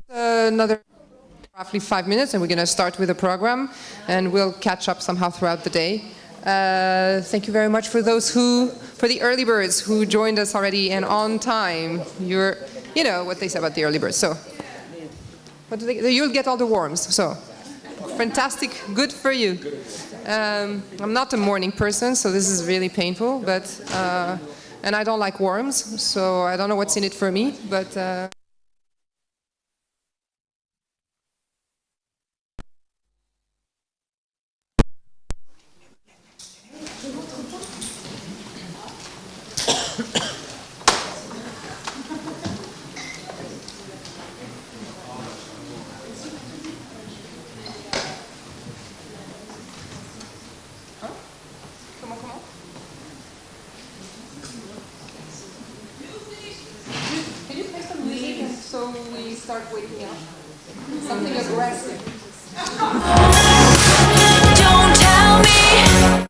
Another roughly 5 minutes, and we're going to start with the program, and we'll catch up somehow throughout the day. Thank you very much for for the early birds who joined us already and on time. You know what they say about the early birds. So, you'll get all the worms. So, fantastic, good for you. I'm not a morning person, so this is really painful, but and I don't like worms, so I don't know what's in it for me, but. So we start waking up. Something aggressive. Don't tell me.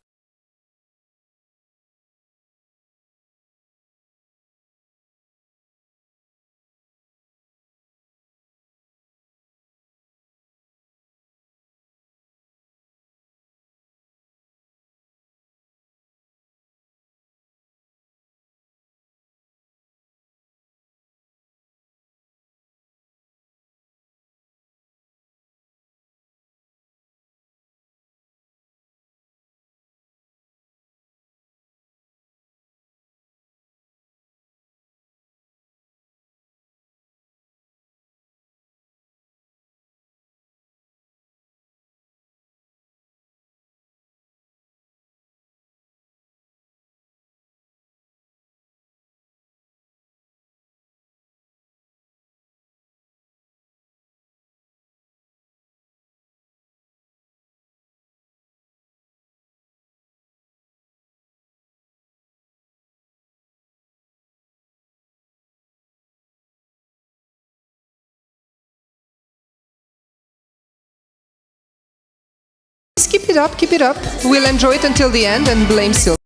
Just keep it up, keep it up. We'll enjoy it until the end and blame Sylvia.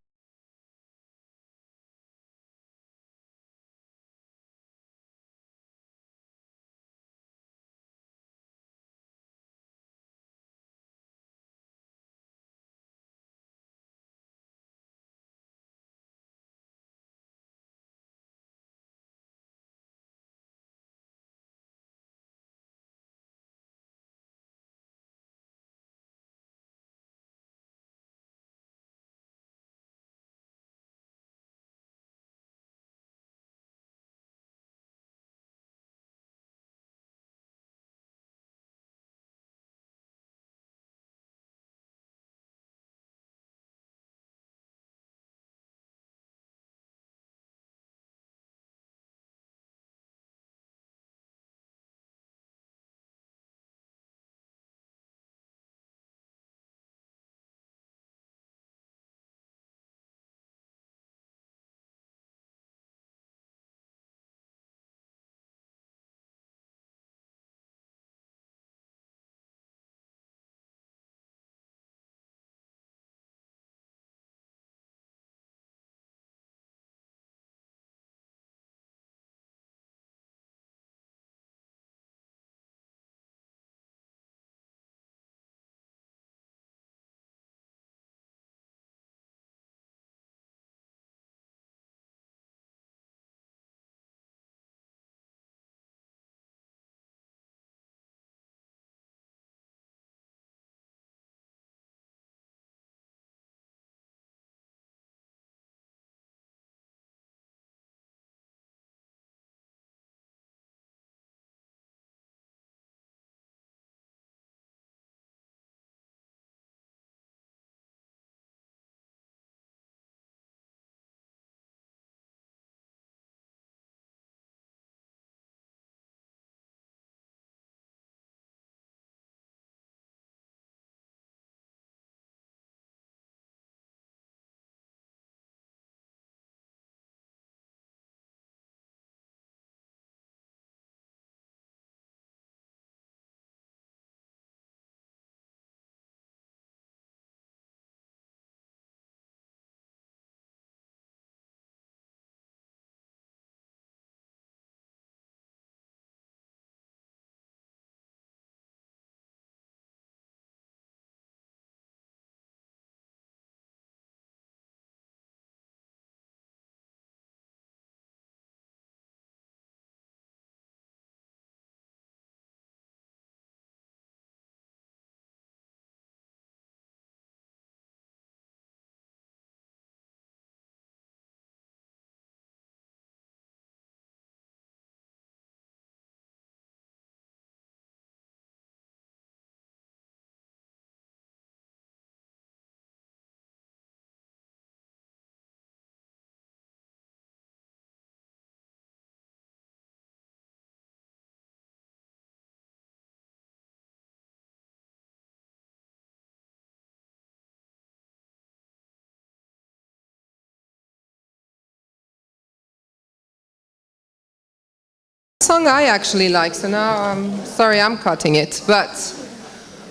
Song I actually like, so now I'm sorry I'm cutting it, but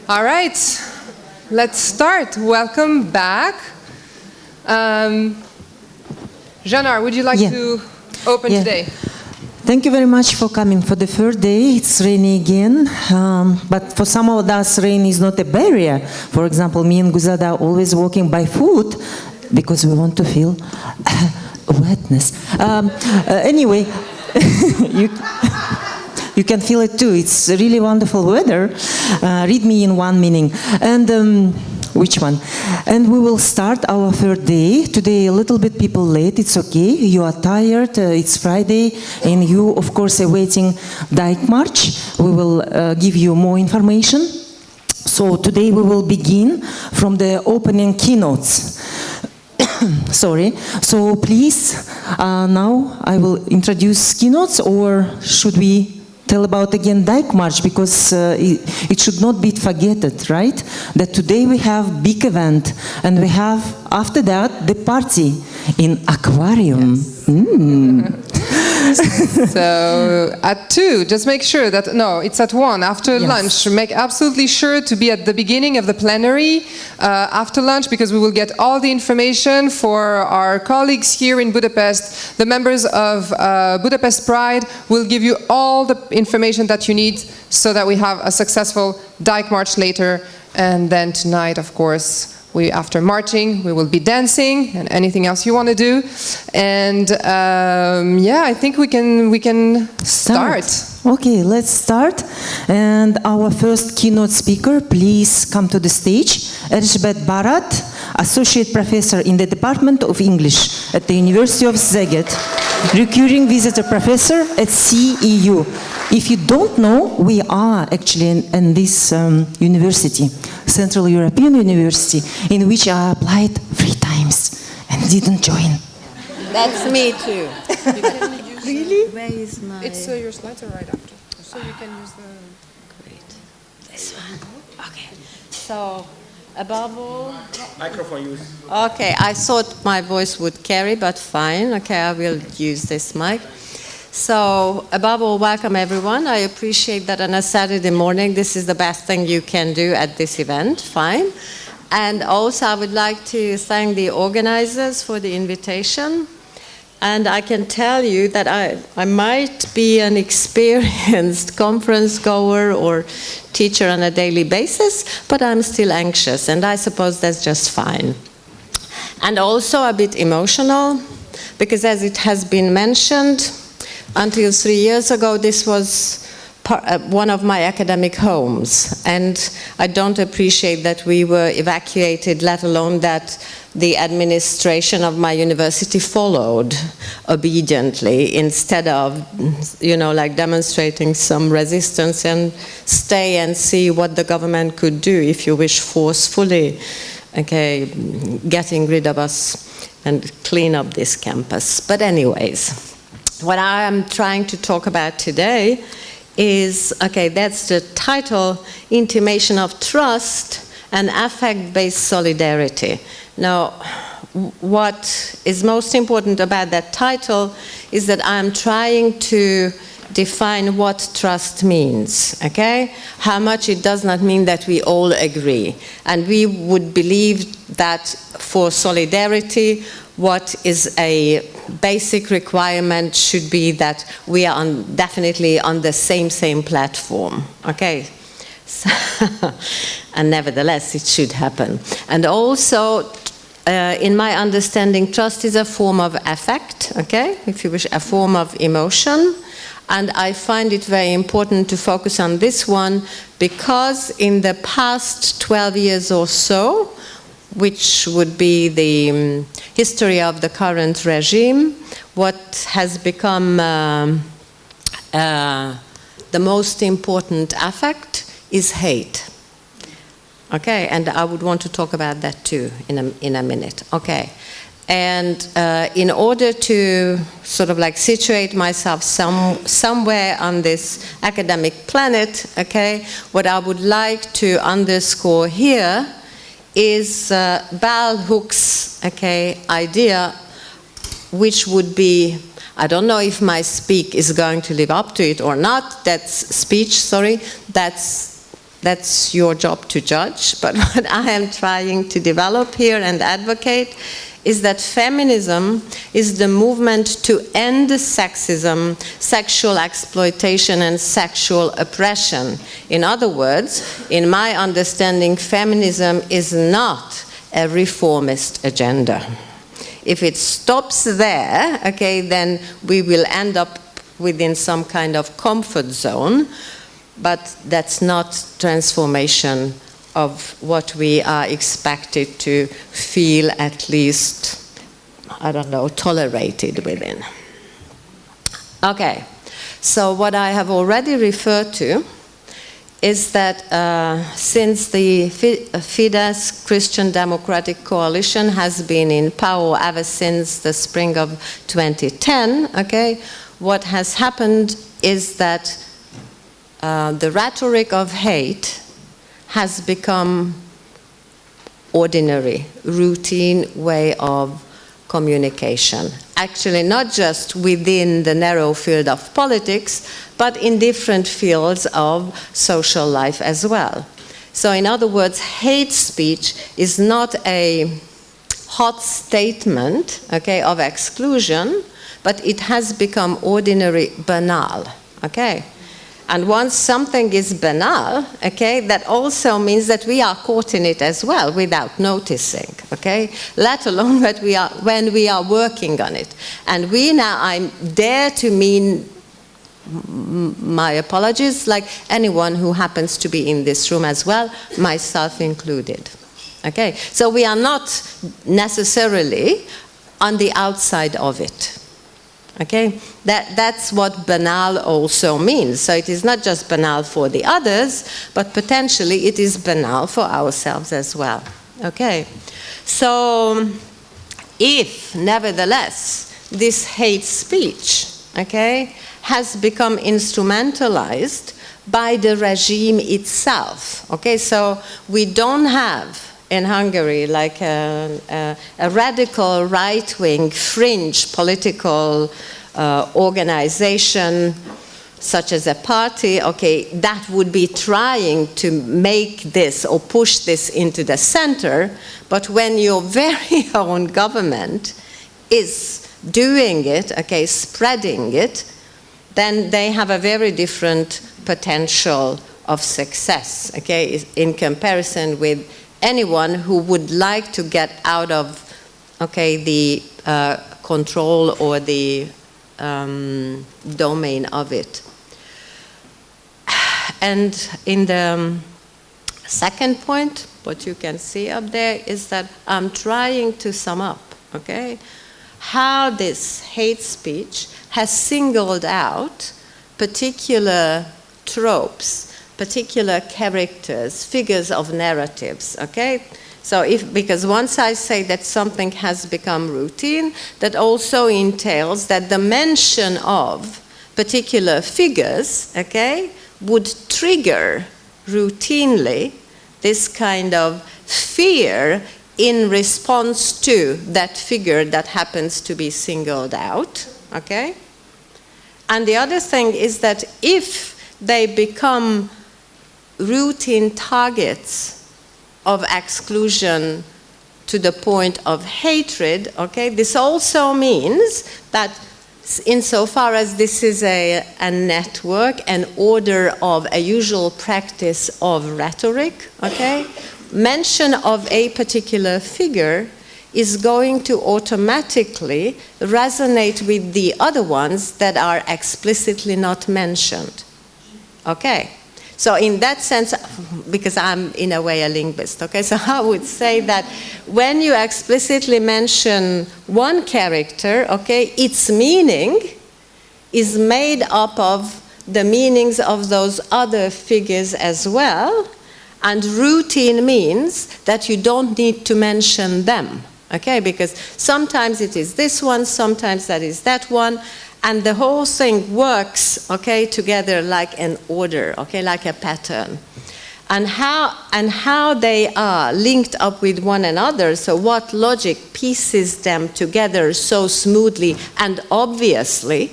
all right, let's start. Welcome back. Janar, would you like to open today? Thank you very much for coming for the third day. It's rainy again, but for some of us rain is not a barrier. For example, me and Guzada are always walking by foot because we want to feel wetness. Anyway, you can feel it too. It's really wonderful weather. Read me in one meaning. And which one? And we will start our third day. Today a little bit people late. It's okay. You are tired. It's Friday, and you, of course, are waiting Dyke March. We will give you more information. So today we will begin from the opening keynotes. Sorry. So please, now I will introduce keynotes, or should we tell about again Dyke March, because it should not be forgotten, right? That today we have big event, and we have after that the party in aquarium. Yes. So at 2, just make sure that, no, it's at 1, after lunch. Make absolutely sure to be at the beginning of the plenary after lunch, because we will get all the information for our colleagues here in Budapest. The members of Budapest Pride will give you all the information that you need so that we have a successful Dyke March later. And then tonight, of course, after marching, we will be dancing and anything else you want to do. And yeah, I think we can start. Okay, let's start. And our first keynote speaker, please come to the stage. Elizabeth Barat, Associate Professor in the Department of English at the University of Szeged, recurring visitor professor at CEU. If you don't know, we are actually in this university, Central European University, in which I applied 3 times and didn't join. That's me too. Really? Where is my... It's your slides are right after, so you can use the... Great. This one. Okay. So, above all... Microphone use. Okay, I thought my voice would carry, but fine. Okay, I will use this mic. So, above all, welcome everyone. I appreciate that on a Saturday morning, this is the best thing you can do at this event. Fine. And also, I would like to thank the organizers for the invitation. And I can tell you that I might be an experienced conference goer or teacher on a daily basis, but I'm still anxious, and I suppose that's just fine. And also a bit emotional, because as it has been mentioned, until 3 years ago, this was one of my academic homes, and I don't appreciate that we were evacuated, let alone that the administration of my university followed obediently instead of, you know, like demonstrating some resistance and stay and see what the government could do, if you wish, forcefully, okay, getting rid of us and clean up this campus. But anyways, what I am trying to talk about today is, okay, that's the title, Intimation of Trust and Affect-Based Solidarity. Now, what is most important about that title is that I'm trying to define what trust means, okay? How much it does not mean that we all agree. And we would believe that for solidarity, what is a basic requirement should be that we are definitely on the same platform, okay? So and nevertheless, it should happen. And also, in my understanding, trust is a form of affect, okay? If you wish, a form of emotion. And I find it very important to focus on this one because in the past 12 years or so, which would be the history of the current regime, what has become the most important affect is hate. Okay, and I would want to talk about that too in a minute. Okay, and in order to sort of like situate myself somewhere on this academic planet, okay, what I would like to underscore here is Bell Hooks, okay, idea, which would be I don't know if my speech is going to live up to it or not. That's your job to judge. But what I am trying to develop here and advocate is that feminism is the movement to end sexism, sexual exploitation, and sexual oppression. In other words, in my understanding, feminism is not a reformist agenda. If it stops there, okay, then we will end up within some kind of comfort zone, but that's not transformation of what we are expected to feel, at least, I don't know, tolerated within. Okay, so what I have already referred to is that since the Fidesz Christian Democratic Coalition has been in power ever since the spring of 2010, okay, what has happened is that the rhetoric of hate has become ordinary, routine way of communication. Actually, not just within the narrow field of politics, but in different fields of social life as well. So in other words, hate speech is not a hot statement, okay, of exclusion, but it has become ordinary, banal, okay? And once something is banal, okay, that also means that we are caught in it as well without noticing, okay? Let alone that when we are working on it. And we now, I dare to mean, my apologies, like anyone who happens to be in this room as well, myself included, okay? So we are not necessarily on the outside of it. Okay, that's what banal also means. So it is not just banal for the others, but potentially it is banal for ourselves as well. Okay, so if nevertheless this hate speech, okay, has become instrumentalized by the regime itself. Okay, so we don't have in Hungary like a radical right-wing fringe political organization such as a party, okay, that would be trying to make this or push this into the center, but when your very own government is doing it, okay, spreading it, then they have a very different potential of success, okay, in comparison with anyone who would like to get out of, okay, the control or the domain of it. And in the second point, what you can see up there is that I'm trying to sum up, okay, how this hate speech has singled out particular tropes, particular characters, figures of narratives, okay? So because once I say that something has become routine, that also entails that the mention of particular figures, okay, would trigger routinely this kind of fear in response to that figure that happens to be singled out, okay? And the other thing is that if they become routine targets of exclusion to the point of hatred, okay, this also means that insofar as this is a network, an order of a usual practice of rhetoric, okay, mention of a particular figure is going to automatically resonate with the other ones that are explicitly not mentioned, okay? So in that sense, because I'm in a way a linguist, okay, so I would say that when you explicitly mention one character, okay, its meaning is made up of the meanings of those other figures as well, and routine means that you don't need to mention them, okay, because sometimes it is this one, sometimes that is that one, and the whole thing works, okay, together like an order, okay, like a pattern. and how they are linked up with one another, so what logic pieces them together so smoothly and obviously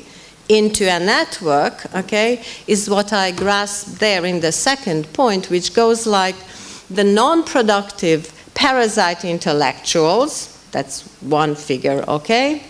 into a network, okay, is what I grasp there in the second point, which goes like the non-productive parasite intellectuals, that's one figure, okay,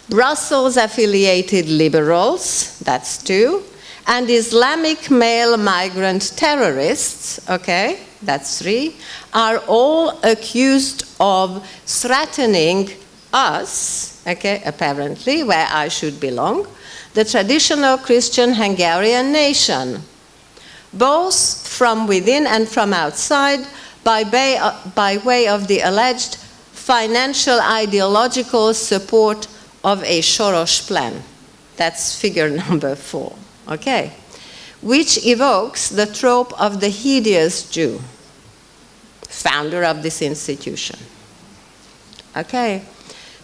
Brussels-affiliated liberals, that's two, and Islamic male migrant terrorists, okay, that's three, are all accused of threatening us, okay, apparently, where I should belong, the traditional Christian Hungarian nation, both from within and from outside, by way of the alleged financial ideological support of a Soros plan. That's figure number 4, okay, which evokes the trope of the hideous Jew, founder of this institution. Okay,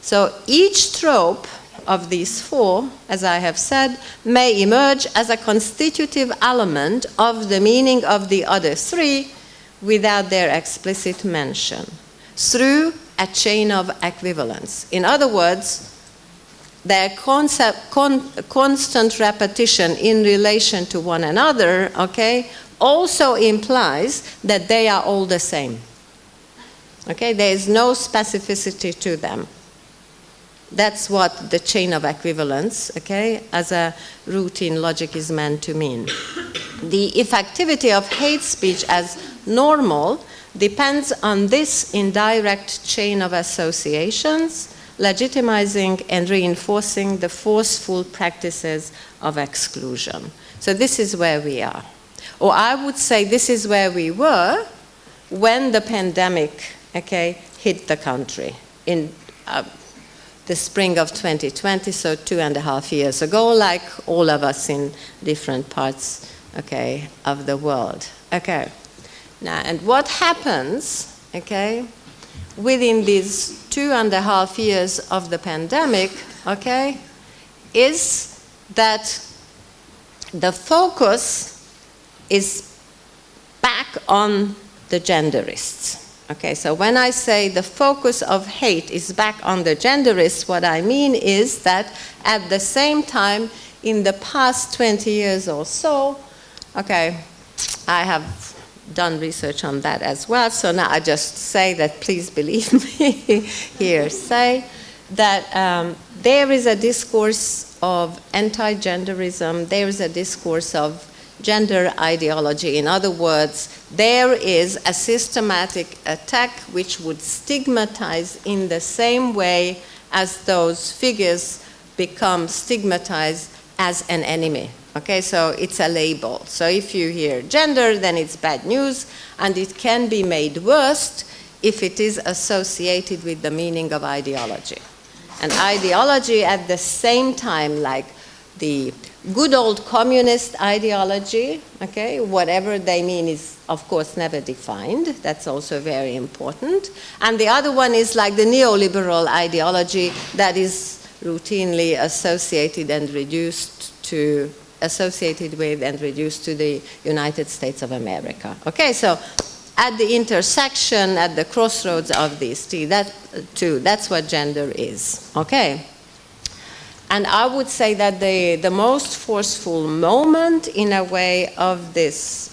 so each trope of these 4, as I have said, may emerge as a constitutive element of the meaning of the other 3 without their explicit mention, through a chain of equivalence. In other words, their constant repetition in relation to one another, okay, also implies that they are all the same. Okay, there is no specificity to them. That's what the chain of equivalence, okay, as a routine logic is meant to mean. The effectivity of hate speech as normal depends on this indirect chain of associations, legitimizing and reinforcing the forceful practices of exclusion. So this is where we are. Or I would say this is where we were when the pandemic, okay, hit the country in the spring of 2020, so 2.5 years ago, like all of us in different parts, okay, of the world. Okay. Now, and what happens, okay, within these 2.5 years of the pandemic, okay, is that the focus is back on the genderists. Okay, so when I say the focus of hate is back on the genderists, what I mean is that at the same time, in the past 20 years or so, okay, I have done research on that as well, so now I just say that, please believe me here, say that there is a discourse of anti-genderism, there is a discourse of gender ideology. In other words, there is a systematic attack which would stigmatize in the same way as those figures become stigmatized as an enemy. Okay, so it's a label. So if you hear gender, then it's bad news, and it can be made worse if it is associated with the meaning of ideology. And ideology at the same time, like the good old communist ideology, okay, whatever they mean is, of course, never defined. That's also very important. And the other one is like the neoliberal ideology that is routinely associated with and reduced to the United States of America. Okay, so at the intersection, at the crossroads of these two, that's what gender is. Okay. And I would say that the most forceful moment, in a way, of this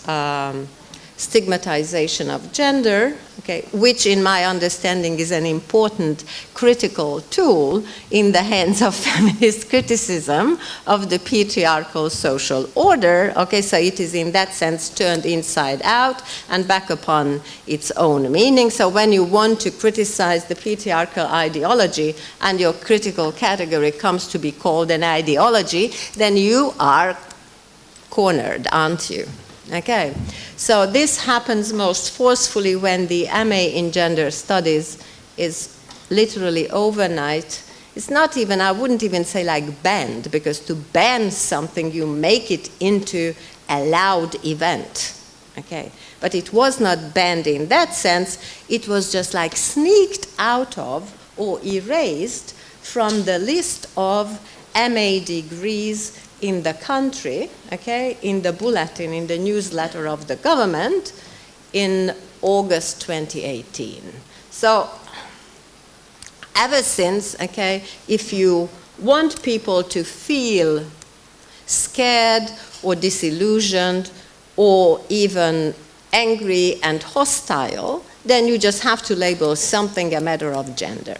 stigmatization of gender, okay, which in my understanding is an important critical tool in the hands of feminist criticism of the patriarchal social order, okay, so it is in that sense turned inside out and back upon its own meaning. So when you want to criticize the patriarchal ideology and your critical category comes to be called an ideology, then you are cornered, aren't you? Okay, so this happens most forcefully when the MA in gender studies is literally overnight. It's not even, I wouldn't even say like banned, because to ban something, you make it into a loud event. Okay, but it was not banned in that sense. It was just like sneaked out of or erased from the list of MA degrees in the country, okay, in the bulletin, in the newsletter of the government in August 2018. So ever since, okay, if you want people to feel scared or disillusioned or even angry and hostile, then you just have to label something a matter of gender,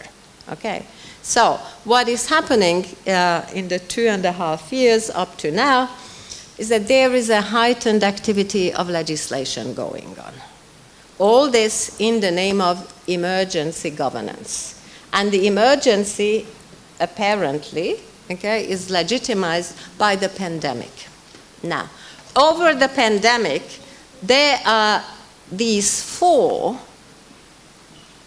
okay? So what is happening in the 2.5 years up to now is that there is a heightened activity of legislation going on. All this in the name of emergency governance. And the emergency, apparently, okay, is legitimized by the pandemic. Now, over the pandemic, there are these 4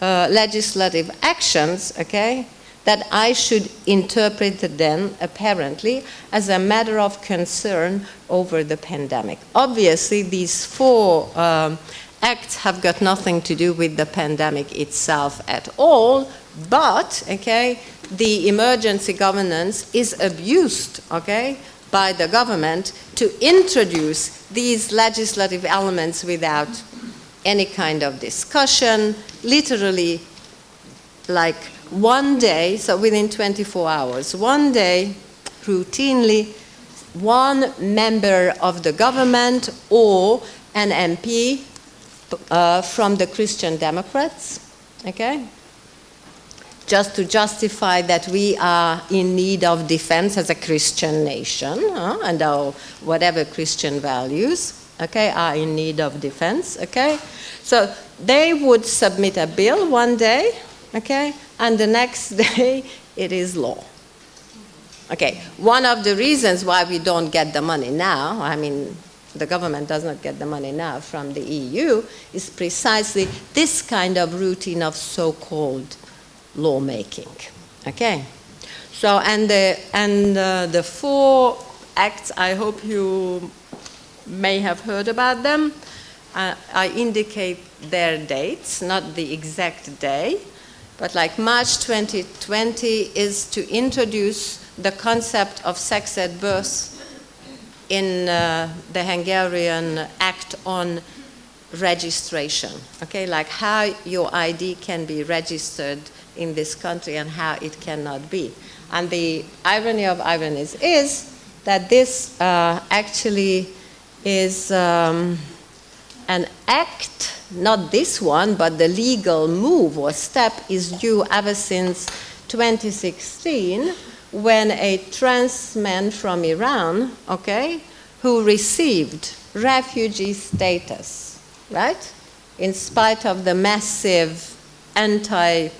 legislative actions, okay, that I should interpret then, apparently, as a matter of concern over the pandemic. Obviously, these 4 acts have got nothing to do with the pandemic itself at all, but, okay, the emergency governance is abused, okay, by the government to introduce these legislative elements without any kind of discussion, literally like one day, so within 24 hours, one day, routinely, one member of the government or an MP from the Christian Democrats, okay, just to justify that we are in need of defense as a Christian nation, and our whatever Christian values, okay, are in need of defense, okay? So they would submit a bill one day, okay, and the next day it is law. Okay, one of the reasons why we don't get the money now, I mean, the government does not get the money now from the EU, is precisely this kind of routine of so-called lawmaking, okay? So, and the 4 acts, I hope you may have heard about them. I indicate their dates, not the exact day, but like March 2020 is to introduce the concept of sex at birth in the Hungarian Act on registration, okay? Like how your ID can be registered in this country and how it cannot be. And the irony of ironies is that this actually is an act, not this one, but the legal move or step is due ever since 2016 when a trans man from Iran, okay, who received refugee status, right? In spite of the massive anti-refugee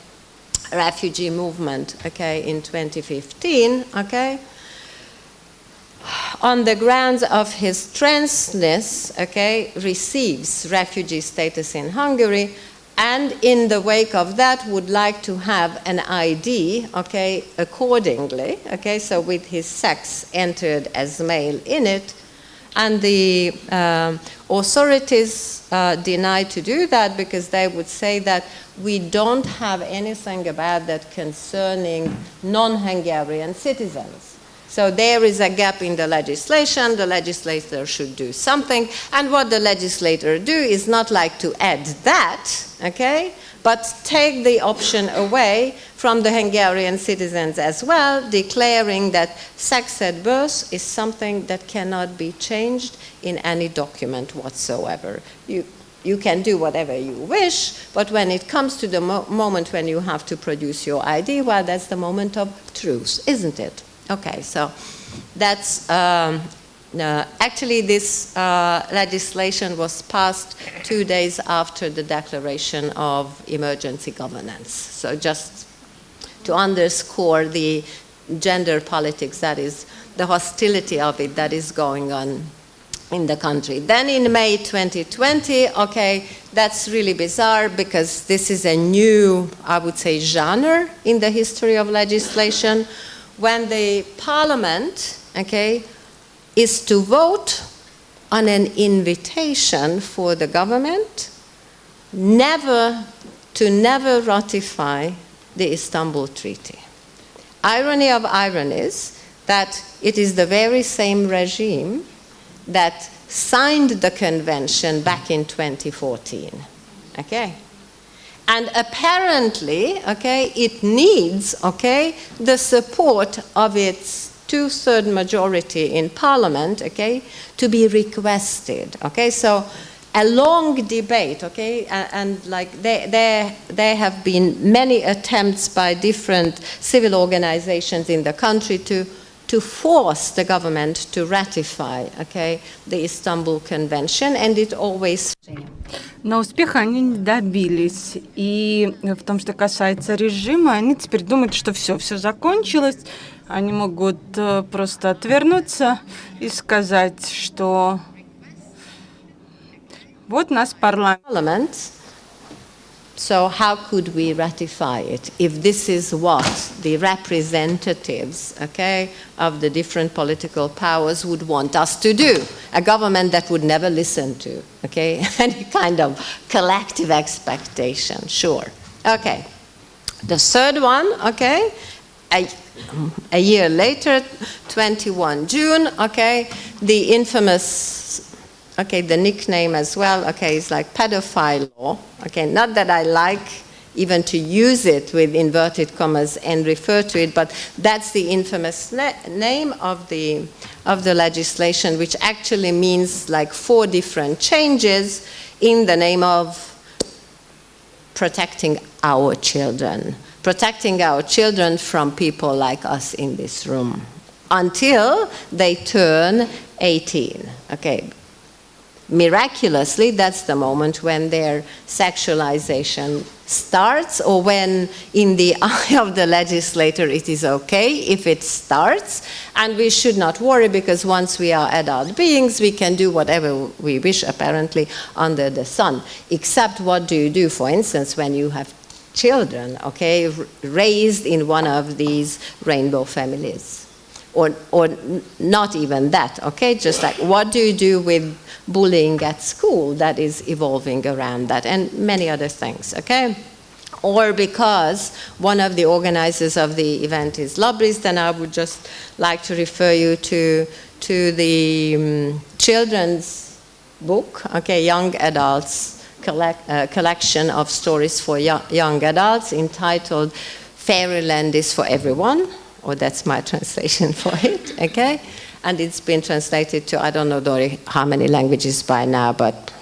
movement, okay, in 2015, okay, on the grounds of his transness, okay, receives refugee status in Hungary, and in the wake of that would like to have an ID, okay, accordingly, okay, so with his sex entered as male in it, and the authorities denied to do that because they would say that we don't have anything about that concerning non-Hungarian citizens. So there is a gap in the legislation, the legislator should do something, and what the legislator do is not like to add that, okay, but take the option away from the Hungarian citizens as well, declaring that sex at birth is something that cannot be changed in any document whatsoever. You can do whatever you wish, but when it comes to the moment when you have to produce your ID, well, that's the moment of truth, isn't it? Okay, so that's actually this legislation was passed 2 days after the declaration of emergency governance. So just to underscore the gender politics, that is the hostility of it that is going on in the country. Then in May 2020, okay, that's really bizarre because this is a new, I would say, genre in the history of legislation, when the parliament, okay, is to vote on an invitation for the government never ratify the Istanbul Treaty. Irony of ironies, that it is the very same regime that signed the convention back in 2014. Okay? And apparently, okay, it needs, okay, the support of its 2/3 majority in parliament, okay, to be requested. Okay, so a long debate, okay, and like there have been many attempts by different civil organizations in the country to force the government to ratify, okay, the Istanbul Convention, and it always... Но успеха они не добились. И в том, что касается режима, они теперь думают, что все закончилось. Они могут просто отвернуться и сказать, что вот нас парламент. So how could we ratify it if this is what the representatives, okay, of the different political powers would want us to do? A government that would never listen to, okay, any kind of collective expectation, sure. Okay. The third one, okay, a year later, 21 June, okay, the infamous, okay, the nickname as well, okay, is like pedophile law. Okay, not that I like even to use it with inverted commas and refer to it, but that's the infamous name of the legislation, which actually means like 4 different changes in the name of protecting our children from people like us in this room until they turn 18. Okay. Miraculously, that's the moment when their sexualization starts, or when in the eye of the legislator it is okay if it starts, and we should not worry because once we are adult beings we can do whatever we wish apparently under the sun, except what do you do, for instance, when you have children, okay, raised in one of these rainbow families, or not even that, okay, just like what do you do with bullying at school that is evolving around that, and many other things, okay? Or because one of the organizers of the event is lobbyist, then I would just like to refer you to the children's book, okay, young adults collection of stories for young adults entitled Fairyland is for Everyone, or that's my translation for it, okay? And it's been translated to, I don't know, Dori, how many languages by now, but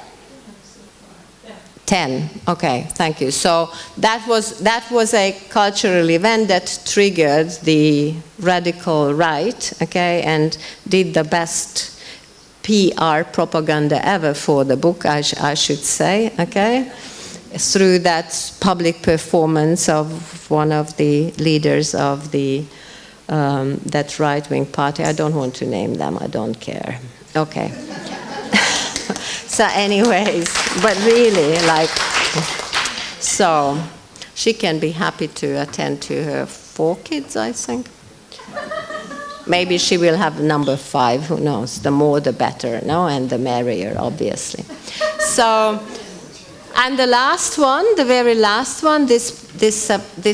10. Okay, thank you. So that was a cultural event that triggered the radical right, okay, and did the best PR propaganda ever for the book, I should say, okay, through that public performance of one of the leaders of the that right-wing party. I don't want to name them, I don't care. Okay. So anyways, but really, like, so she can be happy to attend to her 4 kids, I think. Maybe she will have number 5, who knows? The more the better, no? And the merrier, obviously. So, and the last one, the very last one, this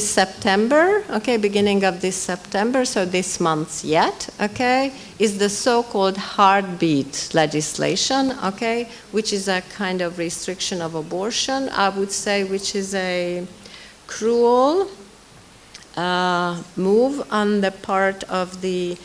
September, okay, beginning of this September, so this month yet, okay, is the so-called heartbeat legislation, okay, which is a kind of restriction of abortion, I would say, which is a cruel move on the part of the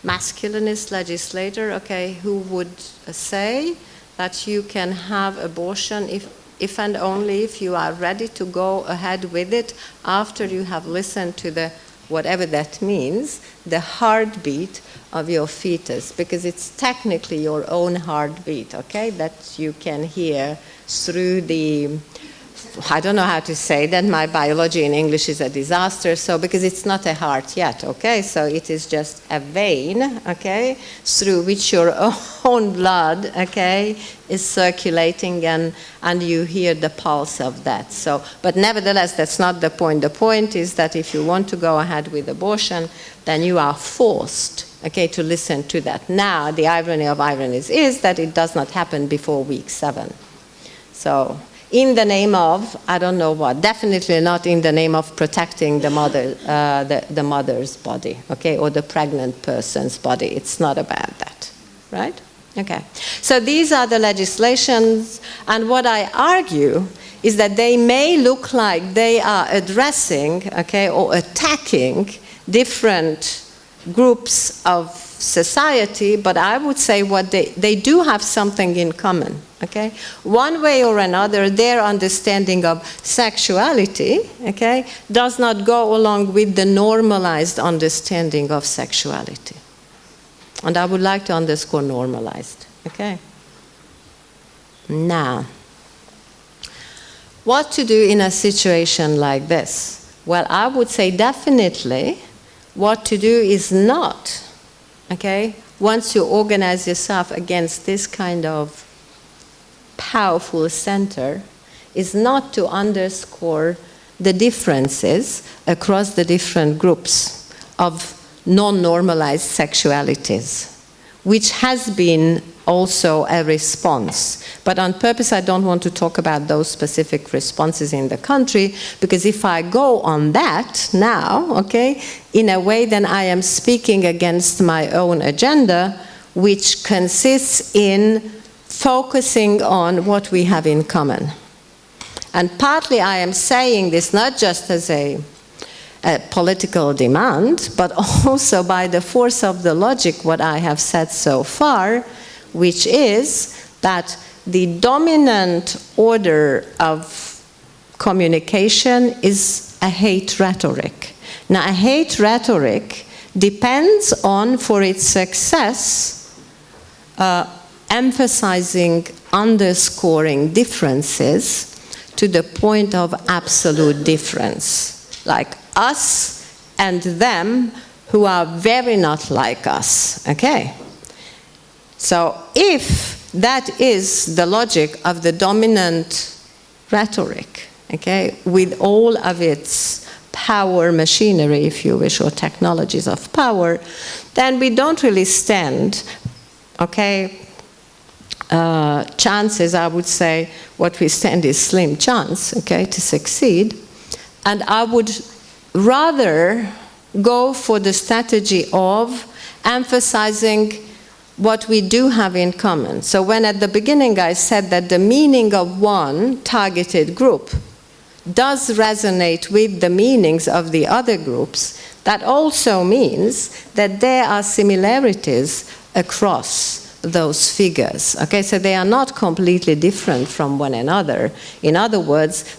masculinist legislator, okay, who would say that you can have abortion if and only if you are ready to go ahead with it after you have listened to the, whatever that means, the heartbeat of your fetus, because it's technically your own heartbeat, okay, that you can hear through the, I don't know how to say that, my biology in English is a disaster, so because it's not a heart yet, okay, so it is just a vein, okay, through which your own blood, okay, is circulating, and you hear the pulse of that. So, but nevertheless, that's not the point. The point is that if you want to go ahead with abortion, then you are forced, okay, to listen to that. Now, the irony of ironies is that it does not happen before week 7. So, in the name of, I don't know what, definitely not in the name of protecting the mother, the mother's body, okay, or the pregnant person's body. It's not about that, right? Okay. So these are the legislations, and what I argue is that they may look like they are addressing, okay, or attacking different groups of society, but I would say what they do have something in common, okay? One way or another, their understanding of sexuality, okay, does not go along with the normalized understanding of sexuality. And I would like to underscore normalized, okay? Now, what to do in a situation like this? Well, I would say definitely what to do is not, okay, once you organize yourself against this kind of powerful center, is not to underscore the differences across the different groups of non-normalized sexualities, which has been also a response. But on purpose, I don't want to talk about those specific responses in the country, because if I go on that now, okay, in a way, then I am speaking against my own agenda, which consists in focusing on what we have in common. And partly I am saying this not just as a political demand, but also by the force of the logic, what I have said so far, which is that the dominant order of communication is a hate rhetoric. Now, a hate rhetoric depends on, for its success, emphasizing, underscoring differences to the point of absolute difference, like us and them who are very not like us, okay? So if that is the logic of the dominant rhetoric, okay, with all of its power machinery, if you wish, or technologies of power, then we don't really stand, okay, chances, I would say, what we stand is slim chance, okay, to succeed. And I would rather go for the strategy of emphasizing what we do have in common. So when at the beginning I said that the meaning of one targeted group does resonate with the meanings of the other groups, that also means that there are similarities across those figures. Okay, so they are not completely different from one another. In other words,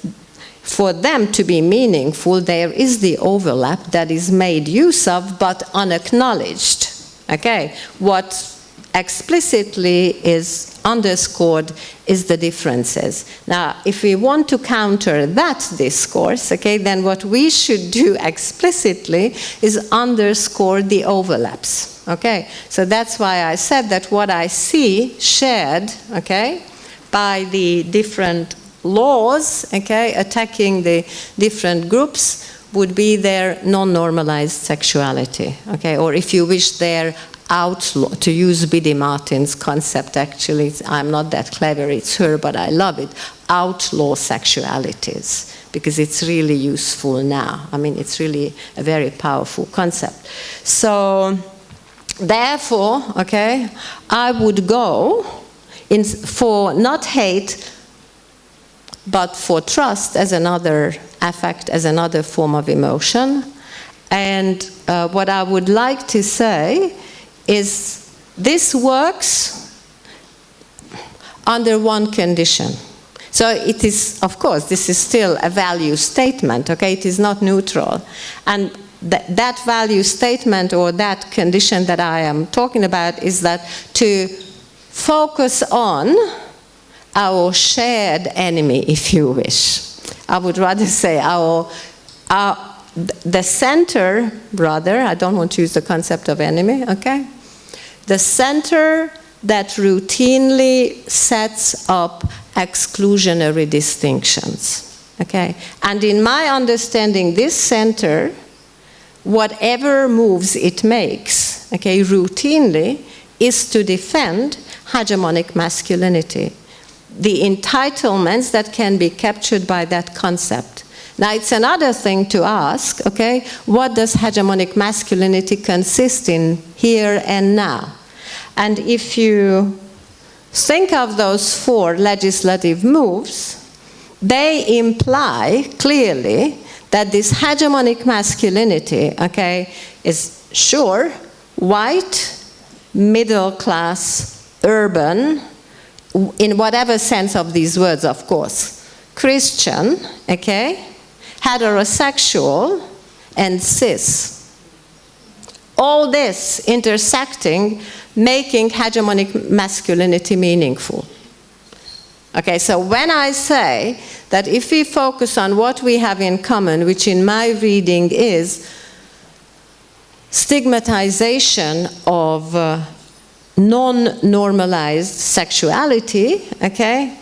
for them to be meaningful, there is the overlap that is made use of but unacknowledged. Okay, what explicitly is underscored is the differences. Now, if we want to counter that discourse, okay, then what we should do explicitly is underscore the overlaps. Okay, so that's why I said that what I see shared, okay, by the different laws, okay, attacking the different groups would be their non-normalized sexuality, okay, or if you wish, their outlaw, to use Biddy Martin's concept, actually, I'm not that clever, it's her, but I love it, outlaw sexualities, because it's really useful now. I mean, it's really a very powerful concept. So, therefore, okay, I would go in for not hate, but for trust as another affect, as another form of emotion. And what I would like to say is this works under one condition. So it is, of course, this is still a value statement, okay? It is not neutral. And that value statement or that condition that I am talking about is that to focus on our shared enemy, if you wish. I would rather say the center, rather, I don't want to use the concept of enemy, okay? The center that routinely sets up exclusionary distinctions, okay? And in my understanding, this center, whatever moves it makes, okay, routinely, is to defend hegemonic masculinity, the entitlements that can be captured by that concept. Now, it's another thing to ask, okay, what does hegemonic masculinity consist in here and now? And if you think of those 4 legislative moves, they imply clearly that this hegemonic masculinity, okay, is sure, white, middle class, urban, in whatever sense of these words, of course, Christian, okay, heterosexual, and cis. All this intersecting, making hegemonic masculinity meaningful. Okay, so when I say that if we focus on what we have in common, which in my reading is stigmatization of non-normalized sexuality, okay,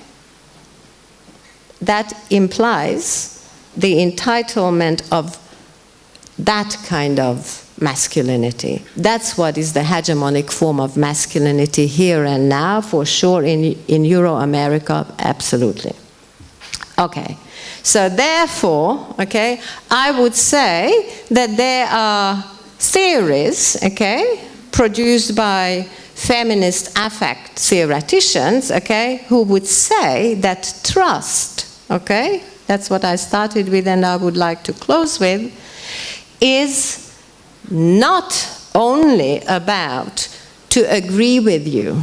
that implies the entitlement of that kind of masculinity. That's what is the hegemonic form of masculinity here and now, for sure, in Euro-America, absolutely. Okay, so therefore, okay, I would say that there are theories, okay, produced by feminist affect theoreticians, okay, who would say that trust, okay, that's what I started with and I would like to close with, is not only about to agree with you.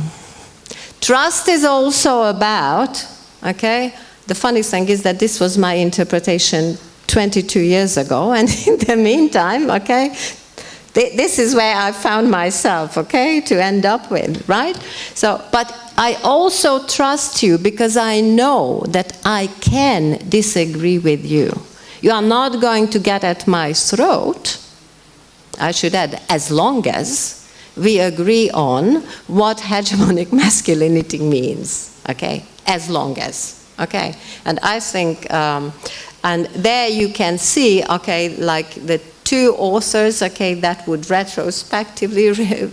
Trust is also about, okay, the funny thing is that this was my interpretation 22 years ago, and in the meantime, okay, this is where I found myself, okay, to end up with, right? So, but I also trust you because I know that I can disagree with you. You are not going to get at my throat, I should add, as long as we agree on what hegemonic masculinity means, okay, as long as, okay? And I think, and there you can see, okay, like the 2 authors, okay, that would retrospectively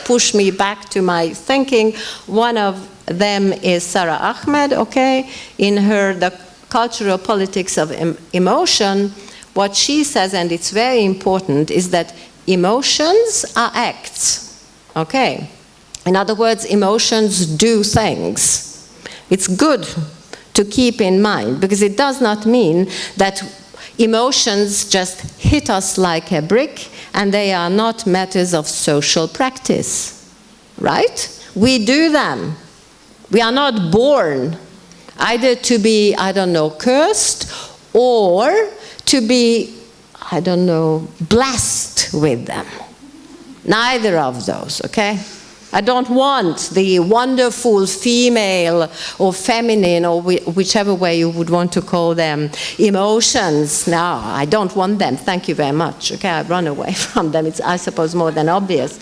push me back to my thinking. One of them is Sarah Ahmed, okay, in her The Cultural Politics of Emotion. What she says, and it's very important, is that emotions are acts, okay? In other words, emotions do things. It's good to keep in mind, because it does not mean that emotions just hit us like a brick and they are not matters of social practice, right? We do them. We are not born either to be, I don't know, cursed or to be, I don't know, blessed with them. Neither of those, okay? I don't want the wonderful female or feminine or whichever way you would want to call them emotions. No, I don't want them. Thank you very much. Okay, I run away from them. It's, I suppose, more than obvious.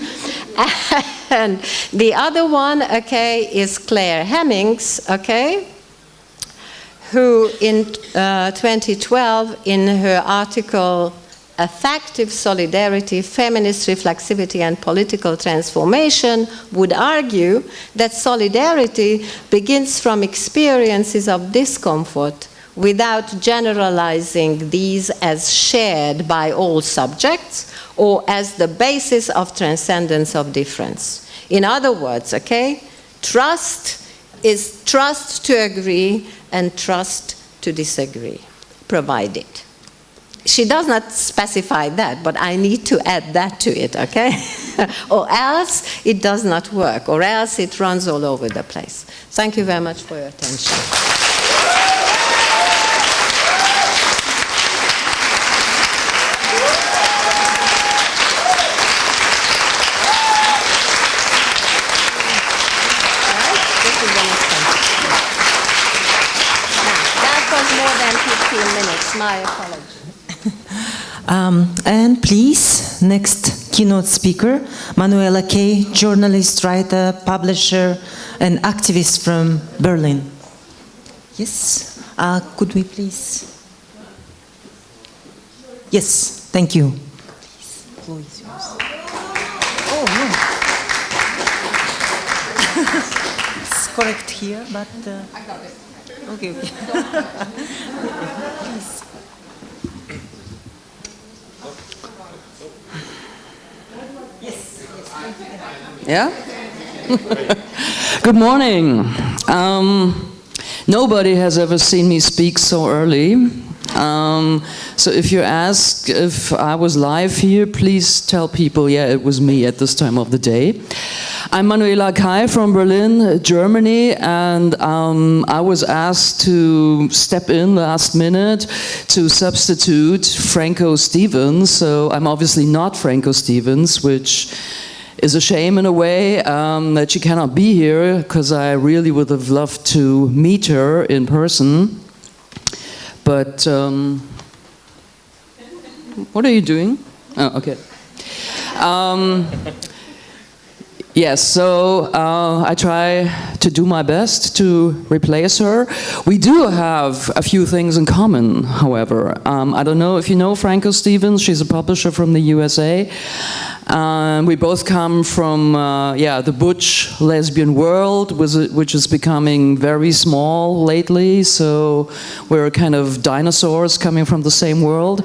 And the other one, okay, is Claire Hemmings, okay, who in 2012 in her article Affective Solidarity, Feminist Reflexivity and Political Transformation would argue that solidarity begins from experiences of discomfort without generalizing these as shared by all subjects or as the basis of transcendence of difference. In other words, okay, trust is trust to agree and trust to disagree, provided. She does not specify that, but I need to add that to it, okay? Or else it does not work, or else it runs all over the place. Thank you very much for your attention. That was more than 15 minutes, my apologies. And please, next keynote speaker, Manuela Kay, journalist, writer, publisher, and activist from Berlin. Yes, could we please? Yes, thank you. Please, floor is yours. Oh, no. correct here, but... Okay, okay. Yes. Yeah? Good morning. Nobody has ever seen me speak so early. So if you ask if I was live here, please tell people, yeah, it was me at this time of the day. I'm Manuela Kai from Berlin, Germany, and I was asked to step in last minute to substitute Franco Stevens. So I'm obviously not Franco Stevens, which is a shame in a way that she cannot be here, because I really would have loved to meet her in person. But what are you doing? Oh, okay. Yes, so I try to do my best to replace her. We do have a few things in common, however. I don't know if you know Franco Stevens. She's a publisher from the USA. We both come from the butch lesbian world, which is becoming very small lately. So we're kind of dinosaurs coming from the same world.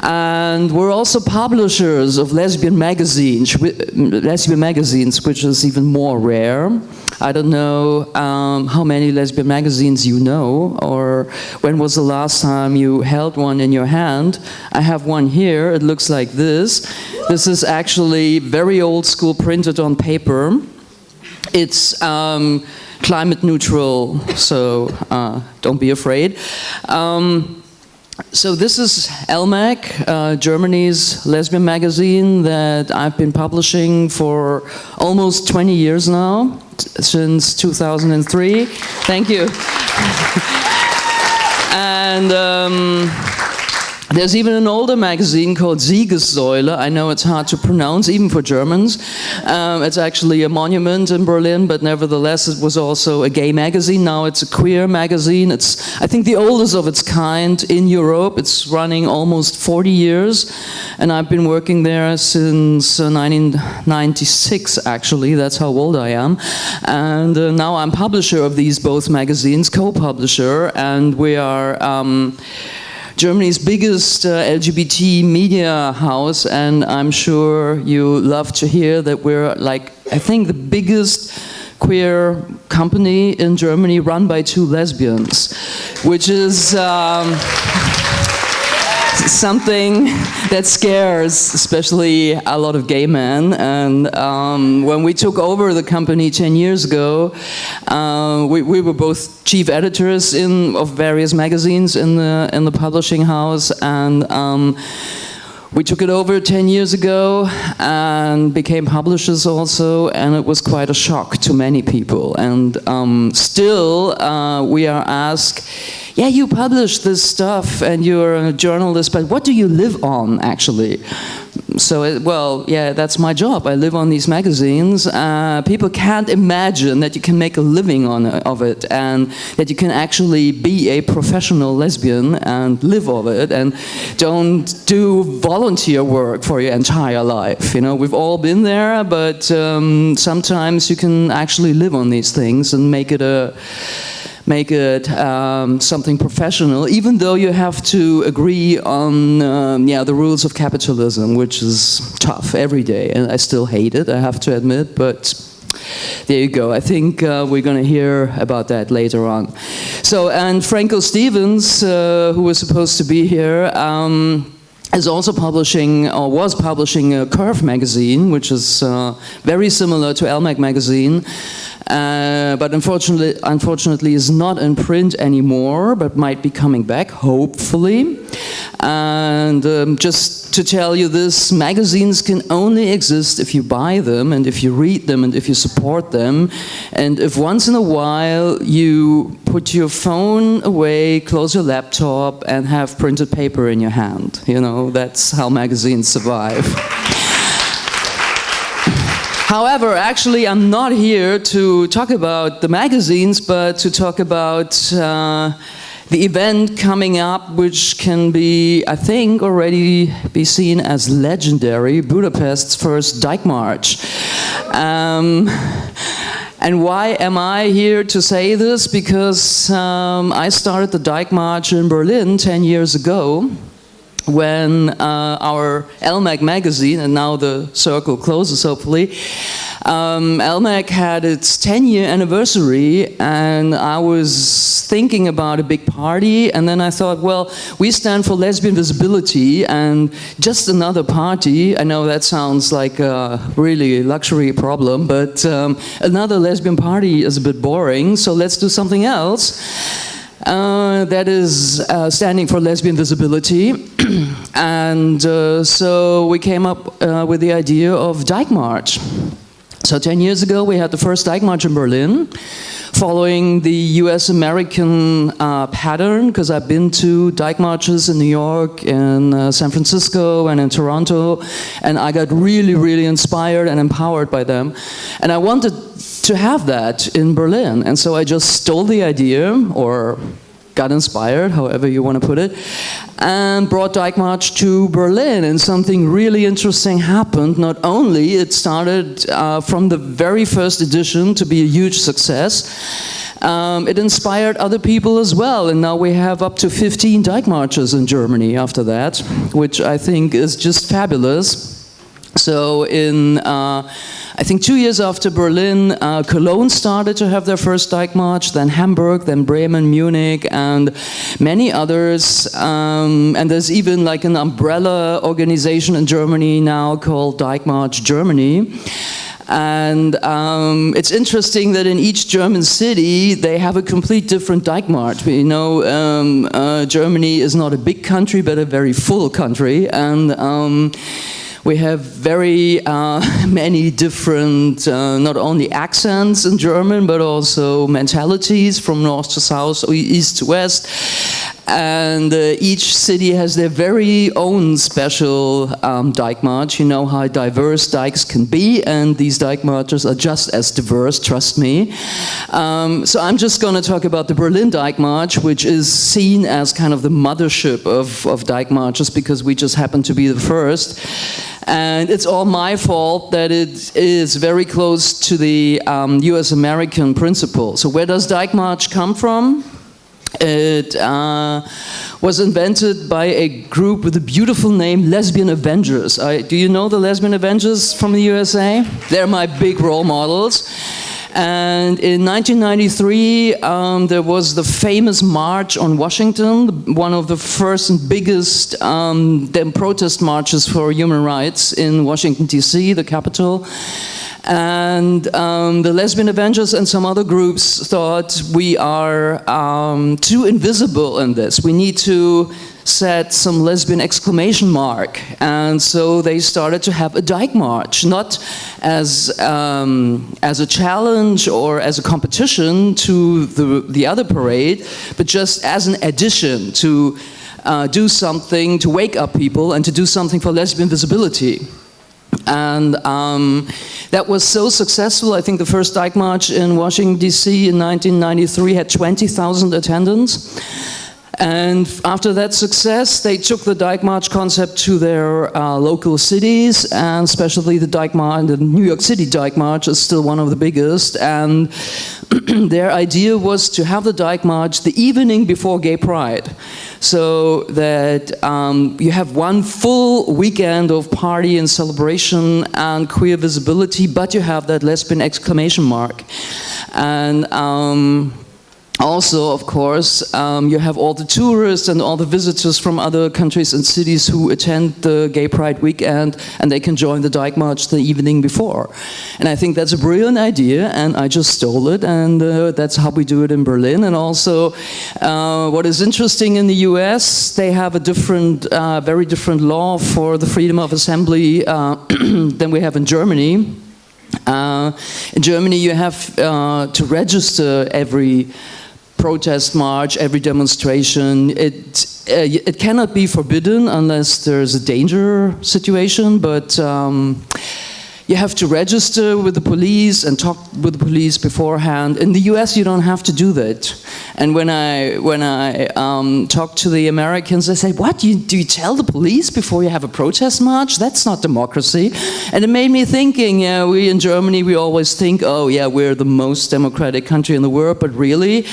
And we're also publishers of lesbian magazines, which is even more rare. I don't know how many lesbian magazines you know, or when was the last time you held one in your hand. I have one here. It looks like this. This is actually very old school, printed on paper. It's climate neutral, so don't be afraid. So this is LMAG, Germany's lesbian magazine that I've been publishing for almost 20 years now, since 2003. Thank you. And there's even an older magazine called Siegessäule. I know it's hard to pronounce, even for Germans. It's actually a monument in Berlin, but nevertheless it was also a gay magazine. Now it's a queer magazine. It's, I think, the oldest of its kind in Europe. It's running almost 40 years, and I've been working there since 1996, actually. That's how old I am. And now I'm publisher of these both magazines, co-publisher, and we are Germany's biggest LGBT media house, and I'm sure you love to hear that we're, like, I think the biggest queer company in Germany run by 2 lesbians, which is something that scares especially a lot of gay men. And when we took over the company 10 years ago, we were both chief editors of various magazines in the publishing house, and we took it over 10 years ago and became publishers also, and it was quite a shock to many people. And still we are asked, yeah, you publish this stuff and you're a journalist, but what do you live on, actually? So, well, yeah, that's my job. I live on these magazines. People can't imagine that you can make a living of it, and that you can actually be a professional lesbian and live of it, and don't do volunteer work for your entire life. You know, we've all been there, but sometimes you can actually live on these things and make it something professional, even though you have to agree on the rules of capitalism, which is tough every day, and I still hate it, I have to admit, but there you go. I think we're going to hear about that later on. So, and Franco Stevens, who was supposed to be here, is also publishing, or was publishing, a Curve magazine, which is very similar to LMAG magazine, but unfortunately is not in print anymore, but might be coming back, hopefully. And just to tell you this, magazines can only exist if you buy them, and if you read them, and if you support them, and if once in a while you put your phone away, close your laptop, and have printed paper in your hand. You know, that's how magazines survive. However, actually, I'm not here to talk about the magazines, but to talk about the event coming up, which can be, I think, already be seen as legendary, Budapest's first Dyke March. And why am I here to say this? Because I started the Dyke March in Berlin 10 years ago, when our LMAC magazine, and now the circle closes hopefully, LMAC had its 10-year anniversary, and I was thinking about a big party, and then I thought, well, we stand for lesbian visibility, and just another party. I know that sounds like a really luxury problem, but another lesbian party is a bit boring, so let's do something else. That is standing for lesbian visibility. And so we came up with the idea of Dyke March. So 10 years ago we had the first Dyke March in Berlin, following the US-American pattern, because I've been to Dyke Marches in New York, in San Francisco, and in Toronto, and I got really, really inspired and empowered by them. And I wanted to have that in Berlin, and so I just stole the idea, or got inspired, however you want to put it, and brought Dyke March to Berlin, and something really interesting happened. Not only it started from the very first edition to be a huge success, it inspired other people as well, and now we have up to 15 Dyke Marches in Germany after that, which I think is just fabulous. So in, I think 2 years after Berlin, Cologne started to have their first Dyke March, then Hamburg, then Bremen, Munich, and many others. And there's even like an umbrella organization in Germany now called Dyke March Germany. And it's interesting that in each German city they have a complete different Dyke March. You know, Germany is not a big country, but a very full country, and we have very many different, not only accents in German, but also mentalities from north to south, or east to west. And each city has their very own special Dyke March. You know how diverse dykes can be, and these Dyke Marches are just as diverse, trust me. So I'm just going to talk about the Berlin Dyke March, which is seen as kind of the mothership of Dyke Marches, because we just happen to be the first. And it's all my fault that it is very close to the US-American principle. So where does Dyke March come from? It was invented by a group with a beautiful name, Lesbian Avengers. Do you know the Lesbian Avengers from the USA? They're my big role models. And in 1993, there was the famous march on Washington, one of the first and biggest protest marches for human rights in Washington, D.C., the capital. And the Lesbian Avengers and some other groups thought we are too invisible in this. We need to set some lesbian exclamation mark. And so they started to have a Dyke March, not as a challenge or as a competition to the other parade, but just as an addition to do something, to wake up people and to do something for lesbian visibility. And that was so successful. I think the first Dyke March in Washington, D.C. in 1993 had 20,000 attendants. And after that success, they took the Dyke March concept to their local cities, and especially the Dyke March, the New York City Dyke March is still one of the biggest. And their idea was to have the Dyke March the evening before Gay Pride, so that you have one full weekend of party and celebration and queer visibility, but you have that lesbian exclamation mark. And also, of course, you have all the tourists and all the visitors from other countries and cities who attend the Gay Pride weekend, and they can join the Dyke March the evening before. And I think that's a brilliant idea, and I just stole it, and that's how we do it in Berlin. And also, what is interesting in the US, they have a different, very different law for the freedom of assembly than we have in Germany. In Germany, you have to register every protest march, every demonstration. It cannot be forbidden unless there's a danger situation, but you have to register with the police and talk with the police beforehand. In the US, you don't have to do that. And when I talk to the Americans, they say, what, do you tell the police before you have a protest march? That's not democracy. And it made me thinking, yeah, we in Germany, we always think, oh yeah, we're the most democratic country in the world, but really,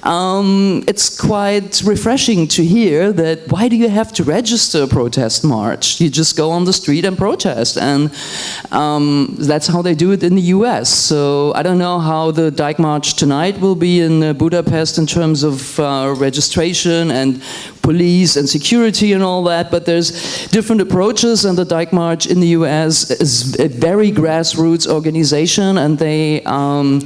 it's quite refreshing to hear that why do you have to register a protest march? You just go on the street and protest. And that's how they do it in the US. So I don't know how the Dyke March tonight will be in Budapest in terms of registration and police and security and all that, but there's different approaches, and the Dyke March in the US is a very grassroots organization, and they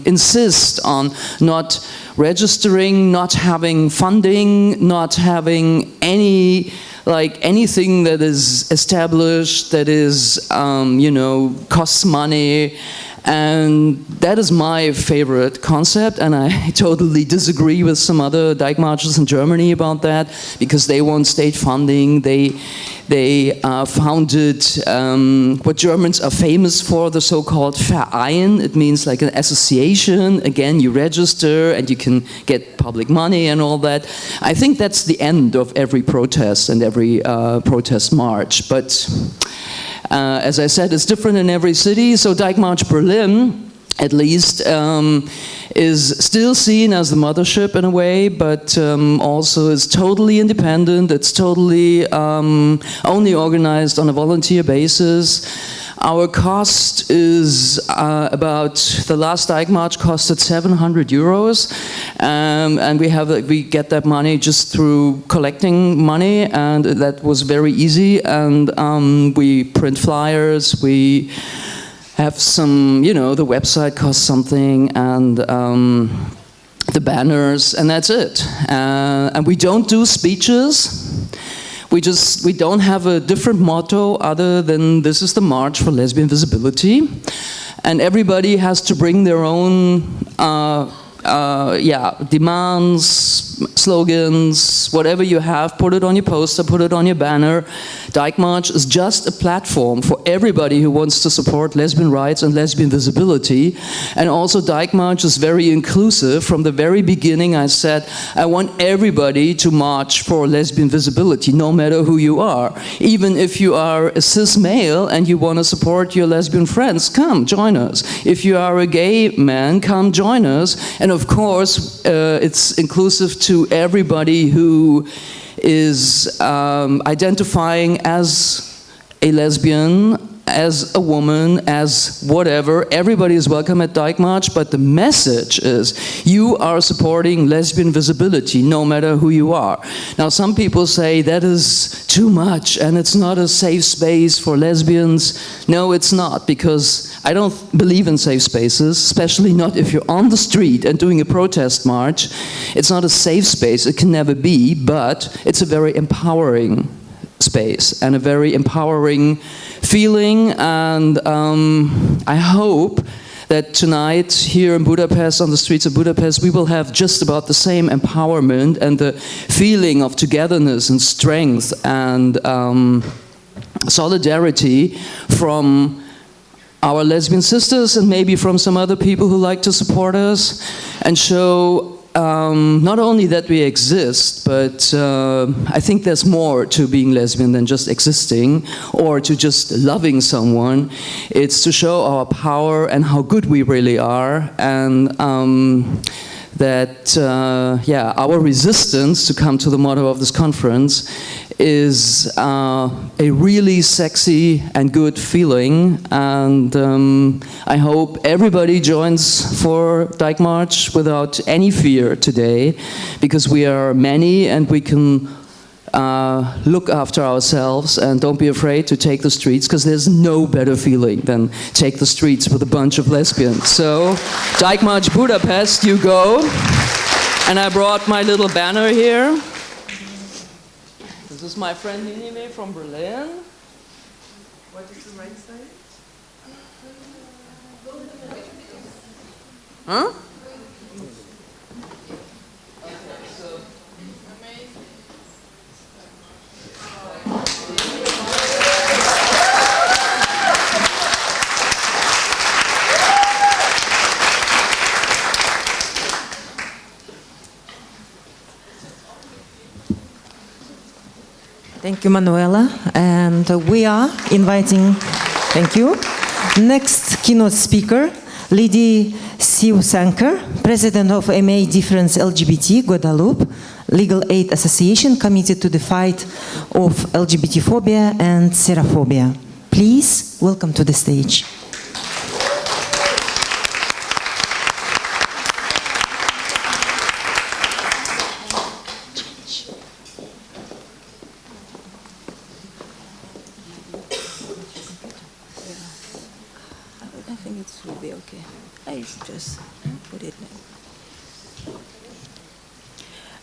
insist on not registering, not having funding, not having anything that is established, that is, costs money. And that is my favorite concept, and I totally disagree with some other Dyke marches in Germany about that, because they want state funding. They founded what Germans are famous for, the so-called Verein. It means like an association. Again, you register and you can get public money and all that. I think that's the end of every protest and every protest march. But as I said, it's different in every city. So Dyke March Berlin, at least, is still seen as the mothership in a way, but also is totally independent. It's totally only organized on a volunteer basis. Our cost is about, the last Dyke March costed 700 euros, and we get that money just through collecting money, and that was very easy. And we print flyers, we have some, the website costs something, and the banners, and that's it. And we don't do speeches. We don't have a different motto other than this is the March for Lesbian Visibility. And everybody has to bring their own demands, slogans, whatever you have, put it on your poster, put it on your banner. Dyke March is just a platform for everybody who wants to support lesbian rights and lesbian visibility. And also Dyke March is very inclusive. From the very beginning I said, I want everybody to march for lesbian visibility, no matter who you are. Even if you are a cis male and you want to support your lesbian friends, come, join us. If you are a gay man, come join us. And of course, it's inclusive to everybody who is identifying as a lesbian, as a woman, as whatever. Everybody is welcome at Dyke March, but the message is you are supporting lesbian visibility, no matter who you are. Now, some people say that is too much and it's not a safe space for lesbians. No, it's not, because I don't believe in safe spaces, especially not if you're on the street and doing a protest march. It's not a safe space, it can never be, but it's a very empowering space and a very empowering feeling. And I hope that tonight here in Budapest, on the streets of Budapest, we will have just about the same empowerment and the feeling of togetherness and strength and solidarity from our lesbian sisters, and maybe from some other people who like to support us, and show not only that we exist, but I think there's more to being lesbian than just existing or to just loving someone. It's to show our power and how good we really are, and that our resistance, to come to the motto of this conference, is a really sexy and good feeling. And I hope everybody joins for Dyke March without any fear today, because we are many and we can look after ourselves, and don't be afraid to take the streets, because there's no better feeling than take the streets with a bunch of lesbians. So, Dyke March Budapest, you go. And I brought my little banner here. This is my friend Ninime from Berlin. What is the right side? Huh? Thank you, Manuela. And we are inviting, thank you, next keynote speaker, Lady Siu Sankar, President of MA Difference LGBT, Guadalupe, Legal Aid Association committed to the fight of LGBT phobia and xenophobia. Please, welcome to the stage. I think it will be okay. I just put it.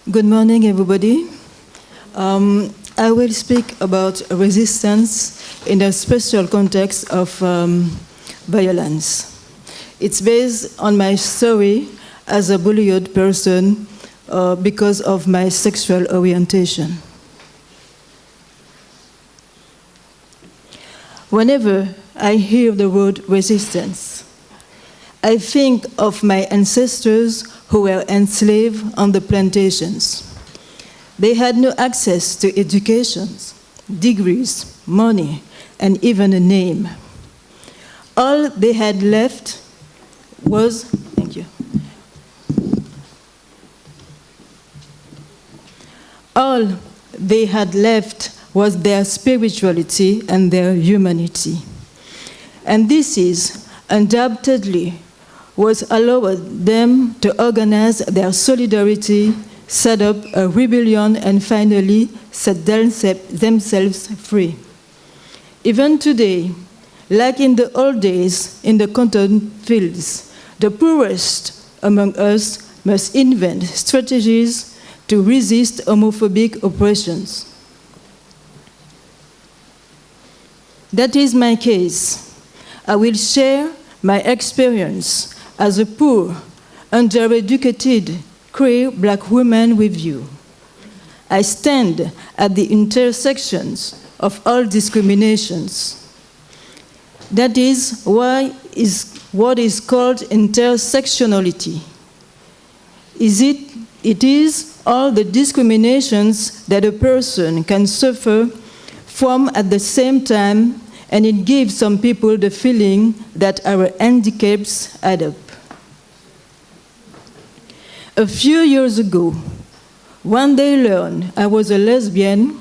Good morning, everybody. I will speak about resistance in a special context of violence. It's based on my story as a bullied person because of my sexual orientation. Whenever I hear the word resistance, I think of my ancestors who were enslaved on the plantations. They had no access to education, degrees, money, and even a name. All they had left was, thank you. All they had left was their spirituality and their humanity. And this is undoubtedly what allowed them to organize their solidarity, set up a rebellion, and finally set themselves free. Even today, like in the old days in the cotton fields, the poorest among us must invent strategies to resist homophobic oppressions. That is my case. I will share my experience as a poor, undereducated, queer black woman with you. I stand at the intersections of all discriminations. That is what is called intersectionality. It is all the discriminations that a person can suffer from at the same time, and it gives some people the feeling that our handicaps add up. A few years ago, when they learned I was a lesbian,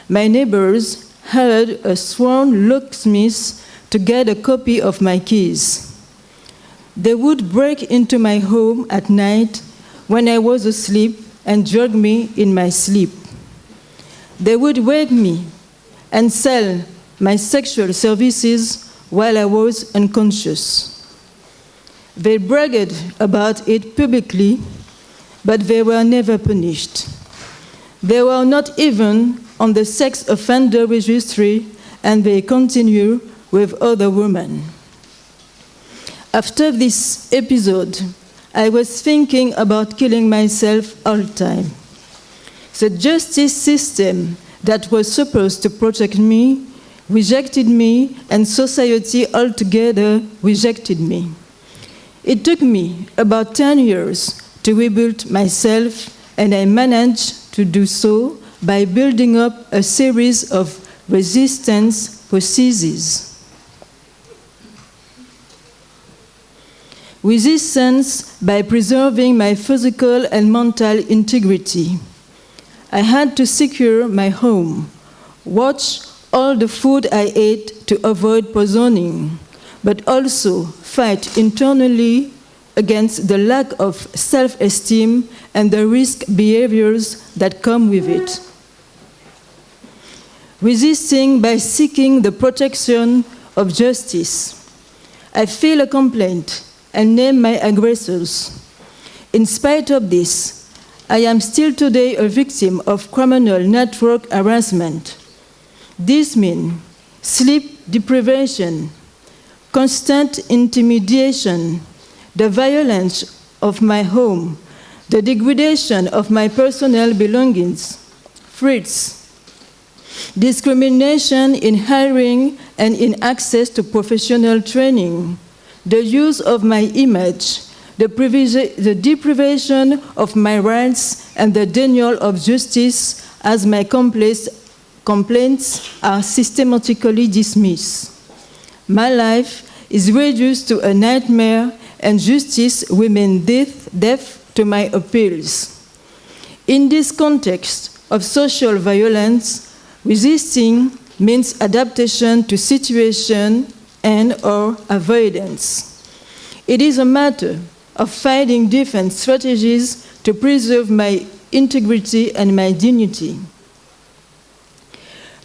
my neighbors hired a sworn locksmith to get a copy of my keys. They would break into my home at night when I was asleep and drug me in my sleep. They would wake me and sell my sexual services while I was unconscious. They bragged about it publicly, but they were never punished. They were not even on the sex offender registry, and they continue with other women. After this episode, I was thinking about killing myself all the time. The justice system that was supposed to protect me rejected me, and society altogether rejected me. It took me about 10 years to rebuild myself, and I managed to do so by building up a series of resistance processes. Resistance by preserving my physical and mental integrity. I had to secure my home, watch all the food I ate to avoid poisoning, but also fight internally against the lack of self-esteem and the risk behaviors that come with it. Resisting by seeking the protection of justice. I file a complaint and name my aggressors. In spite of this, I am still today a victim of criminal network harassment. This means sleep deprivation, constant intimidation, the violence of my home, the degradation of my personal belongings, threats, discrimination in hiring and in access to professional training, the use of my image, the deprivation of my rights, and the denial of justice as my complaints are systematically dismissed. My life is reduced to a nightmare, and justice remains deaf to my appeals. In this context of social violence, resisting means adaptation to situation and/or avoidance. It is a matter of finding different strategies to preserve my integrity and my dignity.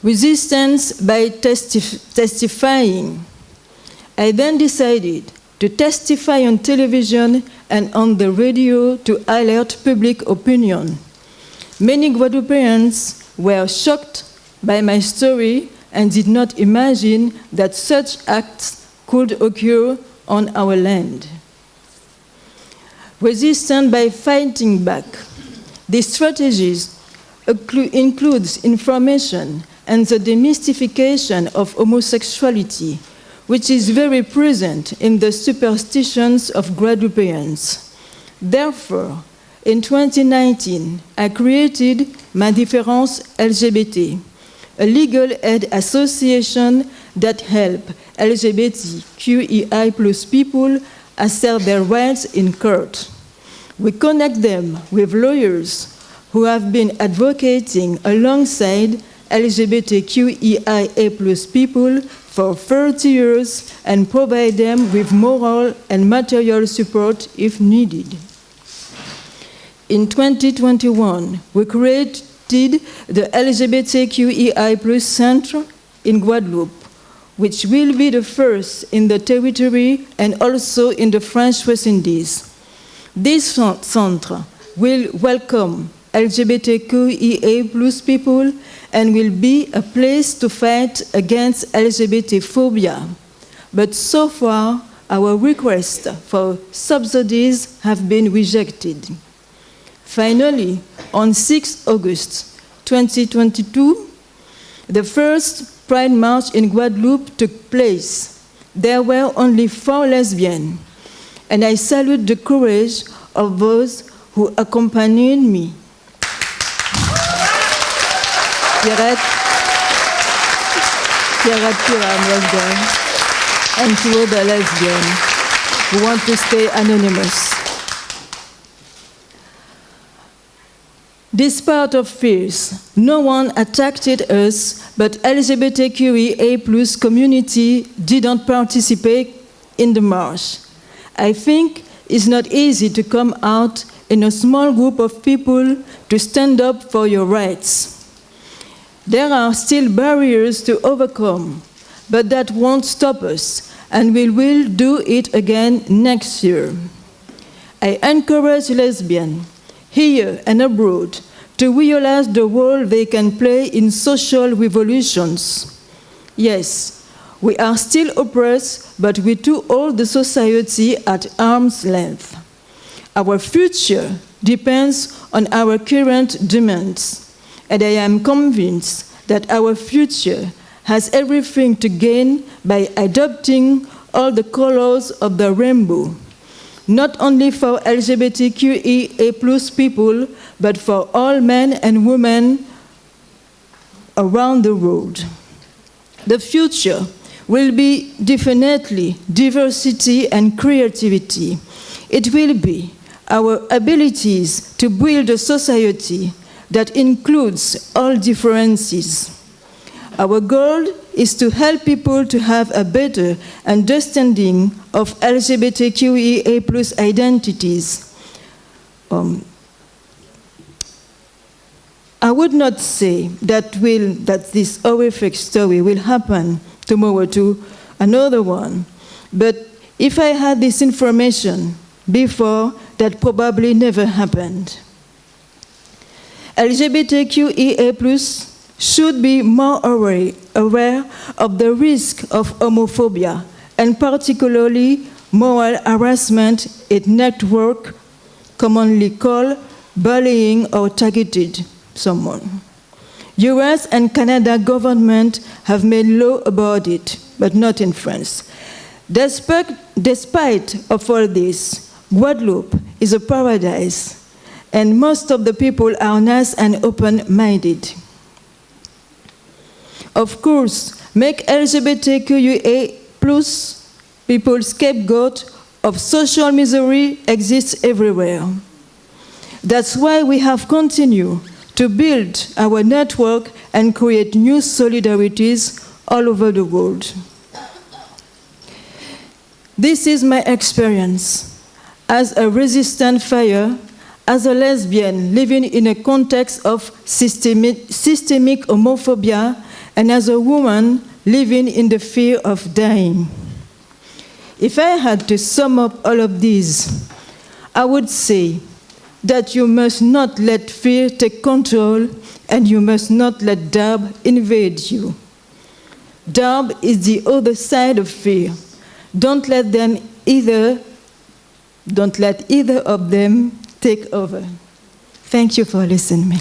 Resistance by testifying. I then decided to testify on television and on the radio to alert public opinion. Many Guadeloupeans were shocked by my story and did not imagine that such acts could occur on our land. Resistance by fighting back. These strategies include information and the demystification of homosexuality, which is very present in the superstitions of Guadeloupeans. Therefore, in 2019, I created Ma Différence LGBT, a legal aid association that helps LGBTQIA+ people assert their rights in court. We connect them with lawyers who have been advocating alongside LGBTQIA+ people for 30 years and provide them with moral and material support if needed. In 2021, we created the LGBTQIA+ Center in Guadeloupe, which will be the first in the territory and also in the French West Indies. This center will welcome LGBTQIA+ people and will be a place to fight against LGBT phobia. But so far, our requests for subsidies have been rejected. Finally, on 6 August 2022, the first Pride March in Guadeloupe took place. There were only 4 lesbians, and I salute the courage of those who accompanied me. Pierrette Piram was there, and 2 other lesbians who want to stay anonymous. Despite of fears, no one attacked us, but LGBTQIA+ community didn't participate in the march. I think it's not easy to come out in a small group of people to stand up for your rights. There are still barriers to overcome, but that won't stop us, and we will do it again next year. I encourage lesbians, here and abroad, to realize the role they can play in social revolutions. Yes, we are still oppressed, but we do hold the society at arm's length. Our future depends on our current demands, and I am convinced that our future has everything to gain by adopting all the colors of the rainbow, not only for LGBTQIA+ people, but for all men and women around the world. The future will be definitely diversity and creativity. It will be our abilities to build a society that includes all differences. Our goal is to help people to have a better understanding of LGBTQIA+ identities. I would not say that this horrific story will happen tomorrow to another one, but if I had this information before, that probably never happened. LGBTQIA+ should be more aware of the risk of homophobia, and particularly moral harassment in network, commonly called bullying or targeted someone. US and Canada government have made law about it, but not in France. Despite of all this, Guadeloupe is a paradise, and most of the people are nice and open-minded. Of course, make LGBTQIA plus people scapegoat of social misery exists everywhere. That's why we have continued to build our network and create new solidarities all over the world. This is my experience as a resistant fire, as a lesbian living in a context of systemic homophobia, and as a woman living in the fear of dying. If I had to sum up all of these, I would say that you must not let fear take control and you must not let doubt invade you. Doubt is the other side of fear. Don't let either of them take over. Thank you for listening.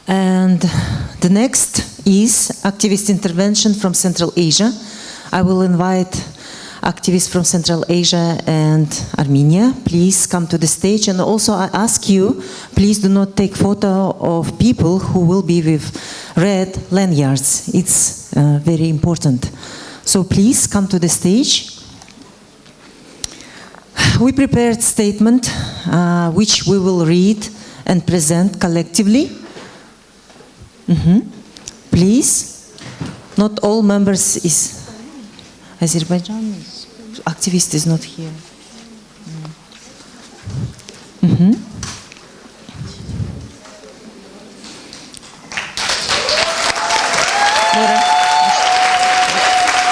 And the next is activist intervention from Central Asia. I will invite activists from Central Asia and Armenia. Please come to the stage. And also I ask you, please do not take photo of people who will be with red lanyards. It's very important. So please come to the stage. We prepared a statement which we will read and present collectively. Please, not all members is Azerbaijan. Activist is not here.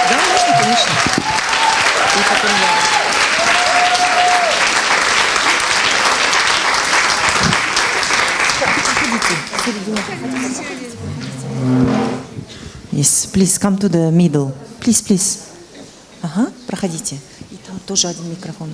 Да, можно, конечно. И потом я. Yes, please come to the middle. Please, please. Ага, проходите. И там тоже один микрофон.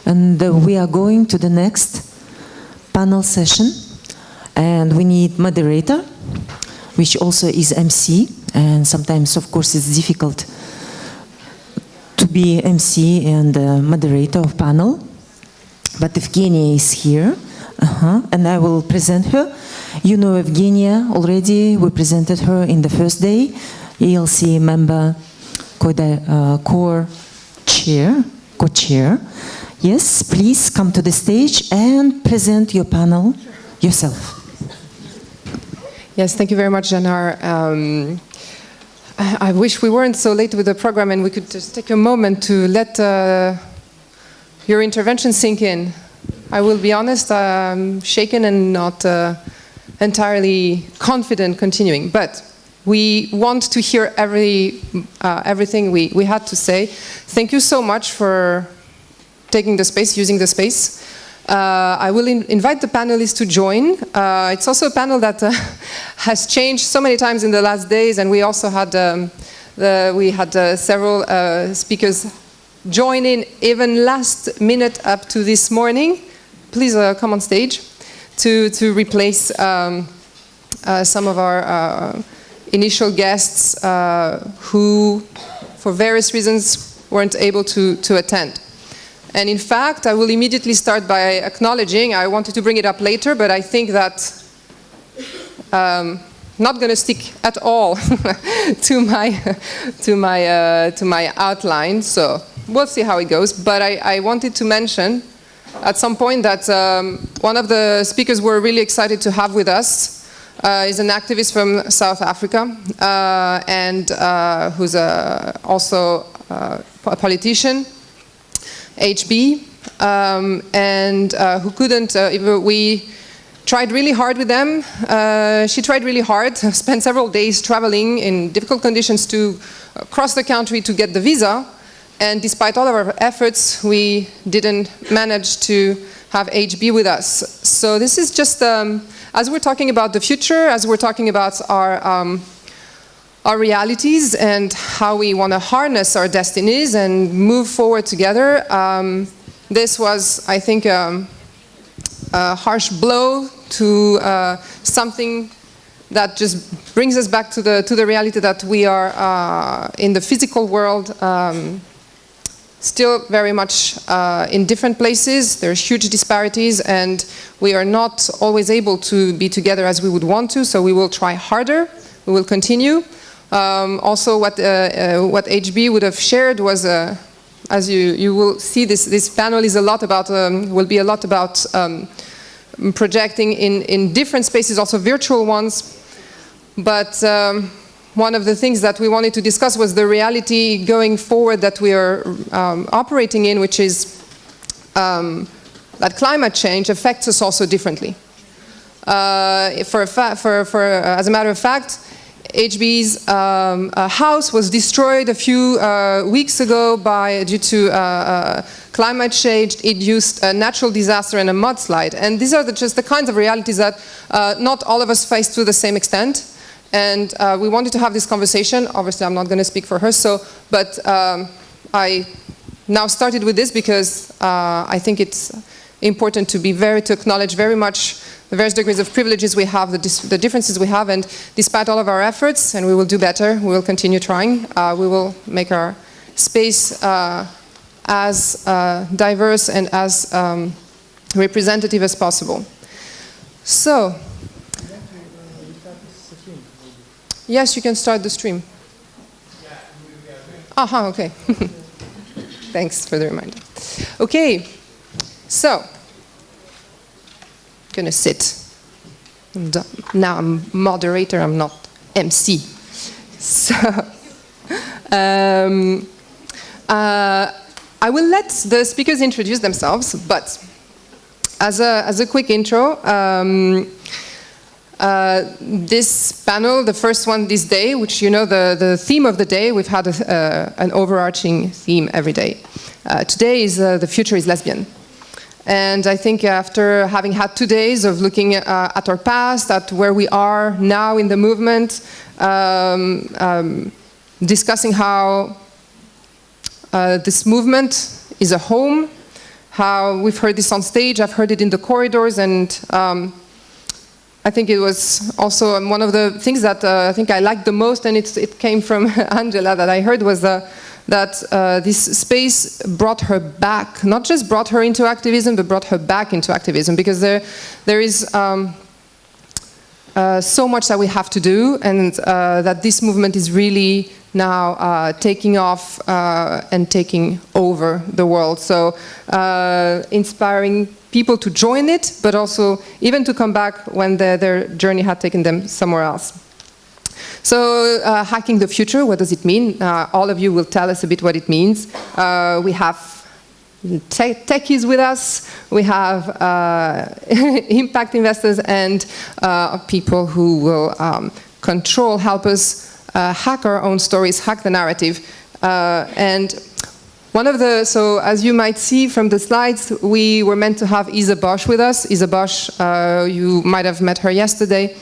And we are going to the next panel session. And we need moderator, which also is MC. And sometimes, of course, it's difficult to be MC and moderator of panel. But Evgenia is here, and I will present her. You know Evgenia already. We presented her in the first day. ELC member, co-chair. Yes, please come to the stage and present your panel yourself. Yes, thank you very much, Janar. I wish we weren't so late with the program and we could just take a moment to let your intervention sink in. I will be honest, I'm shaken and not entirely confident continuing, but we want to hear everything we had to say. Thank you so much for taking the space, using the space. I will invite the panelists to join. It's also a panel that has changed so many times in the last days, and we also had several speakers join in even last minute up to this morning. Please come on stage to replace some of our initial guests who, for various reasons, weren't able to attend. And in fact, I will immediately start by acknowledging, I wanted to bring it up later, but I think that not going to stick at all to my outline. So we'll see how it goes. But I wanted to mention at some point that one of the speakers we're really excited to have with us is an activist from South Africa and who's also a politician, HB, and who couldn't, we tried really hard with them. She tried really hard, spent several days traveling in difficult conditions to cross the country to get the visa. And despite all of our efforts, we didn't manage to have HB with us. So this is just, as we're talking about the future, as we're talking about our realities and how we want to harness our destinies and move forward together. This was, I think, a harsh blow to something that just brings us back to the reality that we are in the physical world, still very much in different places. There's huge disparities, and we are not always able to be together as we would want to. So we will try harder. We will continue. Also, what HB would have shared was, as you will see, this panel is a lot about, will be a lot about projecting in different spaces, also virtual ones. But one of the things that we wanted to discuss was the reality going forward that we are operating in, which is that climate change affects us also differently. As a matter of fact, HB's house was destroyed a few weeks ago due to climate change-induced natural disaster and a mudslide. And these are just the kinds of realities that not all of us face to the same extent. And we wanted to have this conversation. Obviously, I'm not going to speak for her, but I now started with this because I think it's important to acknowledge very much the various degrees of privileges we have, the differences we have, and despite all of our efforts, and we will do better, we will continue trying, we will make our space as diverse and as representative as possible. So, yes, you can start the stream. Okay. Thanks for the reminder. Okay, so, gonna sit. Now I'm moderator, I'm not MC. So, I will let the speakers introduce themselves, but as a quick intro, this panel, the first one this day, which you know the theme of the day, we've had an overarching theme every day. Today is the future is lesbian. And I think after having had 2 days of looking at our past, at where we are now in the movement, discussing how this movement is a home, how we've heard this on stage, I've heard it in the corridors, and I think it was also one of the things that I think I liked the most, and it came from Angela, that I heard was that this space brought her back, not just brought her into activism, but brought her back into activism, because there is so much that we have to do, and that this movement is really now taking off and taking over the world. So inspiring people to join it, but also even to come back when their journey had taken them somewhere else. So hacking the future, what does it mean? All of you will tell us a bit what it means. We have techies with us, we have impact investors, and people who will help us hack our own stories, hack the narrative. And one of the, so as you might see from the slides, we were meant to have Isa Bosch with us. Isa Bosch, you might have met her yesterday,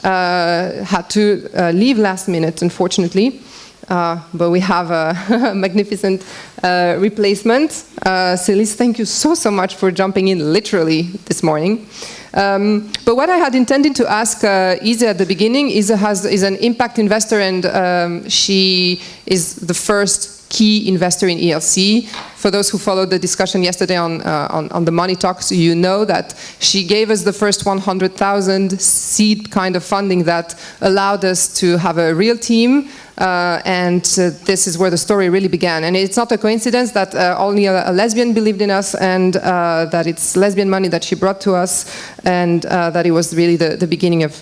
had to leave last minute, unfortunately. But we have a magnificent replacement. Celise, thank you so much for jumping in literally this morning. But what I had intended to ask Isa at the beginning, Isa is an impact investor, and she is the first key investor in ELC. For those who followed the discussion yesterday on the Money Talks, you know that she gave us the first 100,000 seed kind of funding that allowed us to have a real team. And this is where the story really began. And it's not a coincidence that only a lesbian believed in us, and that it's lesbian money that she brought to us, and that it was really the beginning of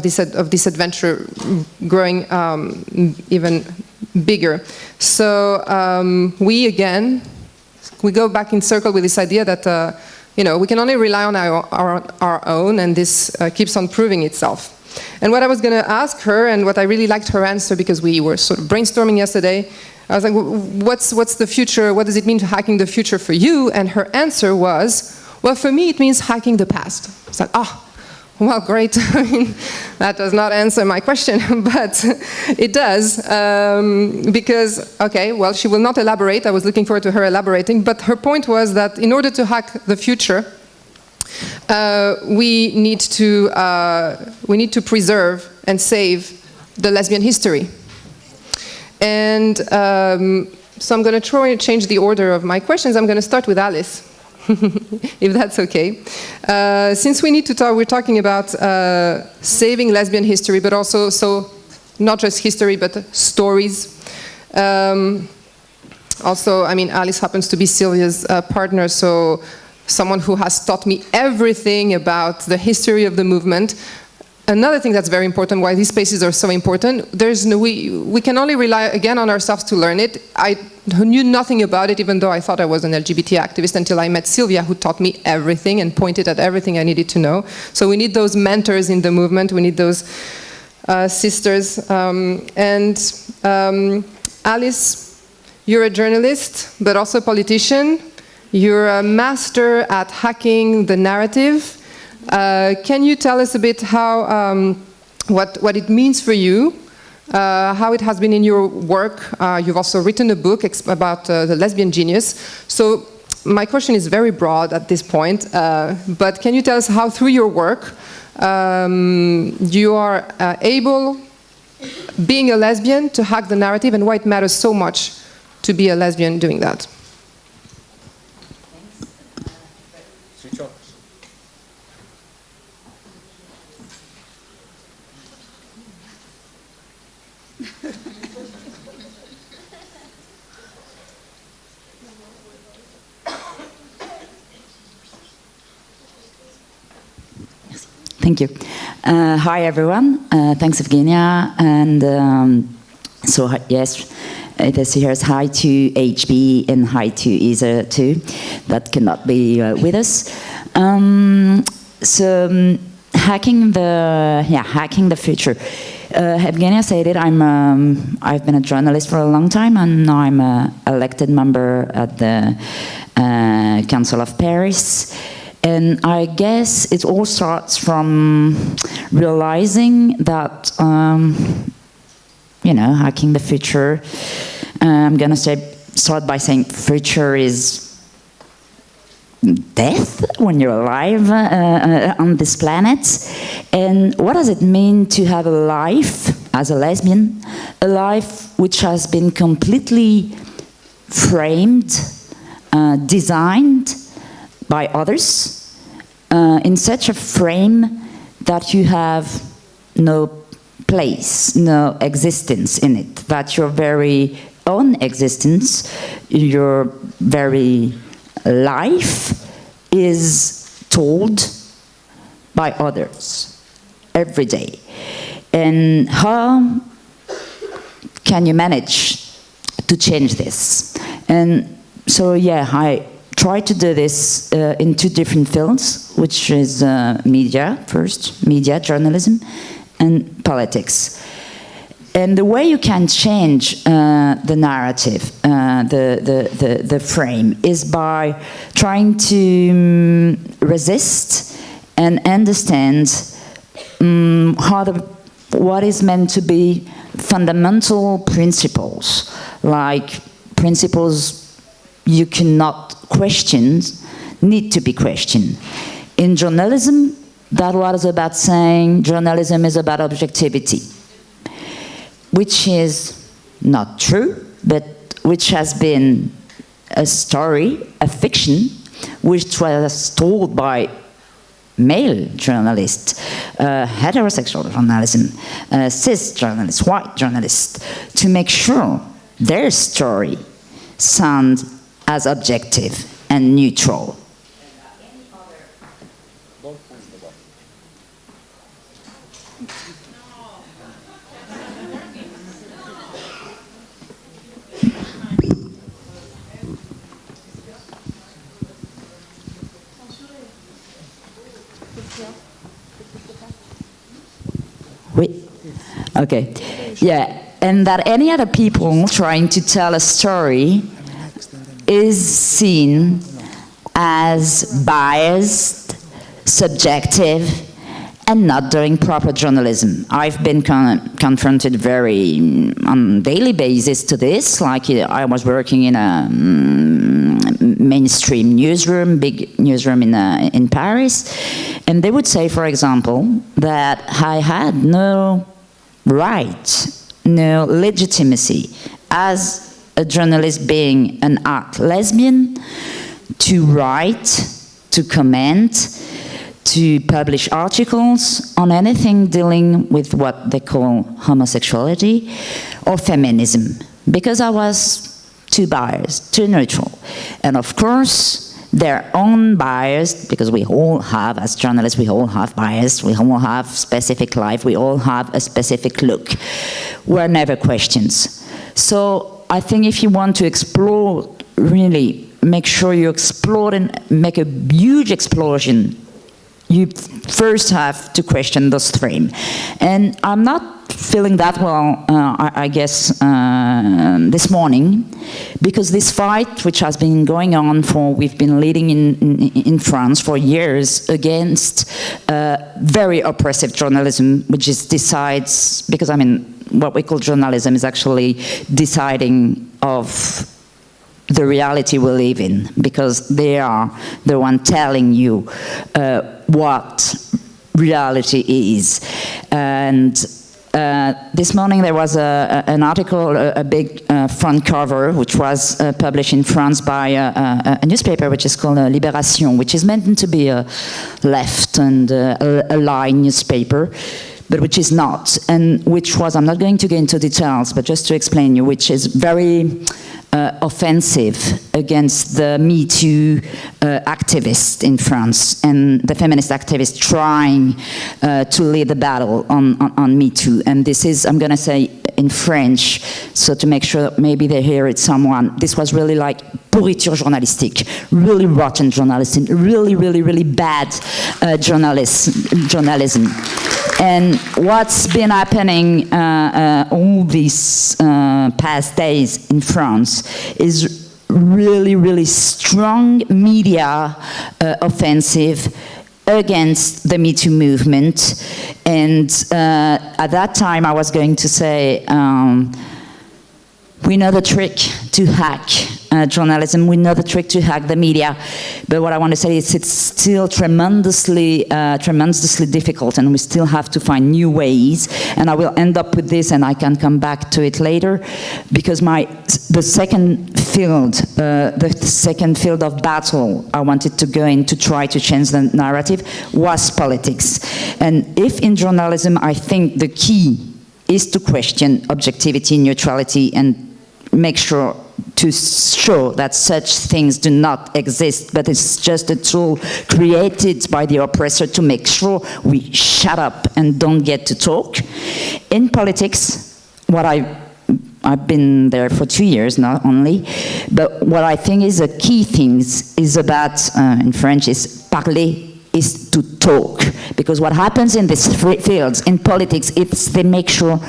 this adventure growing even bigger. So we go back in circle with this idea that we can only rely on our own, and this keeps on proving itself. And what I was going to ask her, and what I really liked her answer, because we were sort of brainstorming yesterday, I was like, what's the future? What does it mean to hacking the future for you? And her answer was, well, for me it means hacking the past. It's like, well, great. I mean, that does not answer my question, but it does, because, okay, well, she will not elaborate. I was looking forward to her elaborating, but her point was that in order to hack the future, we need to preserve and save the lesbian history. And so I'm going to try and change the order of my questions. I'm going to start with Alice. If that's okay. Since we're talking about saving lesbian history, but also, so not just history, but stories. Also, I mean, Alice happens to be Sylvia's partner, so someone who has taught me everything about the history of the movement. Another thing that's very important, why these spaces are so important, we can only rely again on ourselves to learn it. I knew nothing about it, even though I thought I was an LGBT activist, until I met Sylvia, who taught me everything and pointed at everything I needed to know. So we need those mentors in the movement, we need those sisters. Alice, you're a journalist, but also a politician. You're a master at hacking the narrative. Can you tell us a bit how, what it means for you, how it has been in your work? You've also written a book about the Lesbian Genius. So my question is very broad at this point, but can you tell us how through your work you are able, being a lesbian, to hack the narrative, and why it matters so much to be a lesbian doing that? Thank you. Hi, everyone. Thanks, Evgenia. And so, yes, here's hi to HB and hi to Isa, too, that cannot be with us. Hacking the future. Evgenia said it. I've been a journalist for a long time, and now I'm an elected member at the Council of Paris. And I guess it all starts from realizing that, hacking the future, I'm going to start by saying future is death when you're alive on this planet. And what does it mean to have a life as a lesbian? A life which has been completely framed, designed by others, in such a frame that you have no place, no existence in it, that your very own existence, your very life is told by others every day. And how can you manage to change this? And so, yeah, I try to do this in two different fields, which is media first, media, journalism, and politics. And the way you can change the narrative, the frame, is by trying to resist and understand what is meant to be fundamental principles, like principles you cannot question, need to be questioned. In journalism, that was about saying journalism is about objectivity, which is not true, but which has been a story, a fiction, which was told by male journalists, heterosexual journalism, cis journalists, white journalists, to make sure their story sounds as objective and neutral. Okay, yeah, and that any other people trying to tell a story is seen as biased, subjective, and not doing proper journalism. I've been confronted very on a daily basis to this, like I was working in a mainstream newsroom, big newsroom in Paris, and they would say, for example, that I had no right, no legitimacy as a journalist being an art lesbian to write, to comment, to publish articles on anything dealing with what they call homosexuality or feminism, because I was too biased, too neutral. And of course, their own bias, because we all have, as journalists, we all have bias, we all have specific life, we all have a specific look, were never questions. So I think if you want to explore, really make sure you explore and make a huge explosion, you first have to question those frames. And I'm not feeling that well, I guess, this morning, because this fight, which has been going on we've been leading in France for years against very oppressive journalism, which decides, because I mean, what we call journalism is actually deciding of the reality we live in, because they are the one telling you what reality is. And this morning there was an article, a big front cover, which was published in France by a newspaper which is called Libération, which is meant to be a left and a line newspaper, but which is not, and which was, I'm not going to get into details, but just to explain you, which is very offensive against the Me Too activists in France and the feminist activists trying to lead the battle on Me Too. And this is, I'm going to say in French, so to make sure that maybe they hear it someone, this was really like pourriture journalistique, really rotten journalism, really, really, really bad journalism. And what's been happening all these past days in France is really, really strong media offensive against the Me Too movement. And at that time I was going to say, we know the trick to hack journalism. We know the trick to hack the media, but what I want to say is it's still tremendously difficult, and we still have to find new ways. And I will end up with this, and I can come back to it later, because the second field of battle I wanted to go in to try to change the narrative was politics. And if in journalism I think the key is to question objectivity, neutrality, and make sure to show that such things do not exist, but it's just a tool created by the oppressor to make sure we shut up and don't get to talk. In politics, I've been there for 2 years, not only, but what I think is a key thing is about, in French, is parler, is to talk. Because what happens in these fields, in politics, is they make sure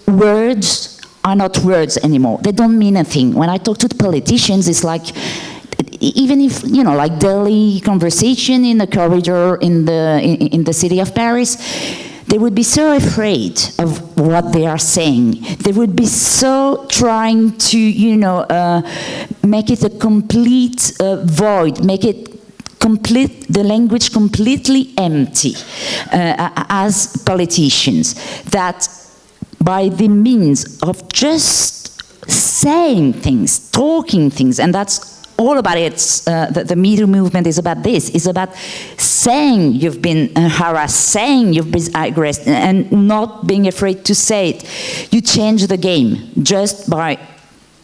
words are not words anymore. They don't mean a thing. When I talk to the politicians, it's like, even if, like daily conversation in the corridor in the city of Paris, they would be so afraid of what they are saying. They would be so trying to, make it a complete void, make it the language completely empty as politicians, that by the means of just saying things, talking things, and that's all about it. The Me Too movement is about this. It's about saying you've been harassed, saying you've been aggressed, and not being afraid to say it. You change the game just by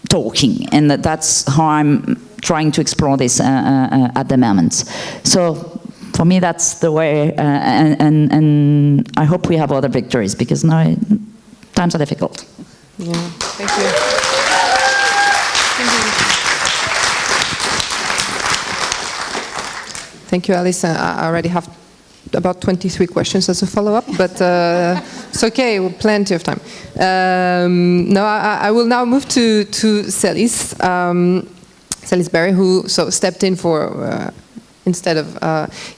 talking, and that's how I'm trying to explore this at the moment. So for me, that's the way, and I hope we have other victories, because now times are difficult. Yeah, thank you. Thank you, Alice. I already have about 23 questions as a follow-up, but it's okay, we'll plenty of time. No, I will now move to Celis Berry, who stepped in for instead of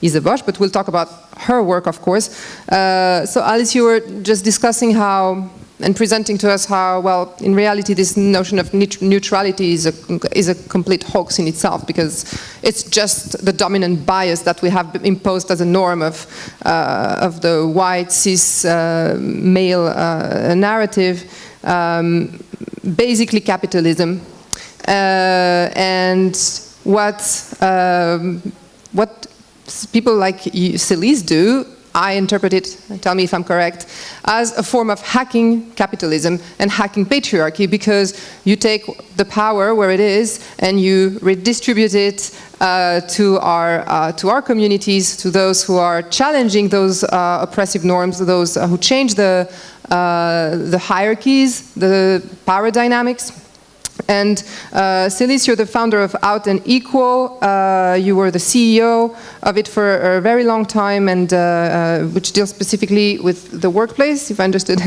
Isa Bosch, but we'll talk about her work, of course. So Alice, you were just discussing how, and presenting to us how, well, in reality, this notion of neutrality is a complete hoax in itself, because it's just the dominant bias that we have imposed as a norm of the white, cis, male narrative, basically capitalism. And what people like Celis do, I interpret it, tell me if I'm correct, as a form of hacking capitalism and hacking patriarchy, because you take the power where it is and you redistribute it to our communities, to those who are challenging those oppressive norms, those who change the hierarchies, the power dynamics. And Celis, you're the founder of Out and Equal. You were the CEO of it for a very long time, and which deals specifically with the workplace, if I understood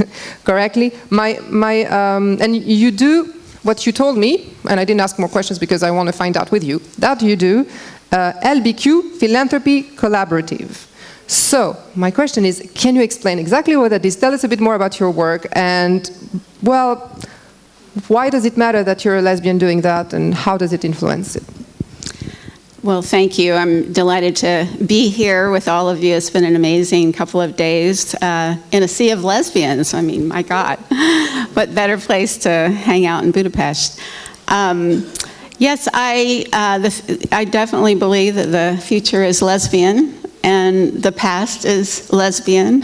correctly. And you do what you told me, and I didn't ask more questions because I want to find out with you, that you do LBQ, Philanthropy Collaborative. So, my question is, can you explain exactly what that is? Tell us a bit more about your work, and, well, why does it matter that you're a lesbian doing that, and how does it influence it? Well, thank you. I'm delighted to be here with all of you. It's been an amazing couple of days in a sea of lesbians. I mean, my God, what better place to hang out in Budapest? Yes, I definitely believe that the future is lesbian, and the past is lesbian,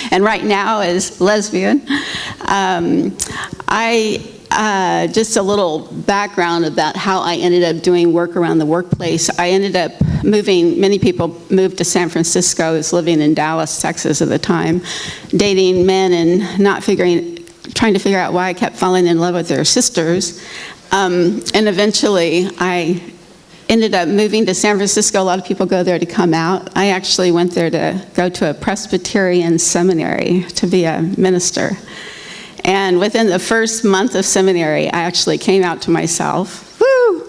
and right now is lesbian. Just a little background about how I ended up doing work around the workplace. I ended up moving, many people moved to San Francisco. I was living in Dallas, Texas at the time, dating men and trying to figure out why I kept falling in love with their sisters. And eventually I ended up moving to San Francisco. A lot of people go there to come out. I actually went there to go to a Presbyterian seminary to be a minister. And within the first month of seminary, I actually came out to myself. Woo!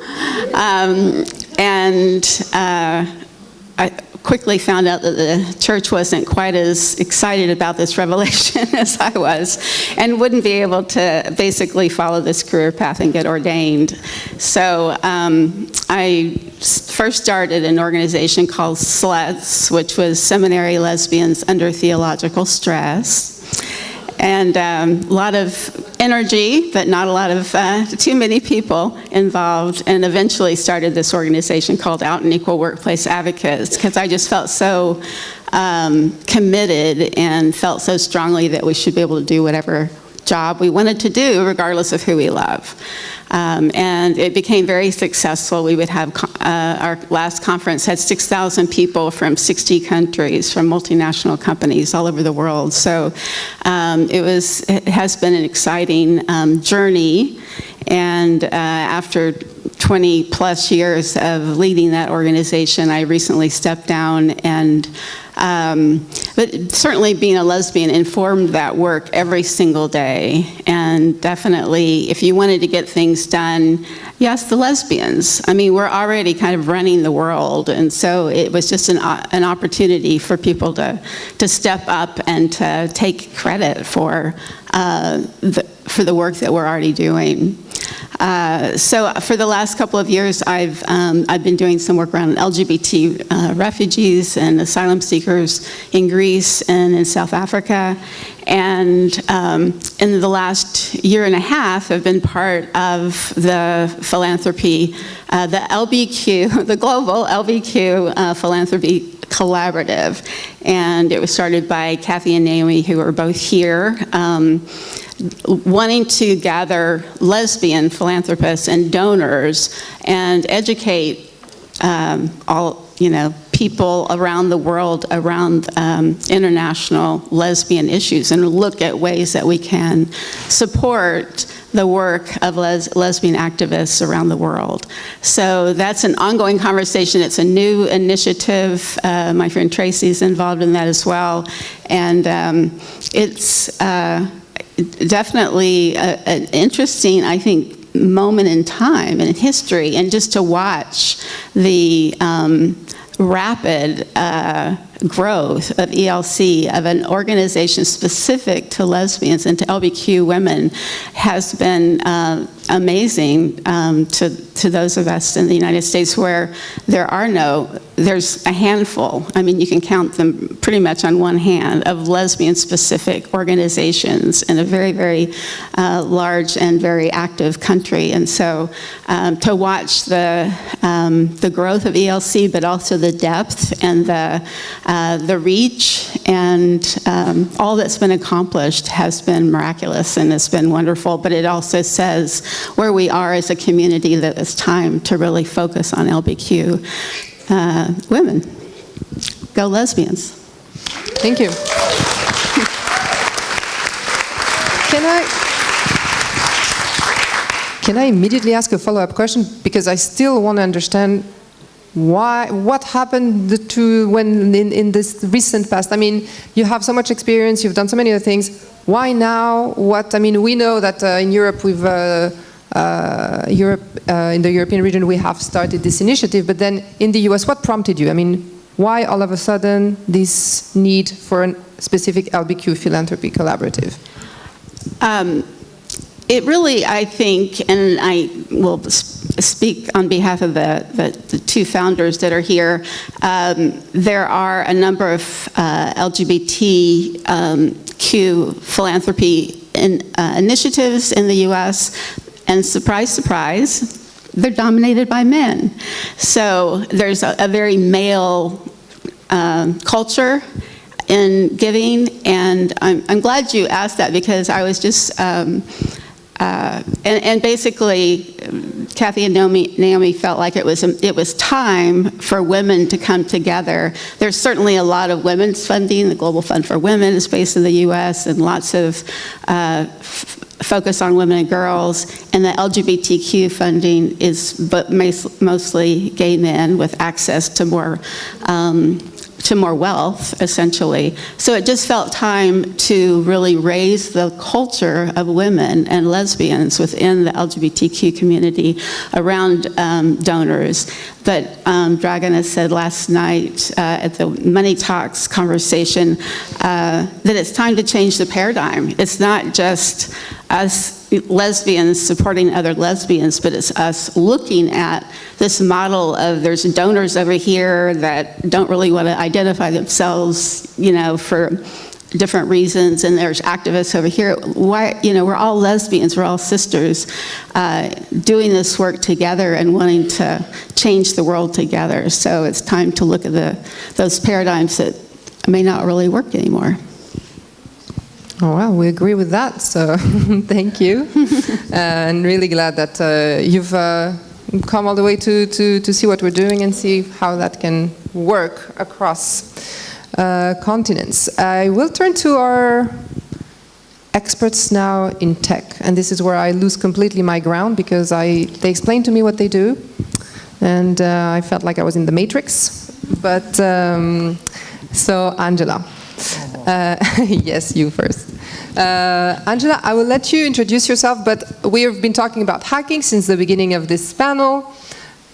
quickly found out that the church wasn't quite as excited about this revelation as I was, and wouldn't be able to basically follow this career path and get ordained. So I first started an organization called SLES, which was Seminary Lesbians Under Theological Stress. And a lot of energy, but not a lot of, too many people involved, and eventually started this organization called Out and Equal Workplace Advocates, because I just felt so committed and felt so strongly that we should be able to do whatever job we wanted to do, regardless of who we love. And it became very successful. We would have, our last conference had 6,000 people from 60 countries, from multinational companies all over the world. So it has been an exciting journey. And after 20 plus years of leading that organization, I recently stepped down, and but certainly being a lesbian informed that work every single day. And definitely, if you wanted to get things done, yes, the lesbians. I mean, we're already kind of running the world, and so it was just an opportunity for people to step up and to take credit for the work that we're already doing. So for the last couple of years, I've been doing some work around LGBT refugees and asylum seekers in Greece and in South Africa. And in the last year and a half, I've been part of the philanthropy, the LBQ, the Global LBQ Philanthropy Collaborative. And it was started by Kathy and Naomi, who are both here, wanting to gather lesbian philanthropists and donors and educate all, people around the world around international lesbian issues, and look at ways that we can support the work of lesbian activists around the world. So that's an ongoing conversation. It's a new initiative. My friend Tracy's involved in that as well. And it's definitely an interesting, I think, moment in time and in history, and just to watch the rapid growth of ELC, of an organization specific to lesbians and to LGBTQ women, has been amazing to those of us in the United States, where there's a handful, I mean, you can count them pretty much on one hand, of lesbian-specific organizations in a very, very large and very active country. And so to watch the growth of ELC, but also the depth and the reach and all that's been accomplished has been miraculous, and it's been wonderful. But it also says where we are as a community, that it's time to really focus on LGBTQ women. Go lesbians. Thank you. Can I immediately ask a follow-up question? Because I still want to understand what happened to when in this recent past. I mean, you have so much experience, you've done so many other things. Why now? We know that in Europe we've in the European region we have started this initiative, but then in the US, what prompted you? I mean, why all of a sudden this need for a specific LGBTQ philanthropy collaborative? It really, I think, and I will speak on behalf of the two founders that are here, there are a number of LGBTQ philanthropy initiatives in the US, and surprise, surprise, they're dominated by men. So there's a very male culture in giving, and I'm glad you asked that, because I was just, and basically, Kathy and Naomi felt like it was time for women to come together. There's certainly a lot of women's funding. The Global Fund for Women is based in the U.S., and lots of focus on women and girls. And the LGBTQ funding is mostly gay men with access to more to more wealth, essentially. So it just felt time to really raise the culture of women and lesbians within the LGBTQ community around donors. But Dragan has said last night at the Money Talks conversation that it's time to change the paradigm. It's not just us lesbians supporting other lesbians, but it's us looking at this model of there's donors over here that don't really want to identify themselves, you know, for different reasons, and there's activists over here. Why, you know, we're all lesbians, we're all sisters, doing this work together and wanting to change the world together. So it's time to look at those paradigms that may not really work anymore. Oh, well, we agree with that, so thank you. And really glad that you've come all the way to see what we're doing and see how that can work across continents. I will turn to our experts now in tech, and this is where I lose completely my ground because they explained to me what they do, and I felt like I was in the Matrix. But so Angela. Yes, you first. Angela, I will let you introduce yourself, but we have been talking about hacking since the beginning of this panel.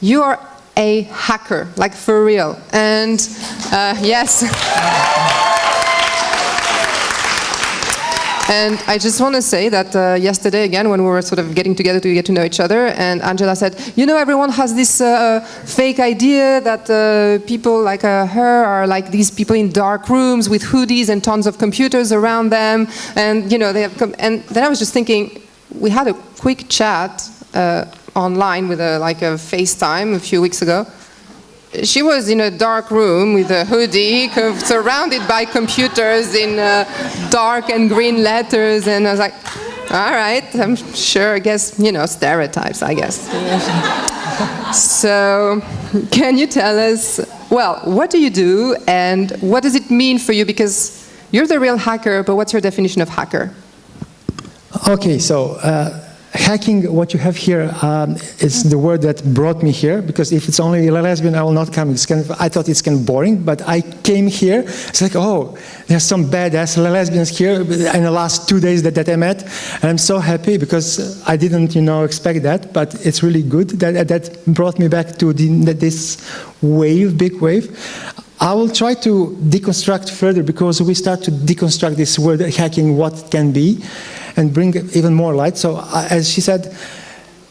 You are a hacker, like for real. And yes. And I just want to say that yesterday, again, when we were sort of getting together to get to know each other, and Angela said, you know, everyone has this fake idea that people like her are like these people in dark rooms with hoodies and tons of computers around them, and, you know, they have and then I was just thinking, we had a quick chat online with a FaceTime a few weeks ago. She was in a dark room with a hoodie, surrounded by computers in dark and green letters, and I was like, all right, I'm sure, I guess, you know, stereotypes, I guess. So, can you tell us, well, what do you do, and what does it mean for you? Because you're the real hacker, but what's your definition of hacker? Okay, so hacking, what you have here, is the word that brought me here, because if it's only a lesbian, I will not come. It's kind of, I thought it's kind of boring, but I came here, it's like, oh, there's some badass lesbians here in the last 2 days that I met, and I'm so happy because I didn't, you know, expect that, but it's really good that brought me back to this wave, big wave. I will try to deconstruct further because we start to deconstruct this word hacking, what it can be, and bring even more light. So as she said,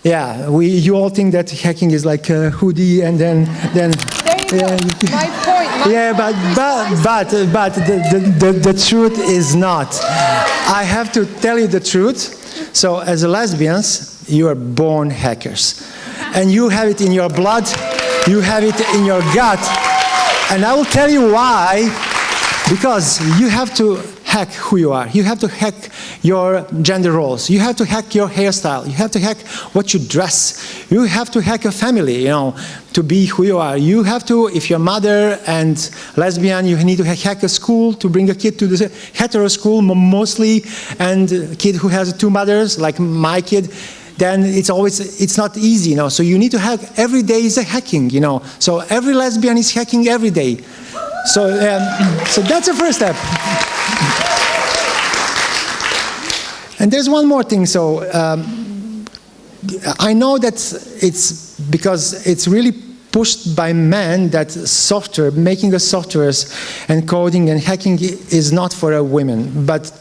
yeah, you all think that hacking is like a hoodie and then there you go. My point. Yeah, but the truth is not. I have to tell you the truth. So as lesbians, you are born hackers. And you have it in your blood, you have it in your gut. And I will tell you why. Because you have to hack who you are. You have to hack your gender roles. You have to hack your hairstyle. You have to hack what you dress. You have to hack a family, you know, to be who you are. You have to, if you're mother and lesbian, you need to hack a school to bring a kid to the hetero school mostly, and a kid who has 2 mothers, like my kid, then it's not easy, you know. So you need to hack. Every day is a hacking, you know. So every lesbian is hacking every day. So that's the first step. And there's one more thing. So I know that it's because it's really pushed by men that software, making of softwares and coding and hacking is not for a women. But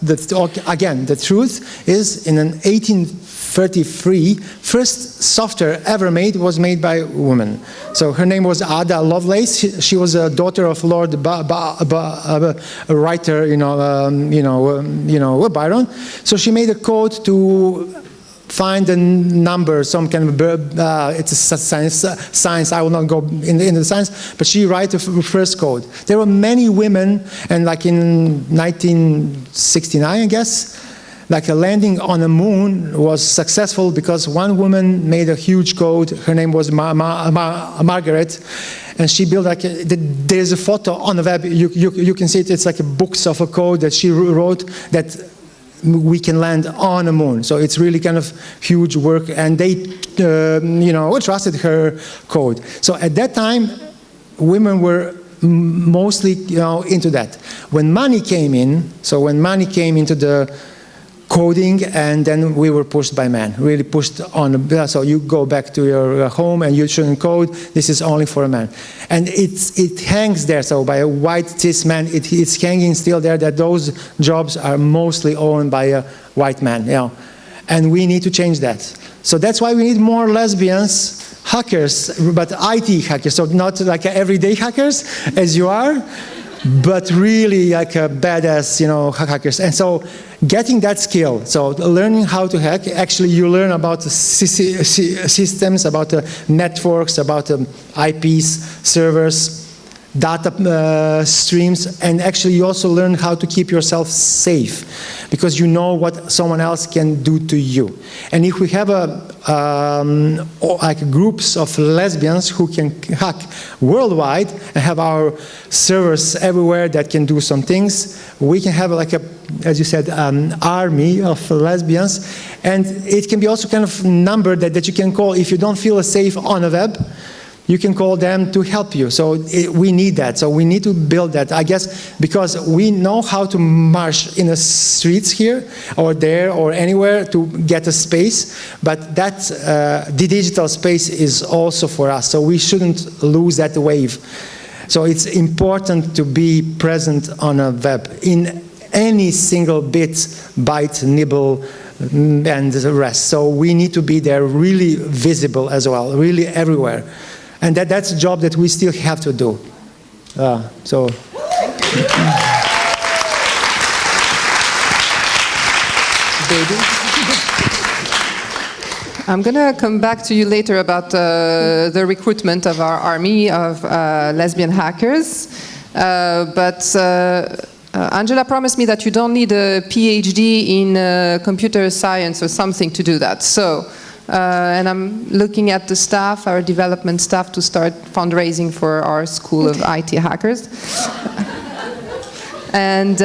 again, the truth is in an 1833, first software ever made was made by a woman. So her name was Ada Lovelace. She was a daughter of Lord a writer, Byron. So she made a code to find a number, some kind of it's a science. I will not go into the science, but she wrote the first code. There were many women, and like in 1969, I guess, like a landing on the moon was successful because one woman made a huge code. Her name was Margaret, and she built like there's a photo on the web. You can see it. It's like a books of a code that she wrote that we can land on the moon. So it's really kind of huge work, and they, trusted her code. So at that time, women were mostly into that. When money came in, so when money came into the coding, and then we were pushed by men, really pushed on. So you go back to your home and you shouldn't code. This is only for a man, and it hangs there. So by a white cis man, it's hanging still there that those jobs are mostly owned by a white man. And we need to change that. So that's why we need more lesbians. Hackers, but IT hackers, so not like everyday hackers as you are, but really like a badass, hackers. And so getting that skill, so learning how to hack, actually you learn about the systems, about the networks, about the IPs, servers, data streams, and actually you also learn how to keep yourself safe because you know what someone else can do to you. And if we have like groups of lesbians who can hack worldwide and have our servers everywhere that can do some things, we can have like as you said, army of lesbians, and it can be also kind of number that you can call if you don't feel safe on the web. You can call them to help you. So we need that. So we need to build that, I guess, because we know how to march in the streets here or there or anywhere to get a space, but that the digital space is also for us. So we shouldn't lose that wave. So it's important to be present on a web in any single bit, byte, nibble, and the rest. So we need to be there really visible as well, really everywhere. And that's a job that we still have to do. So. I'm going to come back to you later about the recruitment of our army of lesbian hackers. But Angela promised me that you don't need a PhD in computer science or something to do that. So. And I'm looking at the staff, our development staff, to start fundraising for our School of IT Hackers. And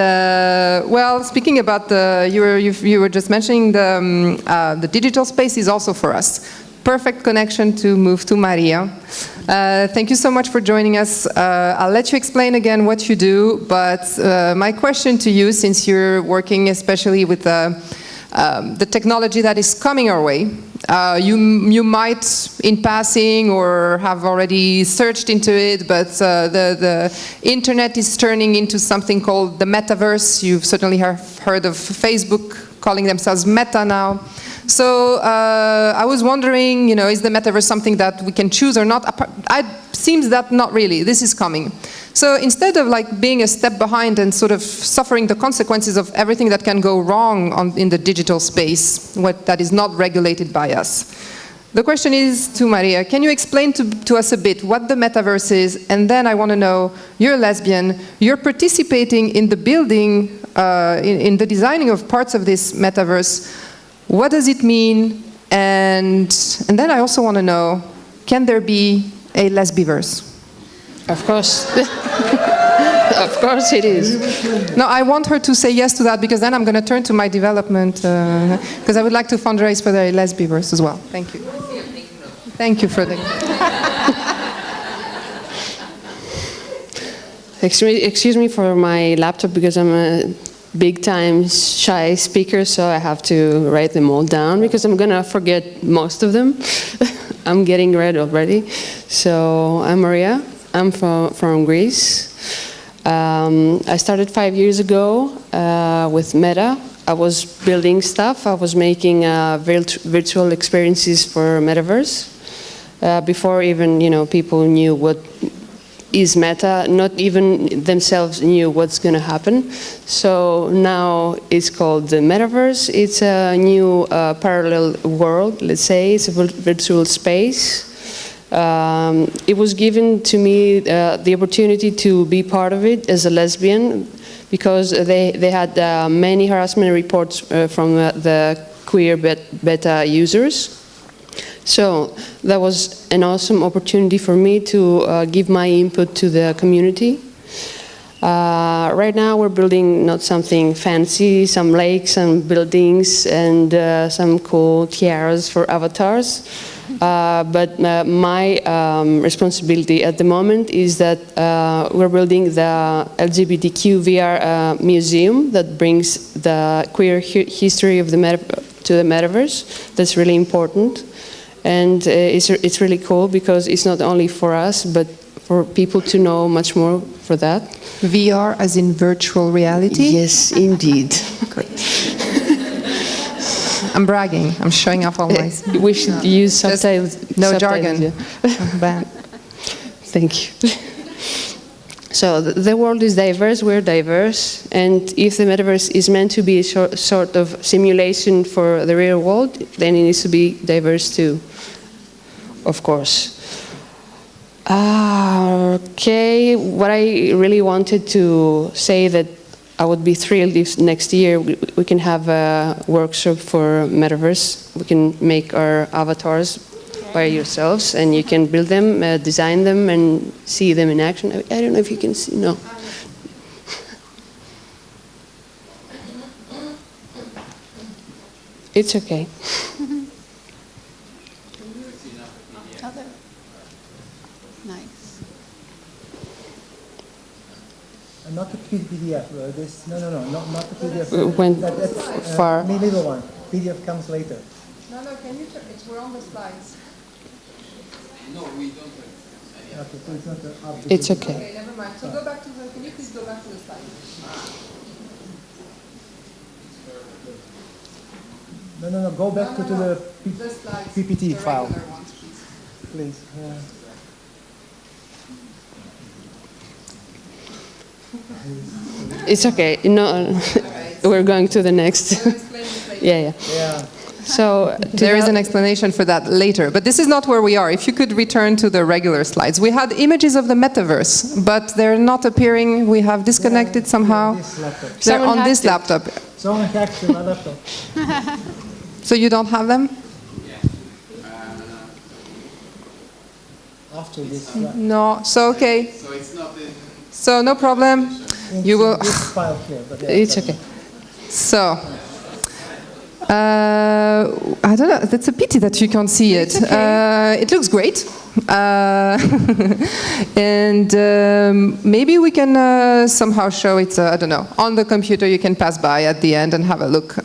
well, speaking about you were just mentioning the digital space is also for us. Perfect connection to move to Maria. Thank you so much for joining us. I'll let you explain again what you do, but my question to you, since you're working especially with the technology that is coming our way, you might, in passing, or have already searched into it, but the internet is turning into something called the Metaverse. You've certainly heard of Facebook calling themselves Meta now. So I was wondering, is the Metaverse something that we can choose or not? It seems that not really. This is coming. So instead of like being a step behind and sort of suffering the consequences of everything that can go wrong in the digital space, that is not regulated by us. The question is to Maria, can you explain to us a bit what the Metaverse is? And then I want to know, you're a lesbian, you're participating in the building, in the designing of parts of this Metaverse. What does it mean? And then I also want to know, can there be a Lesbiverse? Of course. Of course it is. No, I want her to say yes to that, because then I'm going to turn to my development, because I would like to fundraise for the Lesbiverse as well. Thank you. Thank you for the... Excuse me for my laptop, because I'm a big-time shy speaker, so I have to write them all down, because I'm going to forget most of them. I'm getting red already. So I'm Maria. I'm from Greece. I started 5 years ago with Meta. I was building stuff. I was making virtual experiences for Metaverse. Before even people knew what is Meta, not even themselves knew what's going to happen. So now it's called the Metaverse. It's a new parallel world, let's say. It's a virtual space. It was given to me the opportunity to be part of it as a lesbian, because they had many harassment reports from the queer beta users. So that was an awesome opportunity for me to give my input to the community. Right now we're building not something fancy, some lakes and buildings and some cool tiaras for avatars. But my responsibility at the moment is that we're building the LGBTQ VR museum that brings the queer history of the to the metaverse. That's really important. And it's really cool because it's not only for us, but for people to know much more for that. VR as in virtual reality? Yes, indeed. I'm bragging. I'm showing off all my... We should use subtitles. No subtitles, jargon. Yeah. Bad. Thank you. So the world is diverse, we're diverse, and if the metaverse is meant to be a sort of simulation for the real world, then it needs to be diverse too, of course. Okay, what I really wanted to say that I would be thrilled if next year we can have a workshop for Metaverse. We can make our avatars by yourselves, and you can build them, design them, and see them in action. I don't know if you can see, no. It's okay. Not the PDF. Not the PDF. Went far. Middle one. PDF comes later. No, can you turn? We're on the slides. No, we don't have. Okay, so it's not the update. It's okay. Okay, never mind. So go back to the. Can you please go back to the slides? No. Go back to the slides, PPT the file, regular ones, please. please. It's okay. No, we're going to the next. Yeah. So there is an explanation for that later, but this is not where we are. If you could return to the regular slides. We had images of the metaverse, but they're not appearing. We have disconnected somehow. They're on this laptop. Someone hacked my laptop. So you don't have them? After this. No. So okay. So it's not in... So no problem. You will. This file here, but yeah, it's okay. So. I don't know. That's a pity that you can't see it. Okay. It looks great, and maybe we can somehow show it. I don't know. On the computer, you can pass by at the end and have a look.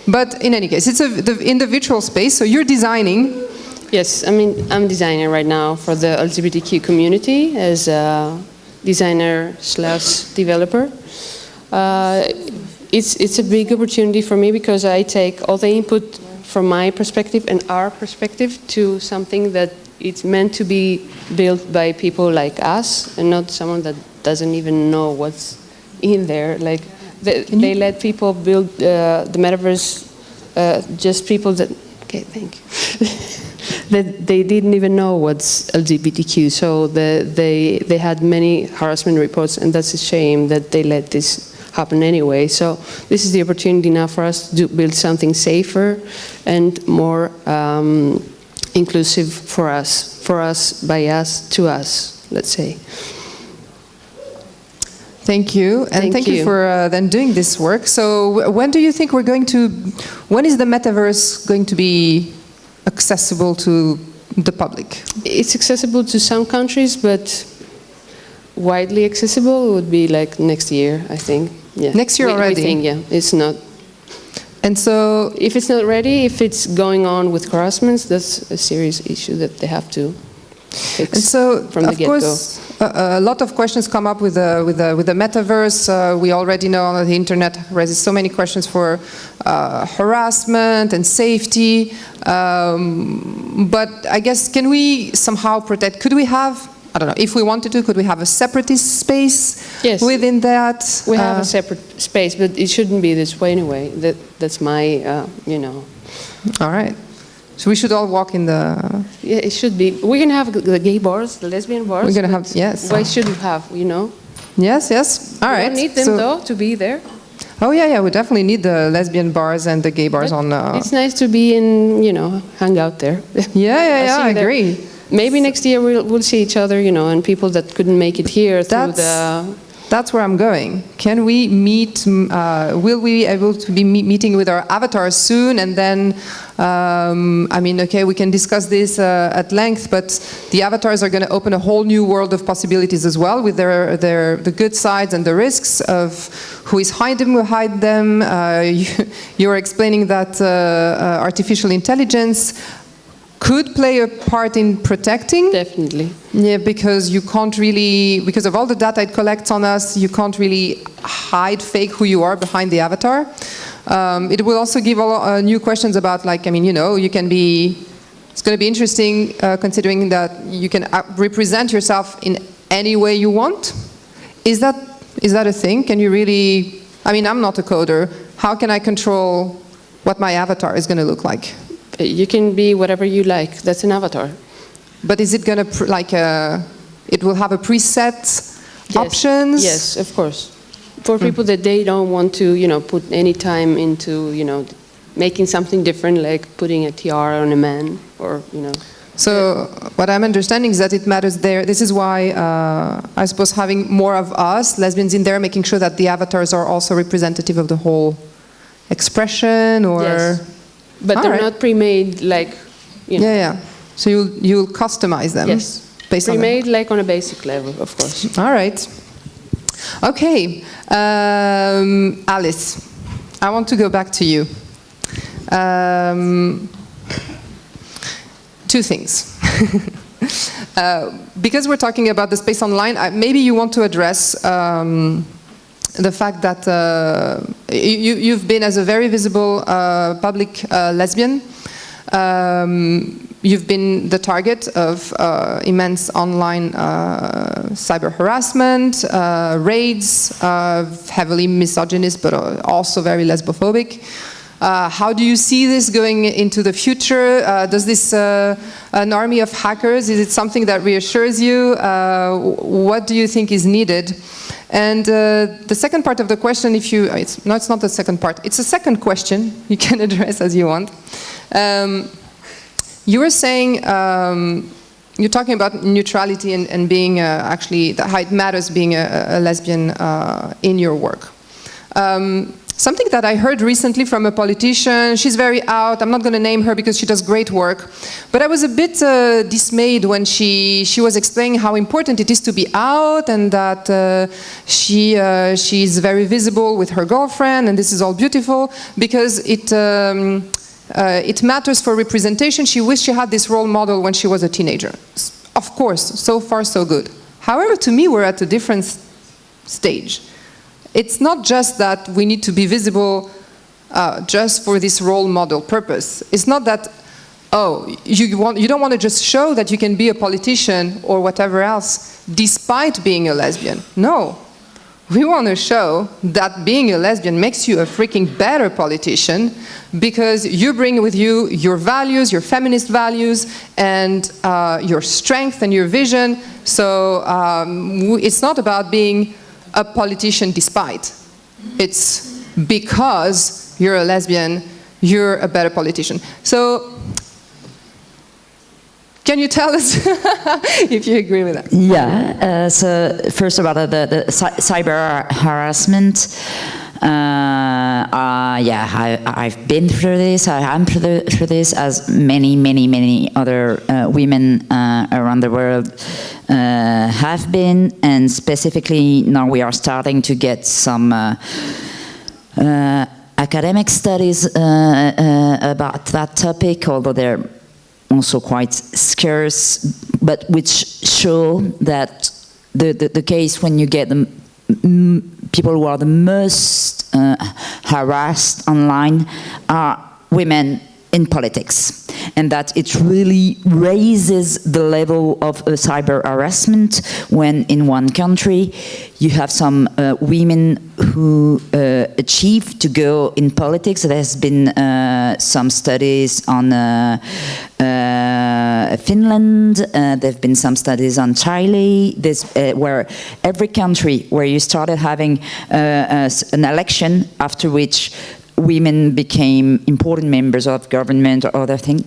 But in any case, it's in the virtual space. So you're designing. Yes, I mean I'm designing right now for the LGBTQ community as a designer/developer. It's a big opportunity for me because I take all the input from my perspective and our perspective to something that it's meant to be built by people like us and not someone that doesn't even know what's in there. Like they let people build the metaverse, just people that. Okay, thank you. That they didn't even know what's LGBTQ, so they had many harassment reports, and that's a shame that they let this happen anyway. So this is the opportunity now for us to build something safer and more inclusive for us, by us, to us, let's say. Thank you, and thank you for then doing this work. So when do you think we're going to, when is the metaverse going to be accessible to the public? It's accessible to some countries, but widely accessible would be like next year, I think. Yeah. Next year already? We think, yeah, it's not. And so... If it's not ready, if it's going on with harassments, that's a serious issue that they have to fix and so, from the get-go. Of course, a lot of questions come up with the metaverse. We already know on the internet raises so many questions for harassment and safety. But I guess, can we somehow protect, could we have, I don't know, if we wanted to, could we have a separatist space within that? We have a separate space, but it shouldn't be this way anyway. That's my, All right. So we should all walk in the... Yeah, it should be. We're going to have the gay bars, the lesbian bars. We're going to have, yes. Why shouldn't have, Yes. All right. We don't need them, though, to be there. Oh, yeah, we definitely need the lesbian bars and the gay bars on... It's nice to be in, hang out there. Yeah, I agree. Maybe next year we'll see each other, and people that couldn't make it here through the That's where I'm going. Can we meet, will we be able to be meeting with our avatars soon? And then, I mean, okay, we can discuss this at length, but the avatars are going to open a whole new world of possibilities as well, with the good sides and the risks of who is hiding behind them. You were explaining that artificial intelligence could play a part in protecting. Definitely. Yeah, because you can't really, because of all the data it collects on us, you can't really hide, fake who you are behind the avatar. It will also give new questions about, like, I mean, you know, you can be, it's going to be interesting considering that you can represent yourself in any way you want. Is that a thing? Can you really, I mean, I'm not a coder. How can I control what my avatar is going to look like? You can be whatever you like. That's an avatar. But is it going to, it will have a preset options? Yes, of course. For people that they don't want to, you know, put any time into, you know, making something different, like putting a tiara on a man, or, you know. So what I'm understanding is that it matters there. This is why I suppose having more of us, lesbians, in there, making sure that the avatars are also representative of the whole expression, or... Yes. But they're not pre-made, like, you know. Yeah, yeah. So you'll customize them. Yes. Based on pre-made, like on a basic level, of course. All right. Okay. Alice, I want to go back to you. Two things. Because we're talking about the space online, maybe you want to address the fact that you've been, as a very visible public lesbian, you've been the target of immense online cyber harassment, raids, heavily misogynist, but also very lesbophobic. How do you see this going into the future? Does this an army of hackers? Is it something that reassures you? What do you think is needed? And the second part of the question, if you, it's not the second part, it's a second question you can address as you want. You were saying, you're talking about neutrality and being actually, how it matters being a lesbian in your work. Something that I heard recently from a politician, she's very out, I'm not going to name her because she does great work, but I was a bit dismayed when she was explaining how important it is to be out, and that she's very visible with her girlfriend, and this is all beautiful, because it matters for representation. She wished she had this role model when she was a teenager. Of course, so far so good. However, to me, we're at a different stage. It's not just that we need to be visible just for this role model purpose. It's not that, oh, you don't want to just show that you can be a politician or whatever else despite being a lesbian. No. We want to show that being a lesbian makes you a freaking better politician, because you bring with you your values, your feminist values, and your strength and your vision. So it's not about being a politician despite. It's because you're a lesbian, you're a better politician. So, can you tell us if you agree with that? Yeah, so first about the cyber harassment. Yeah, I've been through this, I am through this, as many other women around the world have been, and specifically now we are starting to get some academic studies about that topic, although they're also quite scarce, but which show that the case when you get the people who are the most harassed online are women in politics, and that it really raises the level of cyber harassment when in one country you have some women who achieve to go in politics. There has been some studies on Finland, there have been some studies on Chile, where every country where you started having an election after which women became important members of government or other things,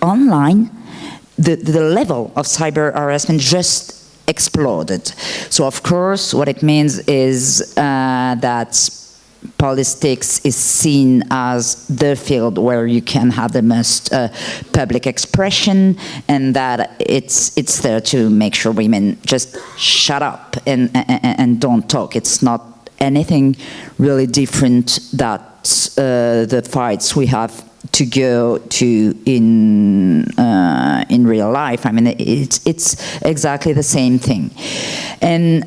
online, the level of cyber harassment just exploded. So of course, what it means is that politics is seen as the field where you can have the most public expression, and that it's there to make sure women just shut up and don't talk. It's not anything really different that the fights we have to go to in real life. I mean, it's exactly the same thing. And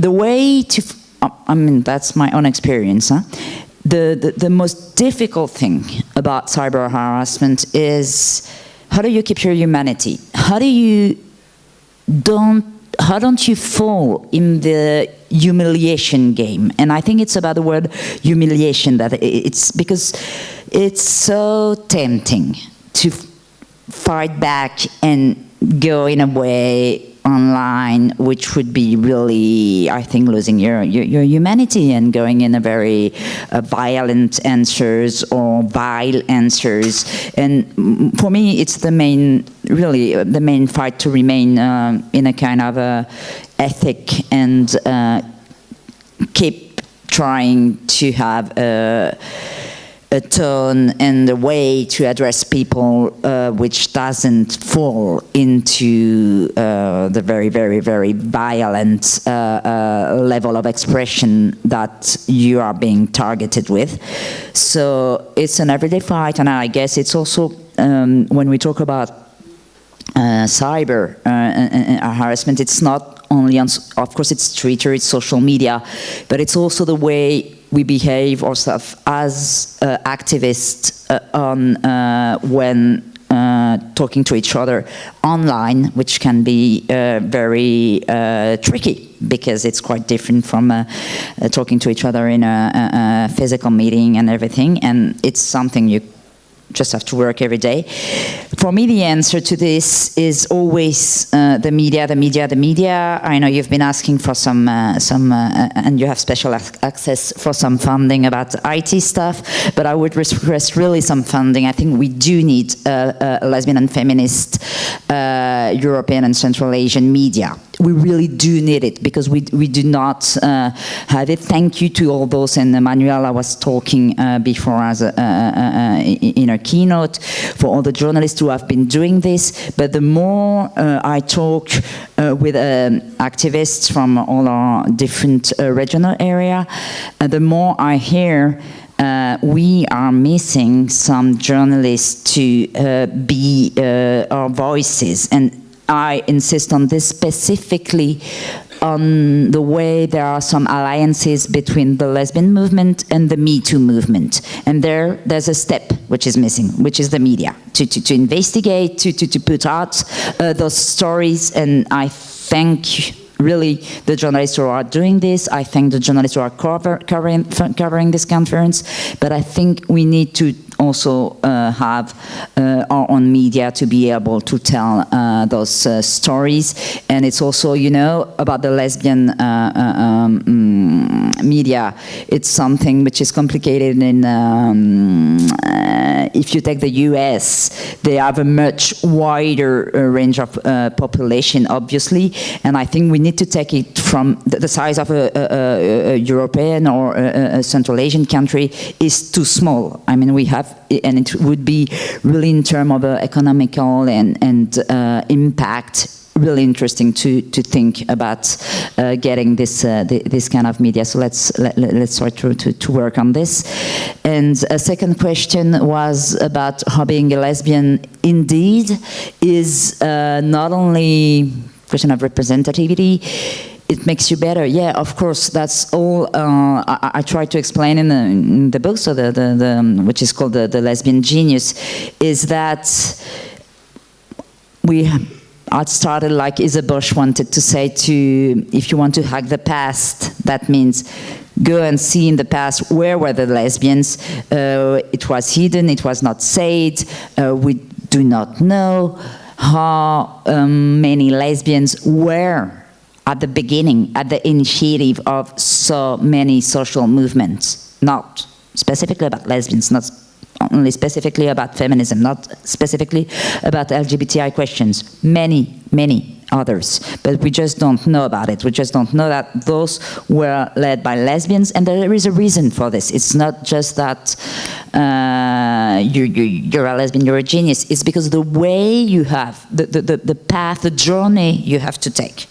the way to, I mean, that's my own experience. Huh? The most difficult thing about cyber harassment is, how do you keep your humanity? How don't you fall in the humiliation game? And I think it's about the word humiliation, that it's because it's so tempting to fight back and go in a way online, which would be really, I think, losing your humanity and going in a very violent answers or vile answers. And for me, it's the main fight to remain in a kind of ethic and keep trying to have a tone and a way to address people which doesn't fall into the very, very, very violent level of expression that you are being targeted with. So it's an everyday fight, and I guess it's also, when we talk about cyber harassment, it's not only on, of course it's Twitter, it's social media, but it's also the way we behave ourselves as activists when talking to each other online, which can be very tricky, because it's quite different from talking to each other in a physical meeting and everything, and it's something you just have to work every day. For me, the answer to this is always the media, the media, the media. I know you've been asking for some and you have special access for some funding about IT stuff, but I would request really some funding. I think we do need lesbian and feminist European and Central Asian media. We really do need it, because we do not have it. Thank you to all those, and Manuela was talking before as in her keynote, for all the journalists who have been doing this. But the more I talk with activists from all our different regional area, the more I hear we are missing some journalists to be our voices. And I insist on this specifically on the way there are some alliances between the lesbian movement and the Me Too movement. And there's a step which is missing, which is the media, to investigate, to put out those stories. And I thank really the journalists who are doing this. I thank the journalists who are covering this conference. But I think we need to also have our own media to be able to tell those stories. And it's also, you know, about the lesbian media. It's something which is complicated in, if you take the US, they have a much wider range of population, obviously. And I think we need to take it from the size of a European or a Central Asian country is too small. I mean, we have, and it would be really in terms of economical and impact, really interesting to think about getting this this kind of media. So let's try to work on this. And a second question was about how being a lesbian indeed is not only a question of representativity. It makes you better. Yeah, of course. That's all. I try to explain in the book, so the which is called the Lesbian Genius, is that I started like Isa Bush wanted to say to, if you want to hack the past, that means go and see in the past where were the lesbians. It was hidden. It was not said. We do not know how many lesbians were at the beginning, at the initiative of so many social movements, not specifically about lesbians, not only specifically about feminism, not specifically about LGBTI questions. Many, many others, but we just don't know about it. We just don't know that those were led by lesbians, and there is a reason for this. It's not just that you're a lesbian, you're a genius. It's because the way you have, the path, the journey you have to take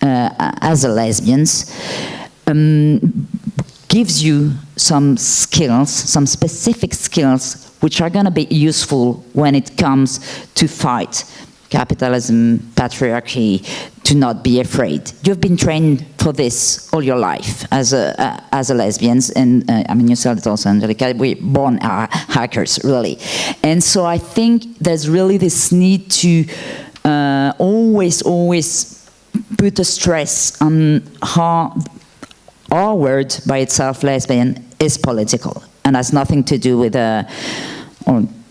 as a lesbians gives you some skills, some specific skills, which are going to be useful when it comes to fight capitalism, patriarchy, to not be afraid. You've been trained for this all your life as a lesbians, and I mean, you said it also, Angelica, we're born hackers, really. And so I think there's really this need to always put a stress on how our word by itself, lesbian, is political and has nothing to do with or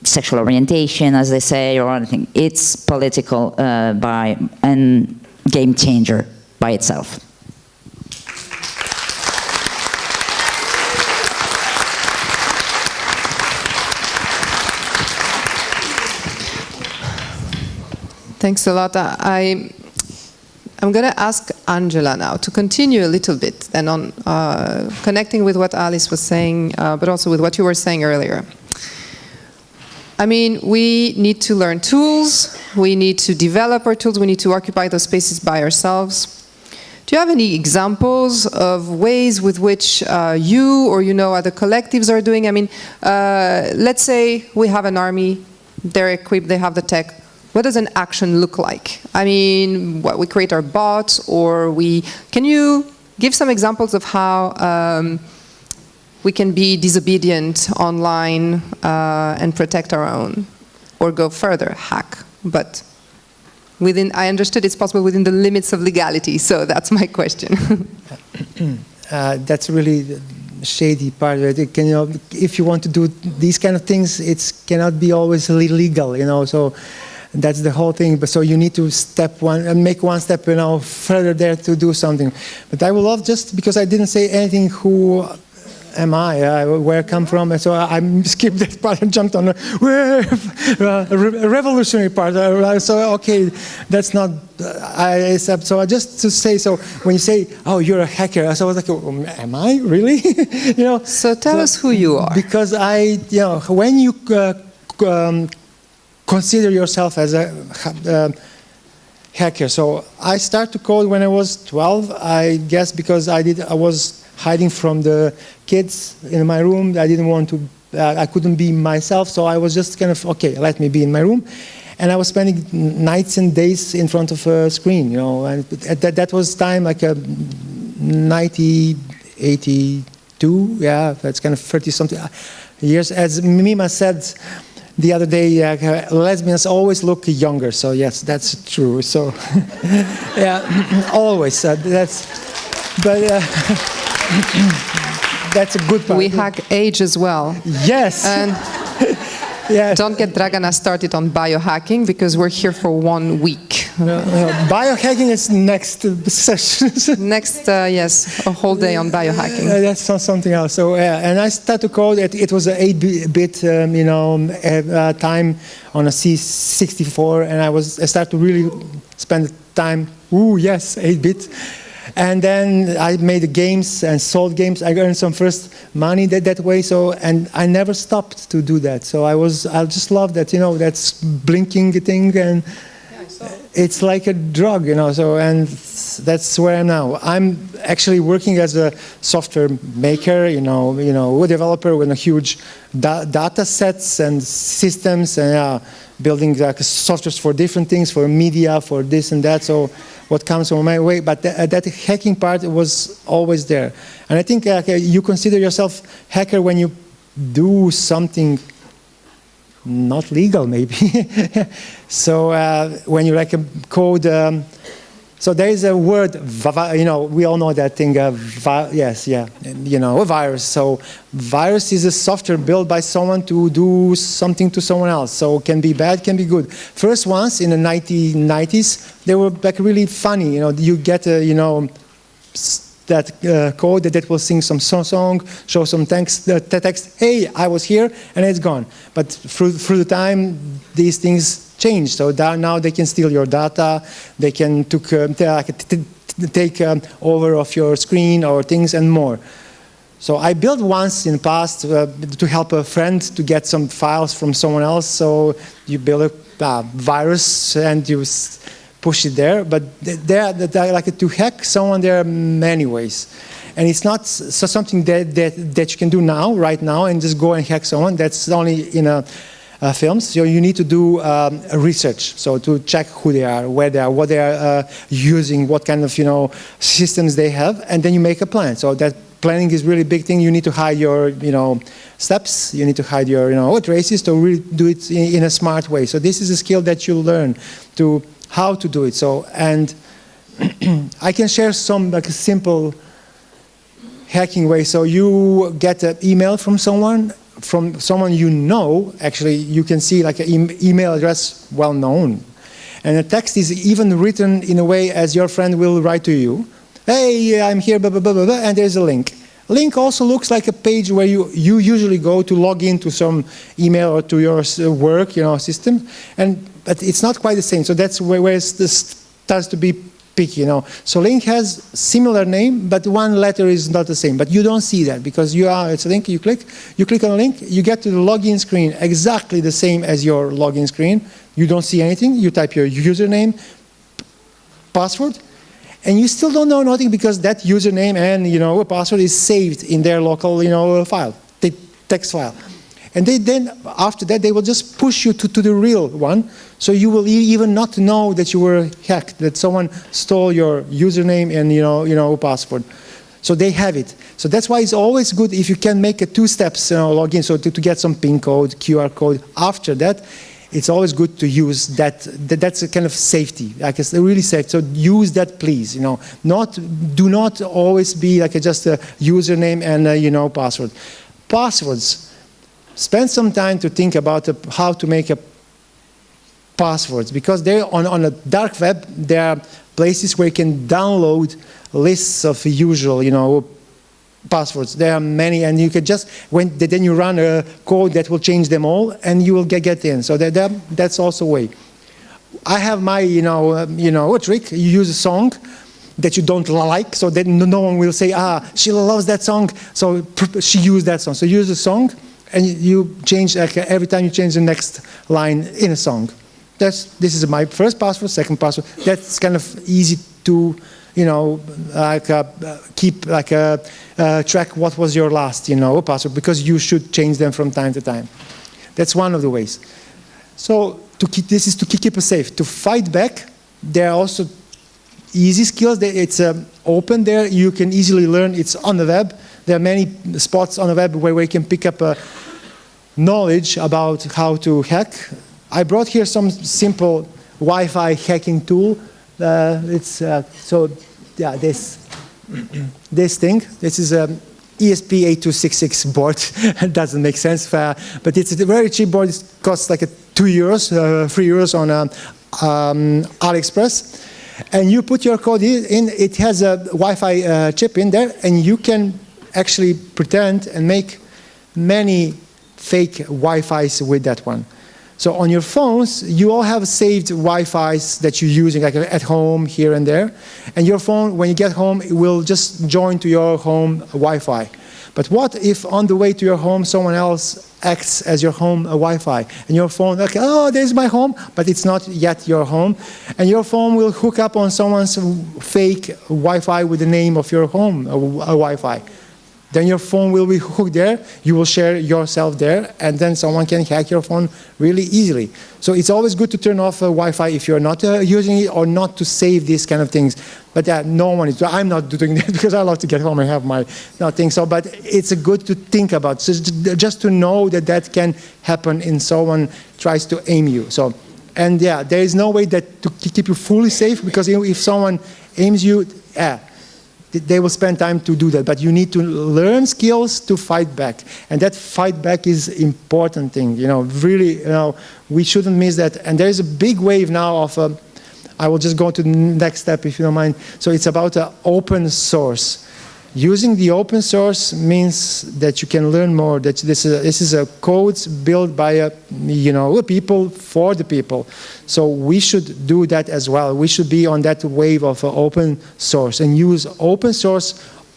sexual orientation, as they say, or anything. It's political and game changer by itself. Thanks a lot. I'm going to ask Angela now to continue a little bit and on connecting with what Alice was saying, but also with what you were saying earlier. I mean, we need to learn tools, we need to develop our tools, we need to occupy those spaces by ourselves. Do you have any examples of ways with which you or other collectives are doing? I mean, let's say we have an army, they're equipped, they have the tech. What does an action look like? I mean, what, we create our bots, or can you give some examples of how we can be disobedient online and protect our own, or go further, hack, but within, I understood it's possible within the limits of legality, so that's my question. That's really the shady part of it. If you want to do these kind of things, it cannot be always illegal, so that's the whole thing. But so you need to make one step, further there to do something. But I would love, just because I didn't say anything, who am I? Where I come from? And so I skipped that part and jumped on the revolutionary part. So okay, that's not. So just to say, so when you say, "Oh, you're a hacker," so I was like, oh, "Am I really?" So tell us who you are. Because when you consider yourself as a hacker. So I started to code when I was 12. I guess because I was hiding from the kids in my room. I didn't want to, I couldn't be myself, so I was just kind of, okay, let me be in my room. And I was spending nights and days in front of a screen, and that was time like 1982, yeah, that's kind of 30-something years. As Mima said the other day, lesbians always look younger, so yes, that's true. So, yeah, always, that's a good part. We hack age as well. Yes. And yes. Don't get Dragana started on biohacking, because we're here for 1 week. Biohacking is next session. Next, yes, a whole day on biohacking. That's something else. So, and I started to code. It was an 8-bit, time on a C64, and I started to really spend time. Ooh, yes, 8-bit. And then I made games and sold games. I earned some first money that way. So, and I never stopped to do that. So I just love that, that's blinking thing, and it's like a drug, So, and that's where I am now. I'm actually working as a software maker, a developer with a huge data sets and systems, and building softwares for different things, for media, for this and that. So what comes from my way, but that hacking part was always there. And I think you consider yourself hacker when you do something not legal, maybe. So when you code, so there is a word, we all know that thing, yes, yeah, a virus. So virus is a software built by someone to do something to someone else. So it can be bad, can be good. First ones in the 1990s, they were like really funny. You get that code that will sing some song, show some text, hey, I was here, and it's gone. But through the time, these things changed. So now they can steal your data, they can take over of your screen or things and more. So I built once in the past to help a friend to get some files from someone else. So you build a virus and you push it there. But like to hack someone, there are many ways. And it's not something that you can do right now, and just go and hack someone. That's only in films. So you need to do research. So to check who they are, where they are, what they are using, what kind of systems they have, and then you make a plan. So that planning is really big thing. You need to hide your steps. You need to hide your traces to really do it in a smart way. So this is a skill that you learn to how to do it. So and I can share some like a simple hacking way. So you get an email from someone you know. Actually, you can see like an email address well known, and the text is even written in a way as your friend will write to you. Hey, I'm here, blah, blah, blah, blah, and there's a link. Link also looks like a page where you usually go to log into some email or to your work, system, but it's not quite the same. So that's where it starts to be picky, So link has similar name, but one letter is not the same. But you don't see that because it's a link. You click on a link, you get to the login screen exactly the same as your login screen. You don't see anything. You type your username, password. And you still don't know nothing because that username and a password is saved in their local file, the text file. And then after that they will just push you to the real one, so you will even not know that you were hacked, that someone stole your username and password. So they have it. So that's why it's always good if you can make a 2 steps login, so to get some PIN code, QR code. After that, it's always good to use that. That's a kind of safety, like it's really safe. So use that, please. Do not always be like just a username and password. Passwords. Spend some time to think about how to make a passwords, because they're on a dark web. There are places where you can download lists of usual, passwords. There are many, and you can just then you run a code that will change them all, and you will get in. So that's also a way. I have my a trick. You use a song that you don't like, so that no one will say, she loves that song, so she used that song. So use a song, and you change every time you change the next line in a song. This is my first password, second password. That's kind of easy to keep track what was your last password, because you should change them from time to time. That's one of the ways. So this is to keep it safe. To fight back, there are also easy skills. It's open there. You can easily learn. It's on the web. There are many spots on the web where we can pick up knowledge about how to hack. I brought here some simple Wi-Fi hacking tool. This thing. This is a ESP8266 board. It doesn't make sense, but it's a very cheap board. It costs like €2, €3 on AliExpress. And you put your code in. It has a Wi-Fi chip in there, and you can actually pretend and make many fake Wi-Fis with that one. So on your phones, you all have saved Wi-Fis that you're using, like at home, here and there. And your phone, when you get home, it will just join to your home Wi-Fi. But what if on the way to your home, someone else acts as your home Wi-Fi? And your phone, okay, oh, there's my home, but it's not yet your home. And your phone will hook up on someone's fake Wi-Fi with the name of your home Wi-Fi. Then your phone will be hooked there, you will share yourself there, and then someone can hack your phone really easily. So it's always good to turn off Wi-Fi if you're not using it, or not to save these kind of things. But no one is. I'm not doing that because I love to get home and have my thing. So, but it's good to think about, so just to know that can happen if someone tries to aim you. So, and yeah, there is no way that to keep you fully safe, because if someone aims you, they will spend time to do that, but you need to learn skills to fight back, and that fight back is important thing. Really, we shouldn't miss that. And there is a big wave now of. I will just go to the next step if you don't mind. So it's about open source. using the open source means that you can learn more, that this is a codes built by people for the people. So we should do that as well. We should be on that wave of open source and use open source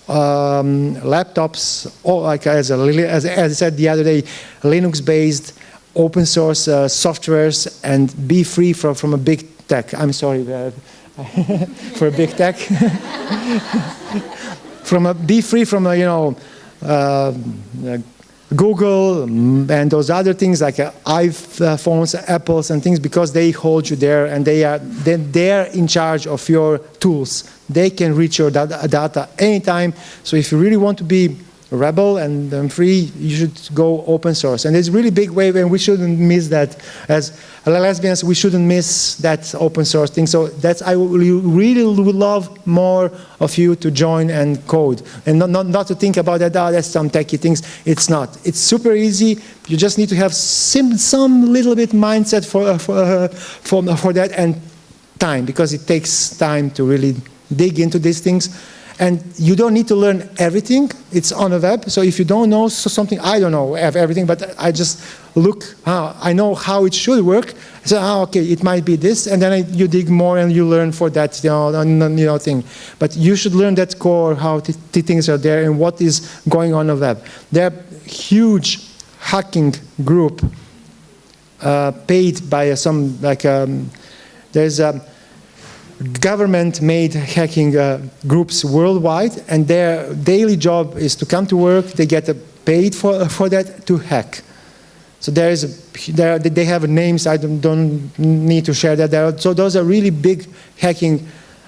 laptops, or like as I said the other day, Linux-based open source softwares, and be free from a big tech. I'm sorry for a big tech. Be free from Google and those other things like iPhones, Apples, and things, because they hold you there, and they're in charge of your tools. They can reach your data anytime. So if you really want to be rebel and free, you should go open source. And it's a really big wave, and we shouldn't miss that. As lesbians, we shouldn't miss that open source thing. So I really would love more of you to join and code, and not to think about that, that's some techie things. It's not. It's super easy. You just need to have some little bit mindset for that, and time, because it takes time to really dig into these things. And you don't need to learn everything. It's on the web. So if you don't know something, I don't know everything, but I just look, I know how it should work. So, okay, it might be this, and then you dig more and you learn for that thing. But you should learn that core, how things are there and what is going on the web. There are huge hacking group paid by some, there's a government-made hacking groups worldwide, and their daily job is to come to work. They get paid for that to hack. So they have names. I don't need to share that. So those are really big hacking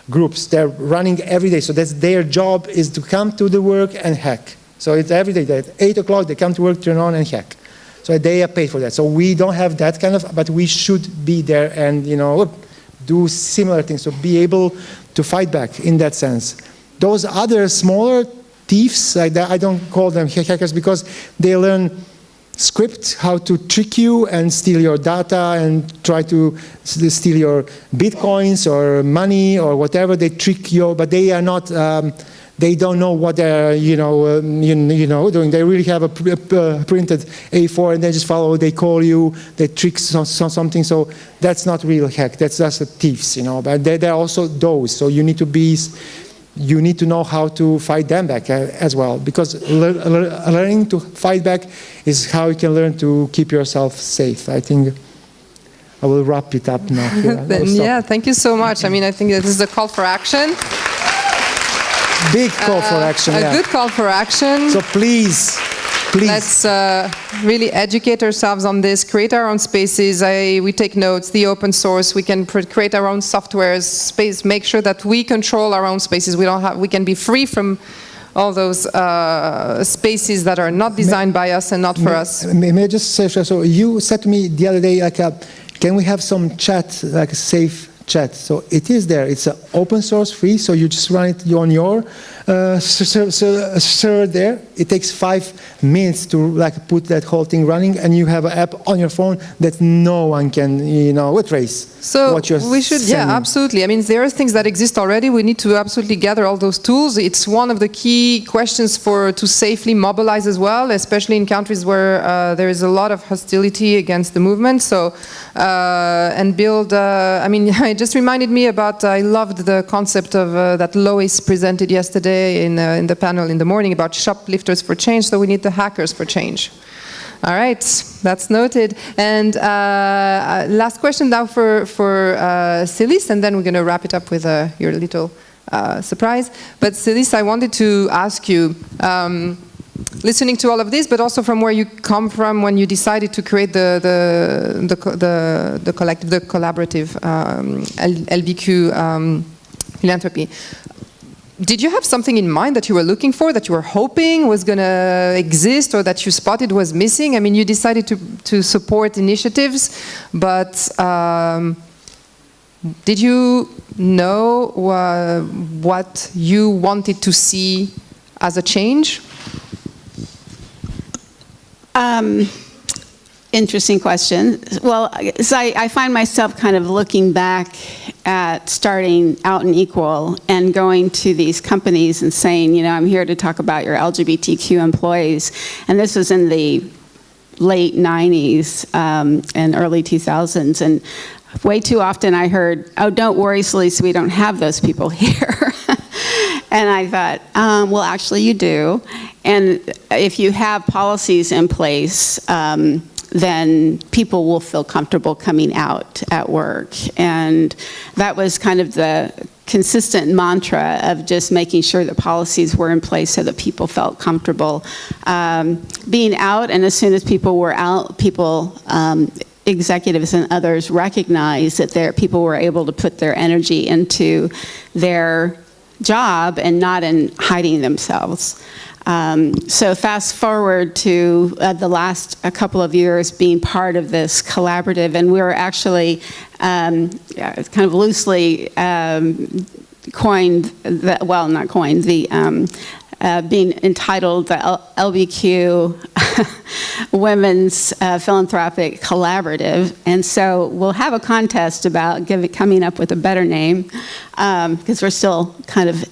groups. They're running every day. So that's their job, is to come to the work and hack. So it's every day. At 8 o'clock they come to work, turn on and hack. So they are paid for that. So we don't have that kind of, but we should be there and do similar things, so be able to fight back in that sense. Those other smaller thieves, like that, I don't call them hackers, because they learn script, how to trick you and steal your data and try to steal your bitcoins or money or whatever. They trick you, but they are not. They don't know what they're doing. They really have a printed A4 and they just follow. They call you. They trick something. So that's not real hack. That's just thieves, But they're also those. So you need to know how to fight them back as well, because learning to fight back is how you can learn to keep yourself safe. I think I will wrap it up now. Yeah, thank you so much. I mean, I think this is a call for action. Big call for action. A good call for action. So please. Let's really educate ourselves on this, create our own spaces. We take notes, the open source, we can create our own softwares, make sure that we control our own spaces. We can be free from all those spaces that are not designed by us and not for us. May I just say, so you said to me the other day, can we have some chat, like a safe chat? So it is there. It's open source, free, so you just run it on your server there. It takes 5 minutes to put that whole thing running, and you have an app on your phone that no one can trace. So what you're we should, sending. yeah, absolutely. I mean, there are things that exist already. We need to absolutely gather all those tools. It's one of the key questions to safely mobilize as well, especially in countries where there is a lot of hostility against the movement. So and build. I mean, it just reminded me about. I loved the concept of that Lois presented yesterday in the panel in the morning about shoplifters for change. So we need the hackers for change. All right, that's noted. And last question now for Silis, and then we're going to wrap it up with your little surprise. But Silis, I wanted to ask you, listening to all of this, but also from where you come from when you decided to create the collective, the collaborative LBQ philanthropy. Did you have something in mind that you were looking for, that you were hoping was going to exist, or that you spotted was missing? I mean, you decided to support initiatives, but did you know what you wanted to see as a change? Interesting question. Well, so I find myself kind of looking back at starting Out and Equal and going to these companies and saying, you know, I'm here to talk about your LGBTQ employees. And this was in the late 90s and early 2000s. And way too often I heard, oh, don't worry, Celeste, we don't have those people here. And I thought, well, actually you do. And if you have policies in place, then people will feel comfortable coming out at work. And that was kind of the consistent mantra of just making sure that policies were in place so that people felt comfortable being out. And as soon as people were out, people, executives and others recognized that people were able to put their energy into their job and not in hiding themselves. So fast forward to the last couple of years being part of this collaborative, and we were actually kind of loosely coined, not coined, being entitled the LBQ Women's Philanthropic Collaborative. And so we'll have a contest about coming up with a better name, because we're still kind of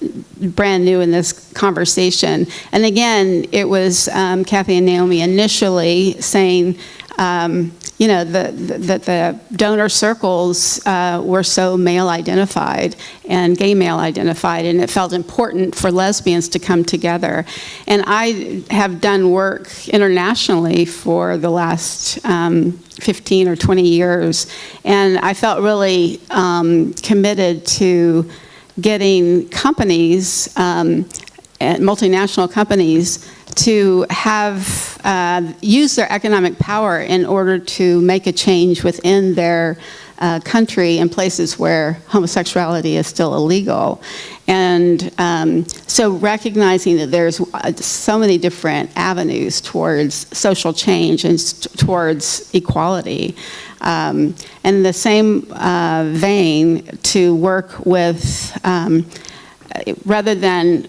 brand new in this conversation. And again, it was Kathy and Naomi initially saying, you know, the donor circles were so male-identified and gay male-identified, and it felt important for lesbians to come together. And I have done work internationally for the last 15 or 20 years, and I felt really committed to getting companies, multinational companies, to have use their economic power in order to make a change within their country in places where homosexuality is still illegal. And so recognizing that there's so many different avenues towards social change and towards equality. And in the same vein, to work with, rather than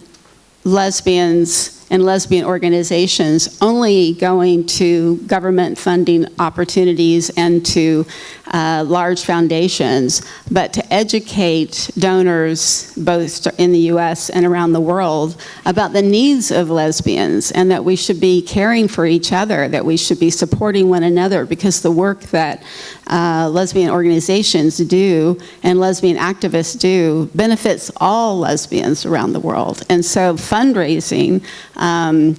lesbians and lesbian organizations only going to government funding opportunities and to large foundations, but to educate donors both in the US and around the world about the needs of lesbians, and that we should be caring for each other, that we should be supporting one another, because the work that lesbian organizations do and lesbian activists do benefits all lesbians around the world. And so fundraising,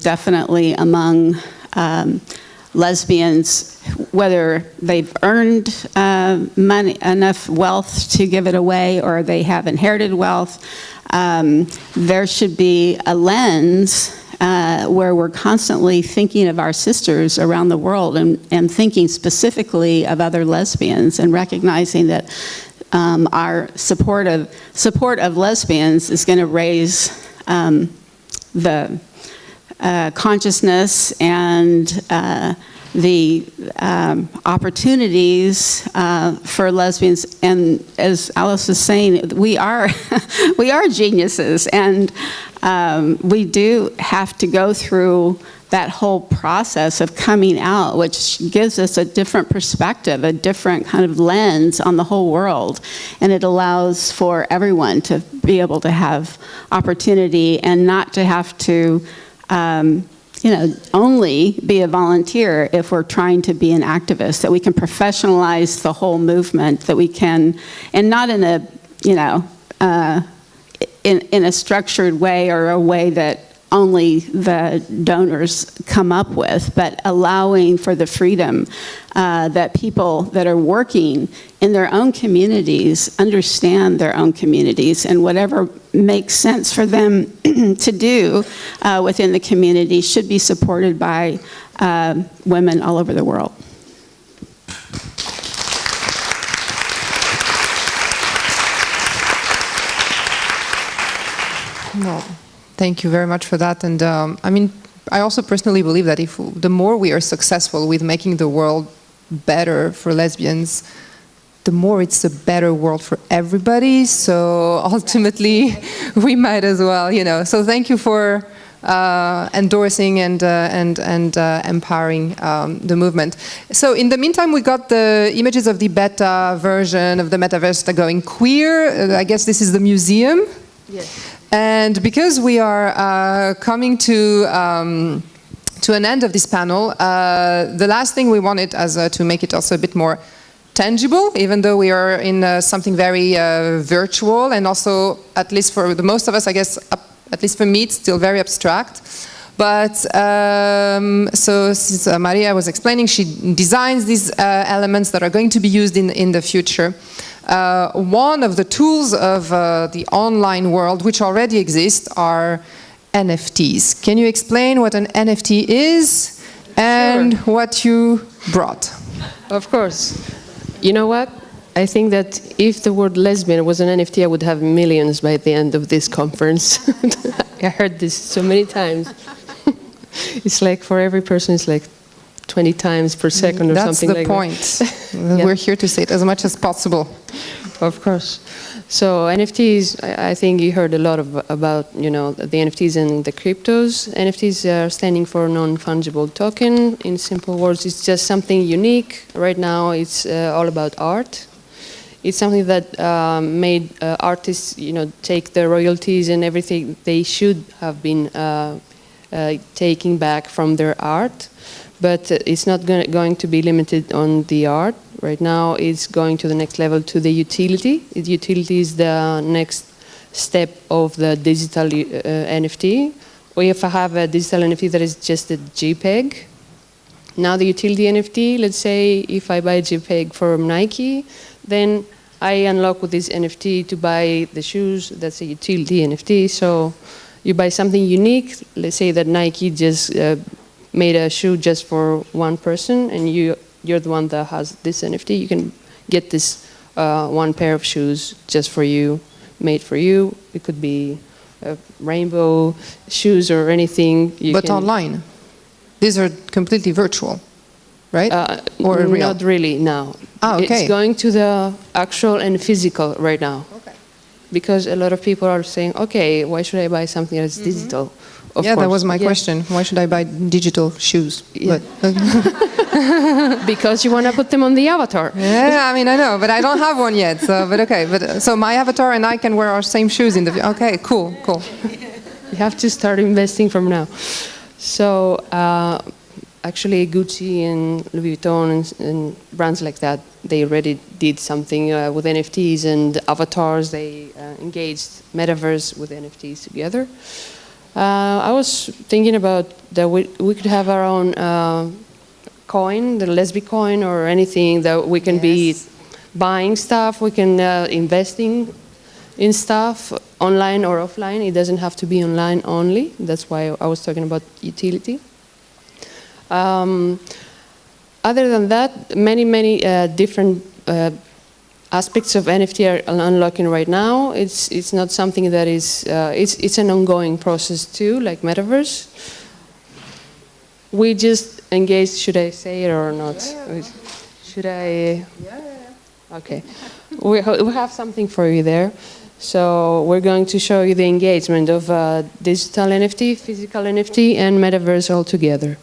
definitely among lesbians, whether they've earned money, enough wealth to give it away, or they have inherited wealth, there should be a lens where we're constantly thinking of our sisters around the world, and thinking specifically of other lesbians, and recognizing that our support of lesbians is going to raise the consciousness and the opportunities for lesbians. And as Alice was saying, we are geniuses, and we do have to go through that whole process of coming out, which gives us a different perspective, a different kind of lens on the whole world. And it allows for everyone to be able to have opportunity and not to have to only be a volunteer if we're trying to be an activist, that we can professionalize the whole movement, that we can, and not in a, in a structured way, or a way that only the donors come up with, but allowing for the freedom that people that are working in their own communities understand their own communities, and whatever makes sense for them to do within the community should be supported by women all over the world. No. Thank you very much for that. And I also personally believe that the more we are successful with making the world better for lesbians, the more it's a better world for everybody. So ultimately, we might as well, So thank you for endorsing and empowering the movement. So in the meantime, we got the images of the beta version of the Metaverse that are going queer. I guess this is the museum. Yes. And because we are coming to an end of this panel, the last thing we wanted as to make it also a bit more tangible, even though we are in something very virtual, and also, at least for the most of us, I guess, at least for me, it's still very abstract. But so since Maria was explaining, she designs these elements that are going to be used in the future. One of the tools of the online world, which already exist, are NFTs. Can you explain what an NFT is and what you brought? Of course. You know what? I think that if the word lesbian was an NFT, I would have millions by the end of this conference. I heard this so many times. It's like for every person, it's like 20 times per second or something like that. That's the point. We're here to say it as much as possible. Of course. So NFTs, I think you heard a lot about, the NFTs and the cryptos. NFTs are standing for non-fungible token. In simple words, it's just something unique. Right now, it's all about art. It's something that made artists, take the royalties and everything they should have been taking back from their art. But it's not going to be limited on the art. Right now, it's going to the next level, to the utility. The utility is the next step of the digital NFT. We have a digital NFT that is just a JPEG. Now the utility NFT, let's say if I buy a JPEG from Nike, then I unlock with this NFT to buy the shoes. That's a utility NFT. So you buy something unique. Let's say that Nike just made a shoe just for one person, and you're the one that has this NFT. You can get this one pair of shoes just for you, made for you. It could be rainbow shoes or anything. But online? These are completely virtual, right? Or real? Not really, no. Ah, okay. It's going to the actual and physical right now. Okay. Because a lot of people are saying, okay, why should I buy something that's digital? Of course. That was my question. Why should I buy digital shoes? Yeah. Because you want to put them on the avatar. Yeah, I mean, I know, but I don't have one yet. So, but okay. So my avatar and I can wear our same shoes in the future. Okay, cool. You have to start investing from now. So actually, Gucci and Louis Vuitton and brands like that, they already did something with NFTs and avatars. They engaged Metaverse with NFTs together. I was thinking about that we could have our own coin, the lesbian coin, or anything that we can be buying stuff, we can investing in stuff, online or offline. It doesn't have to be online only. That's why I was talking about utility. Other than that, many different aspects of NFT are unlocking right now. It's not something that is, it's an ongoing process too, like Metaverse. We just engaged, should I say it or not? Yeah. Should I? Yeah. Okay. We have something for you there. So we're going to show you the engagement of digital NFT, physical NFT, and Metaverse all together.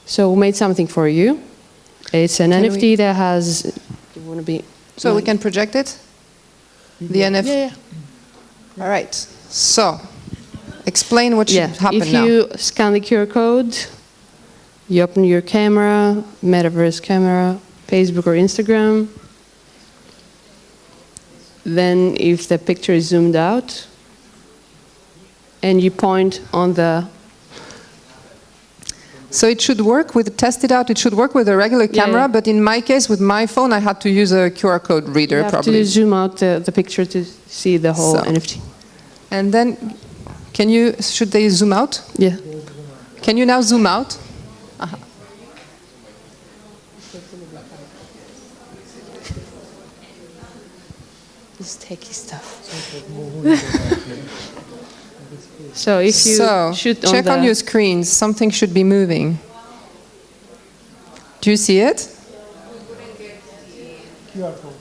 So we made something for you. It's an NFT that has, do you want to be? So we can project it? The NFT? Yeah. All right. So, explain what should happen now. If you scan the QR code, you open your camera, Metaverse camera, Facebook or Instagram. Then if the picture is zoomed out, and you point on the... So it should work test it out, it should work with a regular camera, but in my case, with my phone, I had to use a QR code reader, you have probably. to zoom out the picture to see the whole NFT. And then, should they zoom out? Yeah. Can you now zoom out? Uh-huh. This techie stuff. So if you shoot check on your screens, something should be moving. Do you see it? QR code.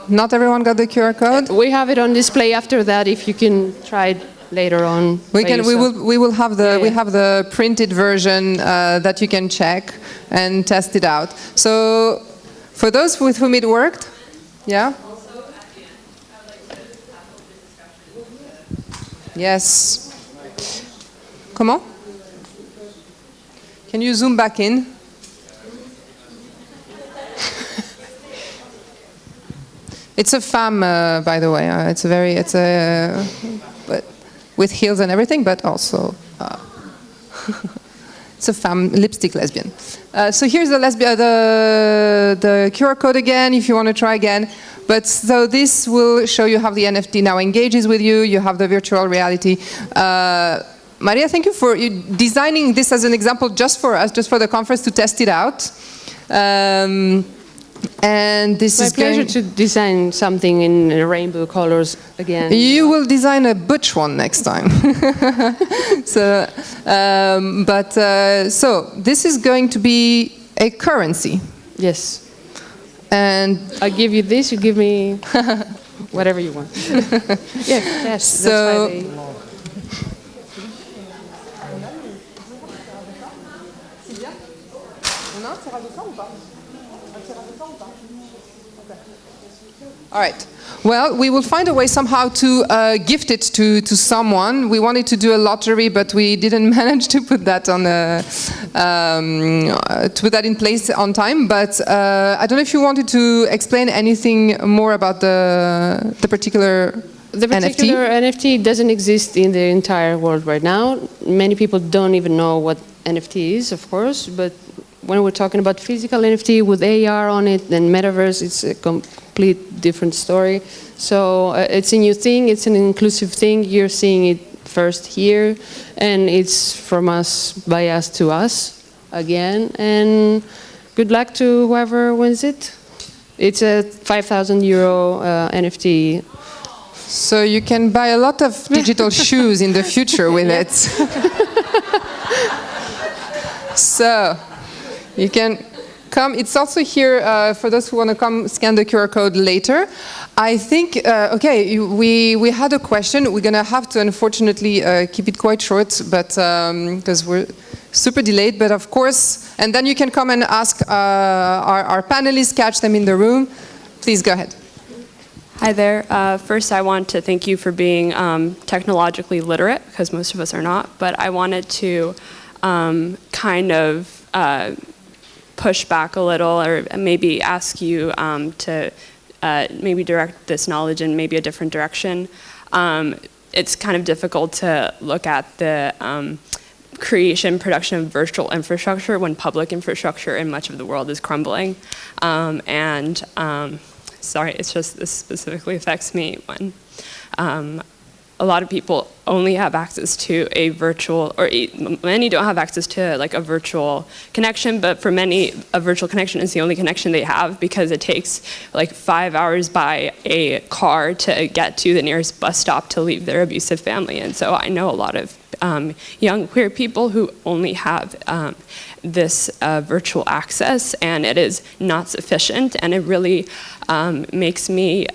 Not everyone got the QR code? We have it on display after that if you can try it later on. We by can. yourself. We will have the. Yeah, We yeah. have the printed version that you can check and test it out. So, for those with whom it worked, yeah. Yes. Comment? Can you zoom back in? It's a femme, by the way. It's a, but with heels and everything, but also, it's a femme lipstick lesbian. So here's the the QR code again, if you want to try again. But so this will show you how the NFT now engages with you. You have the virtual reality. Maria, thank you for designing this as an example just for us, just for the conference to test it out. And this My is pleasure to design something in rainbow colors again. You will design a butch one next time. So, so this is going to be a currency. Yes. And I give you this, you give me whatever you want. Yeah, yes. So, that's why all right. Well, we will find a way somehow to gift it to someone. We wanted to do a lottery, but we didn't manage to put that on in place on time. But I don't know if you wanted to explain anything more about the particular The particular NFT doesn't exist in the entire world right now. Many people don't even know what NFT is, of course, but when we're talking about physical NFT with AR on it and Metaverse, it's a complete different story. So it's a new thing, it's an inclusive thing. You're seeing it first here, and it's from us, by us to us again. And good luck to whoever wins it. It's a 5,000 euro NFT. So you can buy a lot of digital shoes in the future with it. So you can come. It's also here for those who want to come scan the QR code later. I think, okay, we had a question. We're going to have to, unfortunately, keep it quite short, but because we're super delayed. But of course, and then you can come and ask our panelists, catch them in the room. Please go ahead. Hi there. First, I want to thank you for being technologically literate, because most of us are not. But I wanted to kind of push back a little, or maybe ask you to maybe direct this knowledge in maybe a different direction. It's kind of difficult to look at the creation, production of virtual infrastructure when public infrastructure in much of the world is crumbling. Sorry, it's just this specifically affects me when a lot of people only have access to a virtual, or many don't have access to like a virtual connection, but for many, a virtual connection is the only connection they have because it takes like 5 hours by a car to get to the nearest bus stop to leave their abusive family. And so I know a lot of young queer people who only have this virtual access, and it is not sufficient, and it really makes me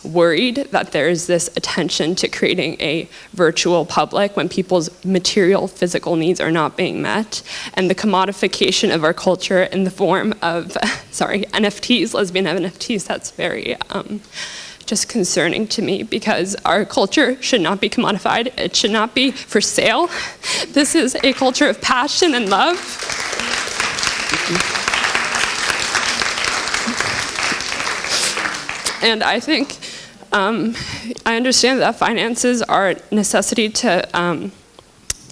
worried that there is this attention to creating a virtual public when people's material physical needs are not being met, and the commodification of our culture in the form of NFTs, lesbian NFTs. That's very just concerning to me, because our culture should not be commodified. It should not be for sale. This is a culture of passion and love. And I think I understand that finances are a necessity to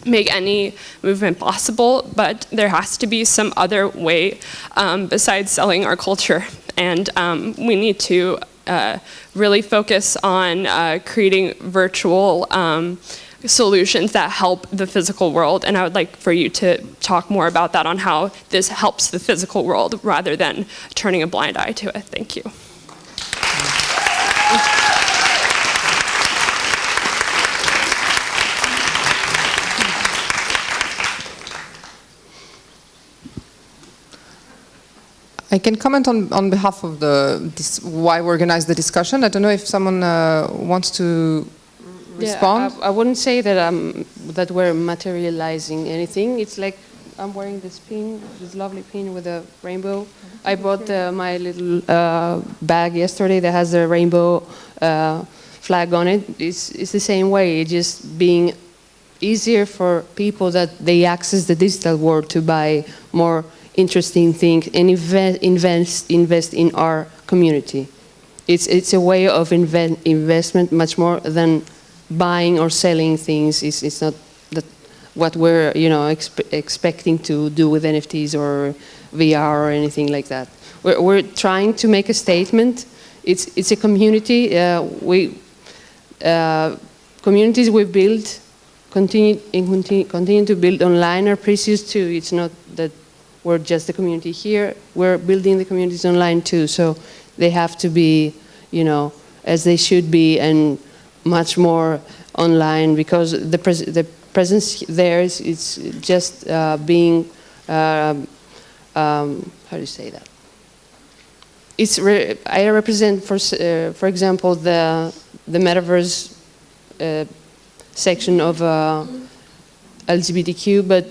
make any movement possible, but there has to be some other way besides selling our culture. And we need to really focus on creating virtual solutions that help the physical world. And I would like for you to talk more about that, on how this helps the physical world rather than turning a blind eye to it. Thank you. I can comment on behalf of why we organized the discussion. I don't know if someone wants to respond? I wouldn't say that we're materializing anything. It's like I'm wearing this pin, this lovely pin with a rainbow. I bought my little bag yesterday that has the rainbow flag on it. It's the same way. It's just being easier for people that they access the digital world to buy more interesting things and invest in our community. It's a way of investment much more than buying or selling things. It's not that what we're expecting to do with NFTs or VR or anything like that. We're trying to make a statement. It's a community. Communities we build, continue to build online are precious too. It's not that we're just the community here. We're building the communities online too. So they have to be, as they should be, and much more online, because the presence there is just being, how do you say that? I represent, for example, the Metaverse section of LGBTQ, but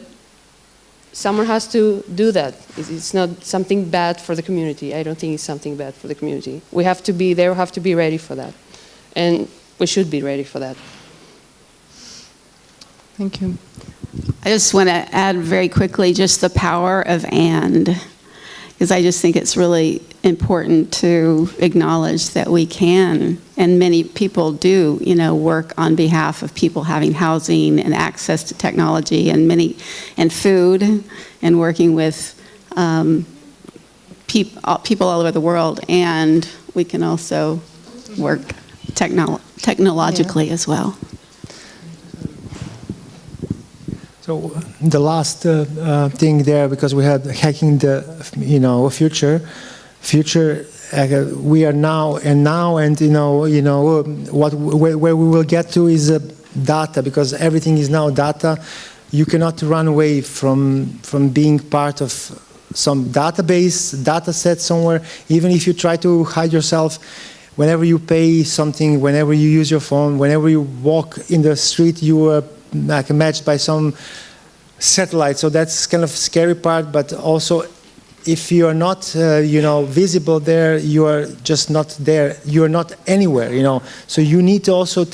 someone has to do that. It's not something bad for the community. I don't think it's something bad for the community. We have to be there, we have to be ready for that. And we should be ready for that. Thank you. I just want to add very quickly just the power of "and," because I just think it's really important to acknowledge that we can, and many people do, work on behalf of people having housing and access to technology and food, and working with people all over the world, and we can also work technologically as well. So the last thing there, because we had hacking the future. We are now, and where we will get to is data, because everything is now data. You cannot run away from being part of some database, data set somewhere. Even if you try to hide yourself, whenever you pay something, whenever you use your phone, whenever you walk in the street, you are matched by some satellite. So that's kind of scary part, but also if you are not, visible there, you are just not there. You are not anywhere, So you need to also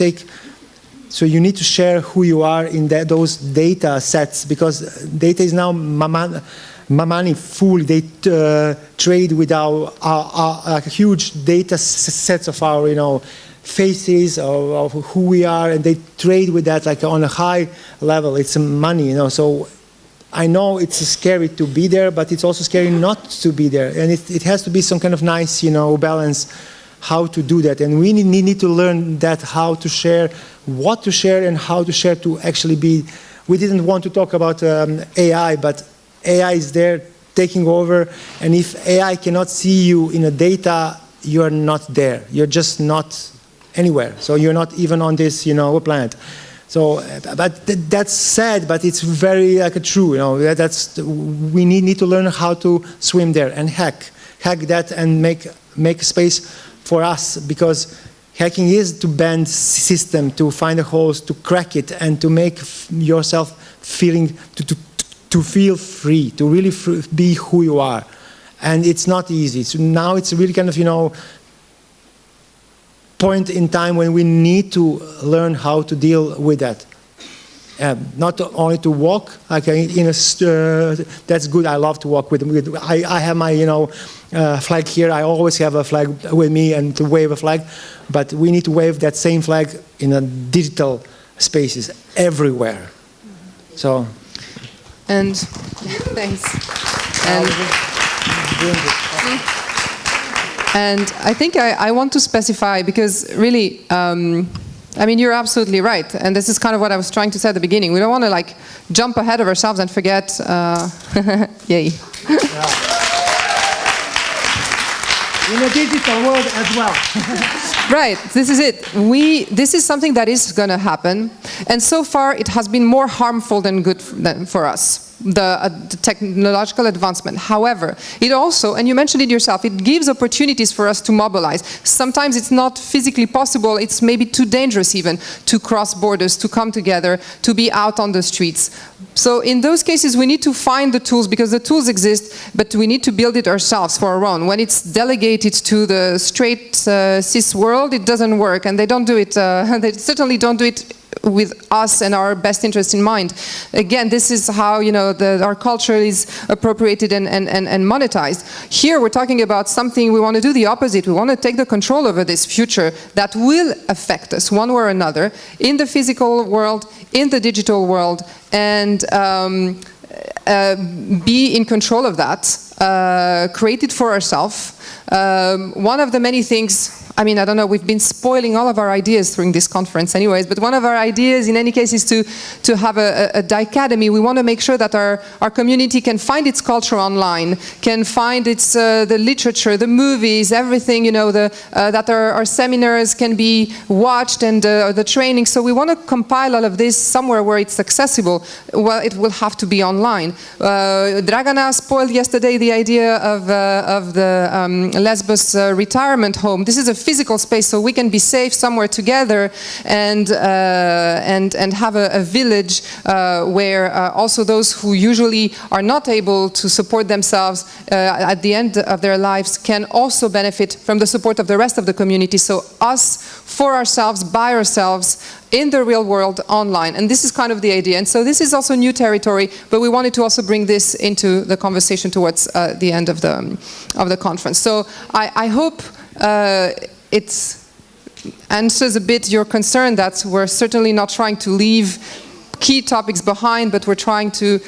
so you need to share who you are in those data sets, because data is now money full. They trade with our huge data sets of our, faces of who we are, and they trade with that like on a high level. It's money, So I know it's scary to be there, but it's also scary not to be there. And it has to be some kind of nice, balance, how to do that. And we need to learn that, how to share, what to share, and how to share to actually be. We didn't want to talk about AI, but AI is there taking over. And if AI cannot see you in a data, you're not there. You're just not anywhere. So you're not even on this, planet. So, but that's sad, but it's very true. We need to learn how to swim there and hack that and make space for us, because hacking is to bend system, to find the holes, to crack it, and to make yourself to feel free, to really be who you are. And it's not easy. So now it's really kind of point in time when we need to learn how to deal with that. Not only to walk, in a that's good. I love to walk with. I have my flag here. I always have a flag with me and to wave a flag, but we need to wave that same flag in a digital spaces everywhere. So, and thanks. And I think I want to specify, because really, you're absolutely right. And this is kind of what I was trying to say at the beginning. We don't want to jump ahead of ourselves and forget, yay. In a digital world as well. Right, this is it. This is something that is going to happen. And so far, it has been more harmful than good for us. the technological advancement. However, it also, and you mentioned it yourself, it gives opportunities for us to mobilize. Sometimes it's not physically possible, it's maybe too dangerous even to cross borders, to come together, to be out on the streets. So in those cases, we need to find the tools, because the tools exist, but we need to build it ourselves for our own. When it's delegated to the straight cis world, it doesn't work, and they don't do it, they certainly don't do it with us and our best interest in mind. Again, this is how, you know, our culture is appropriated and monetized. Here we're talking about something, we want to do the opposite. We want to take the control over this future that will affect us one way or another, in the physical world, in the digital world, and be in control of that, create it for ourselves. One of the many things, I mean, I don't know, we've been spoiling all of our ideas during this conference anyways, but one of our ideas in any case is to have a Dykeademy. We want to make sure that our community can find its culture online, can find its the literature, the movies, everything, you know, that our seminars can be watched, and the training. So we want to compile all of this somewhere where it's accessible. Well, it will have to be online. Dragana spoiled yesterday the idea of the Lesbos retirement home. This is a physical space, so we can be safe somewhere together, and have a village where also those who usually are not able to support themselves at the end of their lives can also benefit from the support of the rest of the community. So us, for ourselves, by ourselves, in the real world, online. And this is kind of the idea. And so this is also new territory, but we wanted to also bring this into the conversation towards the end of the conference. So I hope it answers a bit your concern that we're certainly not trying to leave key topics behind, but we're trying to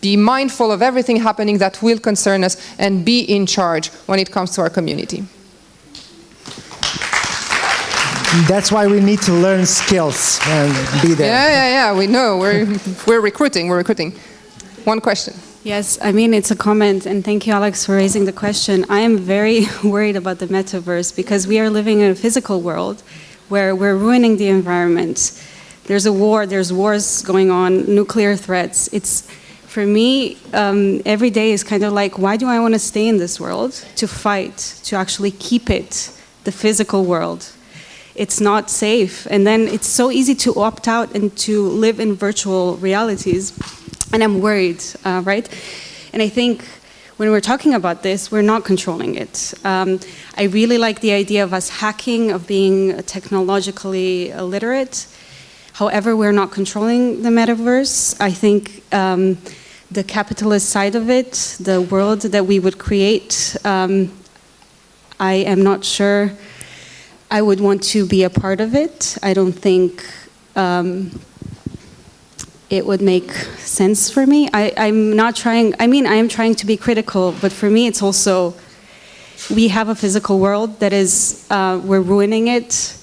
be mindful of everything happening that will concern us and be in charge when it comes to our community. That's why we need to learn skills and be there. Yeah, we know. We're recruiting. One question. Yes, I mean, it's a comment, and thank you, Alex, for raising the question. I am very worried about the metaverse, because we are living in a physical world where we're ruining the environment. There's a war, there's wars going on, nuclear threats. For me, every day is kind of like, why do I want to stay in this world? To fight, to actually keep it, the physical world. It's not safe. And then it's so easy to opt out and to live in virtual realities. And I'm worried, right? And I think when we're talking about this, we're not controlling it. I really like the idea of us hacking, of being technologically illiterate. However, we're not controlling the metaverse. I think the capitalist side of it, the world that we would create, I am not sure I would want to be a part of it. I don't think it would make sense for me. I'm not trying, I mean, I am trying to be critical, but for me it's also, we have a physical world that is, we're ruining it,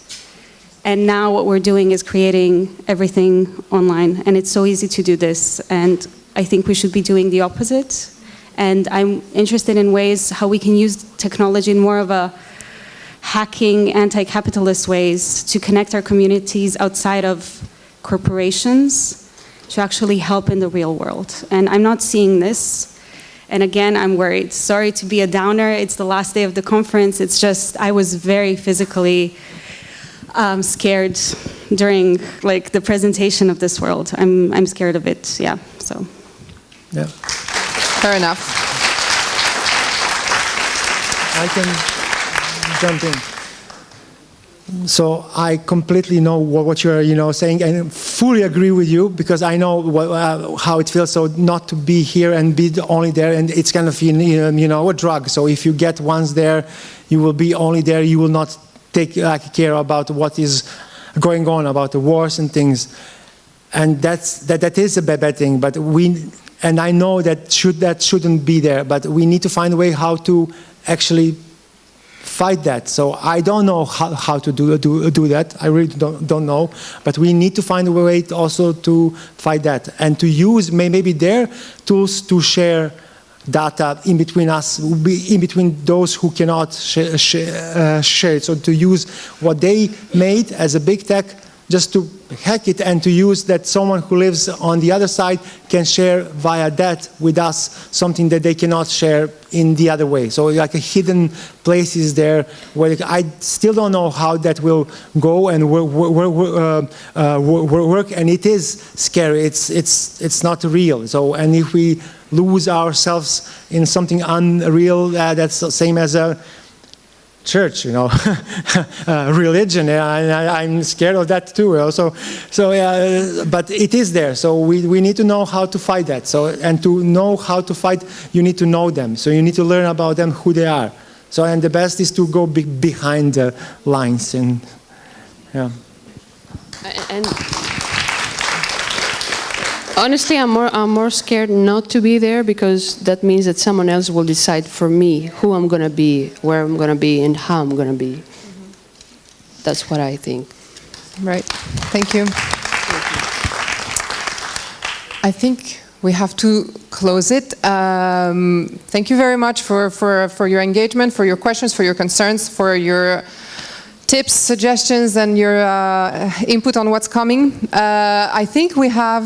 and now what we're doing is creating everything online, and it's so easy to do this, and I think we should be doing the opposite. And I'm interested in ways how we can use technology in more of a hacking, anti-capitalist ways to connect our communities outside of corporations to actually help in the real world. And I'm not seeing this. And again, I'm worried. Sorry to be a downer. It's the last day of the conference. It's just, I was very physically scared during like the presentation of this world. I'm scared of it, yeah, so. Yeah. Fair enough. I can jump in. So I completely know what you're, saying, and fully agree with you, because I know how it feels. So not to be here and be only there, and it's kind of a drug. So if you get once there, you will be only there. You will not take care about what is going on, about the wars and things, and that is a bad thing. But and I know that shouldn't be there. But we need to find a way how to actually fight that. So I don't know how to do that. I really don't know. But we need to find a way also to fight that, and to use maybe their tools to share data in between us, in between those who cannot share it. So to use what they made as a big tech, just to hack it and to use that someone who lives on the other side can share via that with us something that they cannot share in the other way. So like a hidden places there where I still don't know how that will go and work, and it is scary. It's not real. So, and if we lose ourselves in something unreal, that's the same as a church, you know, religion. I'm scared of that too. Also, but it is there. So we need to know how to fight that. So, and to know how to fight, you need to know them. So you need to learn about them, who they are. So, and the best is to go behind the lines and yeah. And honestly, I'm more scared not to be there, because that means that someone else will decide for me who I'm going to be, where I'm going to be, and how I'm going to be. That's what I think. Right. Thank you. I think we have to close it. Thank you very much for your engagement, for your questions, for your concerns, for your tips, suggestions, and your input on what's coming. I think we have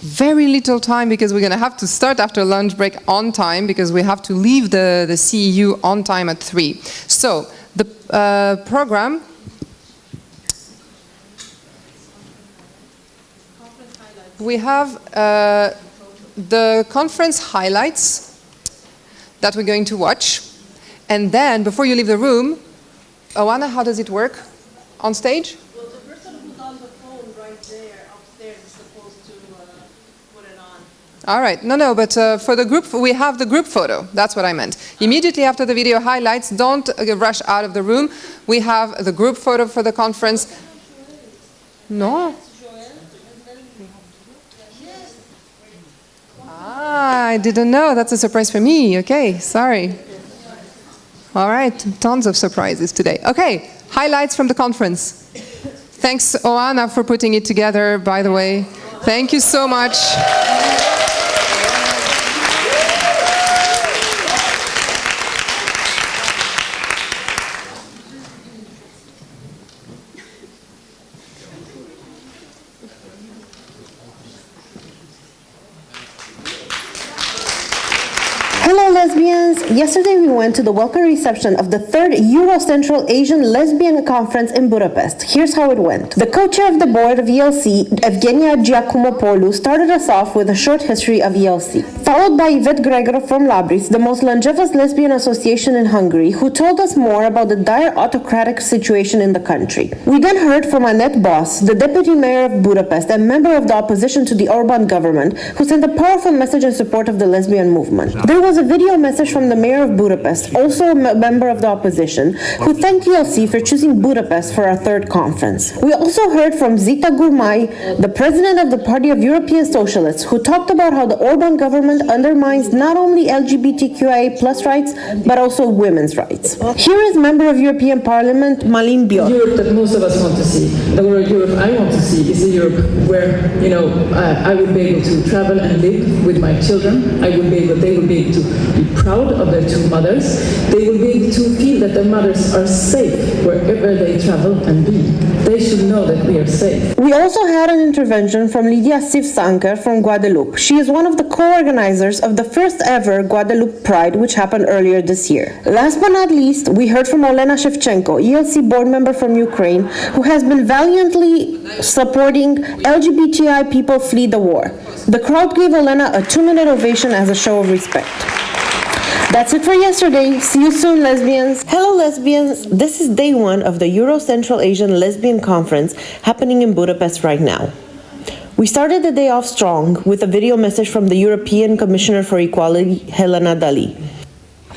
very little time, because we're going to have to start after lunch break on time, because we have to leave the CEU on time at 3. So the program. We have the conference highlights that we're going to watch. And then, before you leave the room, Oana, how does it work on stage? Well, the person who's on the phone right there upstairs is supposed to put it on. All right. No, but for the group, we have the group photo. That's what I meant. Immediately after the video highlights, don't rush out of the room. We have the group photo for the conference. No. Ah, I didn't know. That's a surprise for me. Okay, sorry. All right, tons of surprises today. Okay, highlights from the conference. Thanks, Oana, for putting it together, by the way. Thank you so much. Hello lesbians! Yesterday we went to the welcome reception of the 3rd Euro-Central Asian Lesbian Conference in Budapest. Here's how it went. The co-chair of the board of ELC, Evgenia Giacomopoulou, started us off with a short history of ELC, followed by Yvette Gregor from Labris, the most longevous lesbian association in Hungary, who told us more about the dire autocratic situation in the country. We then heard from Annette Boss, the deputy mayor of Budapest and member of the opposition to the Orban government, who sent a powerful message in support of the lesbian movement. There was a video message from the mayor of Budapest, also a member of the opposition, who thanked ELC for choosing Budapest for our 3rd conference. We also heard from Zita Gurmai, the president of the Party of European Socialists, who talked about how the Orban government undermines not only LGBTQIA+ rights, but also women's rights. Here is member of European Parliament, Malin Björk. Europe that most of us want to see, the Europe I want to see, is a Europe where, I would be able to travel and live with my children. They would be able to be proud of their 2 mothers. They will be able to feel that their mothers are safe wherever they travel and be. They should know that we are safe. We also had an intervention from Lydia Sivsanker from Guadalupe. She is one of the co-organizers of the first ever Guadalupe Pride, which happened earlier this year. Last but not least, we heard from Olena Shevchenko, ELC board member from Ukraine, who has been valiantly supporting LGBTI people flee the war. The crowd gave Olena a 2-minute ovation as a show of respect. That's it for yesterday. See you soon, lesbians. Hello, lesbians. This is day 1 of the Euro-Central Asian Lesbian Conference happening in Budapest right now. We started the day off strong with a video message from the European Commissioner for Equality, Helena Dalli.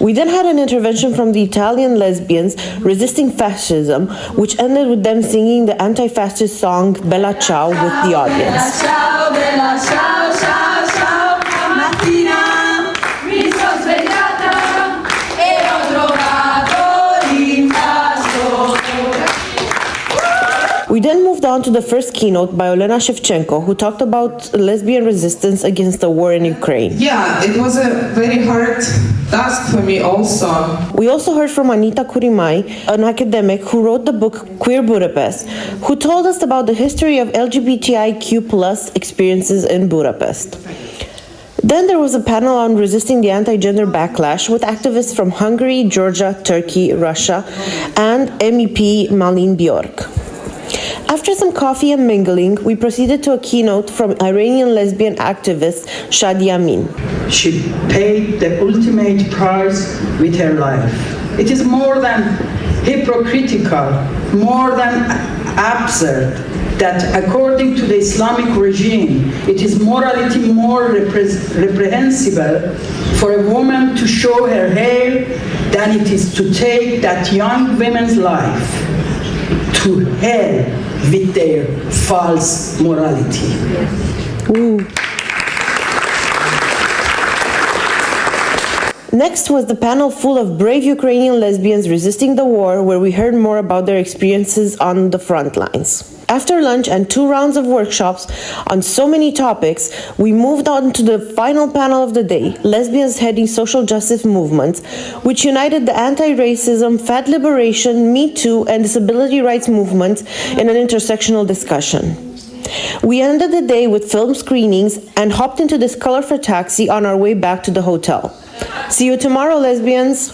We then had an intervention from the Italian lesbians resisting fascism, which ended with them singing the anti-fascist song Bella Ciao with the audience. Ciao, bella ciao, ciao, ciao, mattina mi sono svegliata e ho trovato l'impasto. We then moved on on to the first keynote by Olena Shevchenko, who talked about lesbian resistance against the war in Ukraine. Yeah, it was a very hard task for me also. We also heard from Anita Kurimai, an academic who wrote the book Queer Budapest, who told us about the history of LGBTIQ+ experiences in Budapest. Then there was a panel on resisting the anti-gender backlash with activists from Hungary, Georgia, Turkey, Russia, and MEP Malin Bjork. After some coffee and mingling, we proceeded to a keynote from Iranian lesbian activist Shadi Amin. She paid the ultimate price with her life. It is more than hypocritical, more than absurd, that according to the Islamic regime, it is morality more reprehensible for a woman to show her hair than it is to take that young woman's life. To hell with their false morality. Ooh. Next was the panel full of brave Ukrainian lesbians resisting the war, where we heard more about their experiences on the front lines. After lunch and 2 rounds of workshops on so many topics, we moved on to the final panel of the day, Lesbians Heading Social Justice Movements, which united the anti-racism, fat liberation, Me Too, and disability rights movements in an intersectional discussion. We ended the day with film screenings and hopped into this colorful taxi on our way back to the hotel. See you tomorrow, lesbians!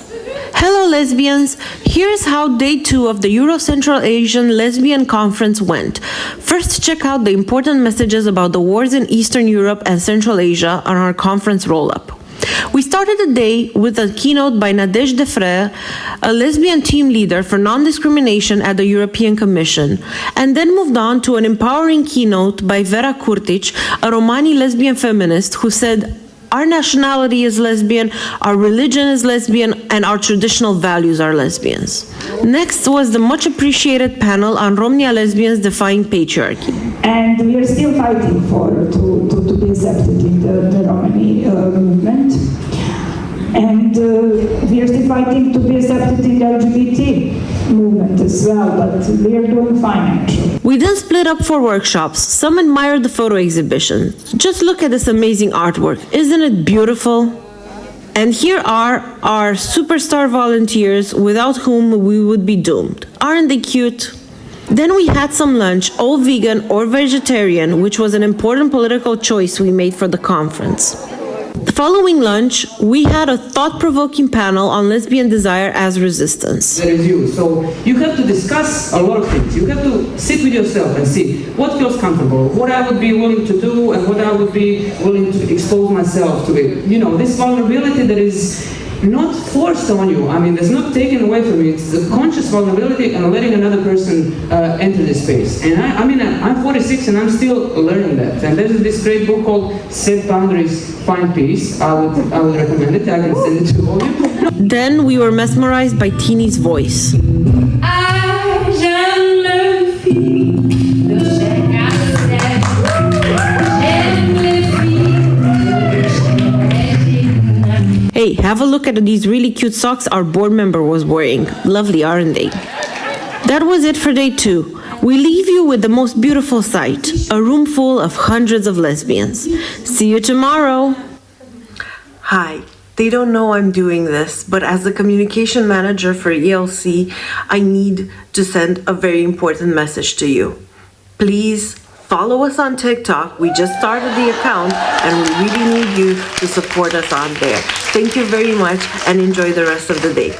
Hello, lesbians! Here's how day 2 of the Euro-Central Asian Lesbian Conference went. First, check out the important messages about the wars in Eastern Europe and Central Asia on our conference roll-up. We started the day with a keynote by Nadège Defrère, a lesbian team leader for non-discrimination at the European Commission, and then moved on to an empowering keynote by Vera Kurtic, a Romani lesbian feminist who said, "Our nationality is lesbian, our religion is lesbian, and our traditional values are lesbians." Next was the much appreciated panel on Romnia lesbians defying patriarchy. And we are still fighting to be accepted in the Romani movement. And we are still fighting to be accepted in the LGBT movement as well, but we are doing fine actually. We then split up for workshops. Some admired the photo exhibition. Just look at this amazing artwork. Isn't it beautiful? And here are our superstar volunteers without whom we would be doomed. Aren't they cute? Then we had some lunch, all vegan or vegetarian, which was an important political choice we made for the conference. Following lunch, we had a thought-provoking panel on lesbian desire as resistance. There is you. So you have to discuss a lot of things. You have to sit with yourself and see what feels comfortable, what I would be willing to do, and what I would be willing to expose myself to it. You know, this vulnerability that is not forced on you. I mean, it's not taken away from you. It's a conscious vulnerability and letting another person enter this space. And I'm 46 and I'm still learning that. And there's this great book called Set Boundaries, Find Peace. I would recommend it. I can send it to all of you. Then we were mesmerized by Teeny's voice. Hey, have a look at these really cute socks our board member was wearing. Lovely, aren't they? That was it for day 2. We leave you with the most beautiful sight, a room full of hundreds of lesbians. See you tomorrow. Hi. They don't know I'm doing this, but as the communication manager for ELC, I need to send a very important message to you. Please follow us on TikTok. We just started the account and we really need you to support us on there. Thank you very much and enjoy the rest of the day.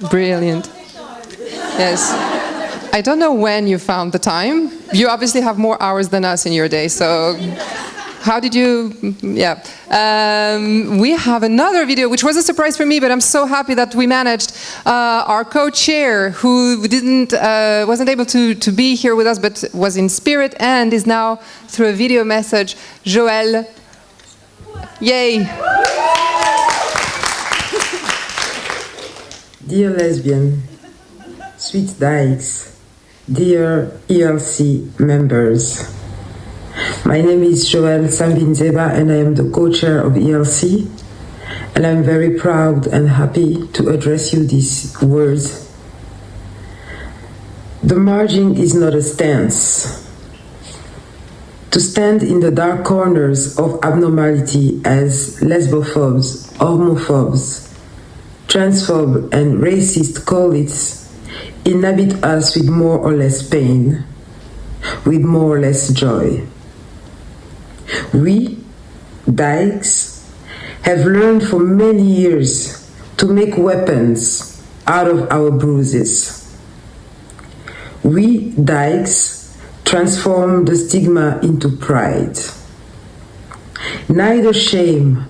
Brilliant. Yes. I don't know when you found the time. You obviously have more hours than us in your day, so how did you, yeah. We have another video, which was a surprise for me, but I'm so happy that we managed. Our co-chair, who wasn't able to be here with us, but was in spirit and is now through a video message, Joël. Yay. Dear lesbian, Sweet Dykes, dear ELC members. My name is Joëlle Sambinzeba and I am the co-chair of ELC, and I'm very proud and happy to address you these words. The margin is not a stance. To stand in the dark corners of abnormality as lesbophobes, homophobes, transphobe and racist call it, inhabit us with more or less pain, with more or less joy. We, Dykes, have learned for many years to make weapons out of our bruises. We, Dykes, transform the stigma into pride. Neither shame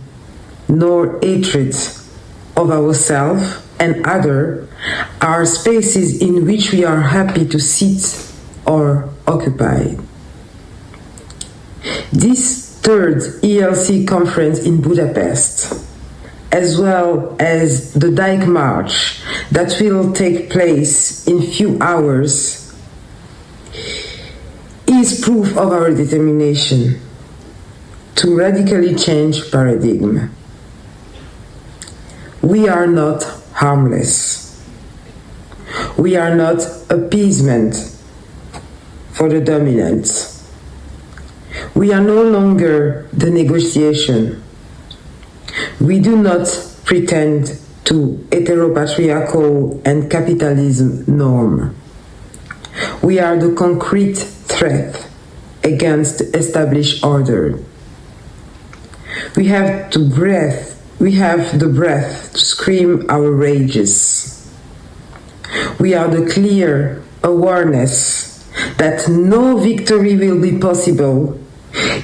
nor hatred of ourselves and other are spaces in which we are happy to sit or occupy. This third ELC conference in Budapest, as well as the Dyke March that will take place in few hours, is proof of our determination to radically change paradigm. We are not harmless. We are not appeasement for the dominant. We are no longer the negotiation. We do not pretend to heteropatriarchal and capitalism norm. We are the concrete threat against established order. We have the breath to scream our rages. We are the clear awareness that no victory will be possible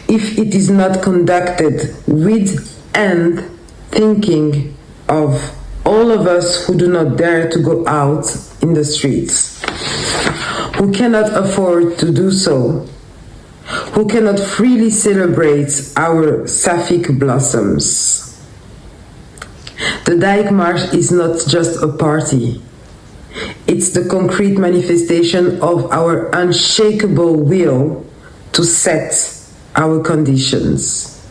if it is not conducted with and thinking of all of us who do not dare to go out in the streets, who cannot afford to do so, who cannot freely celebrate our sapphic blossoms. The Dyke March is not just a party. It's the concrete manifestation of our unshakable will to set our conditions.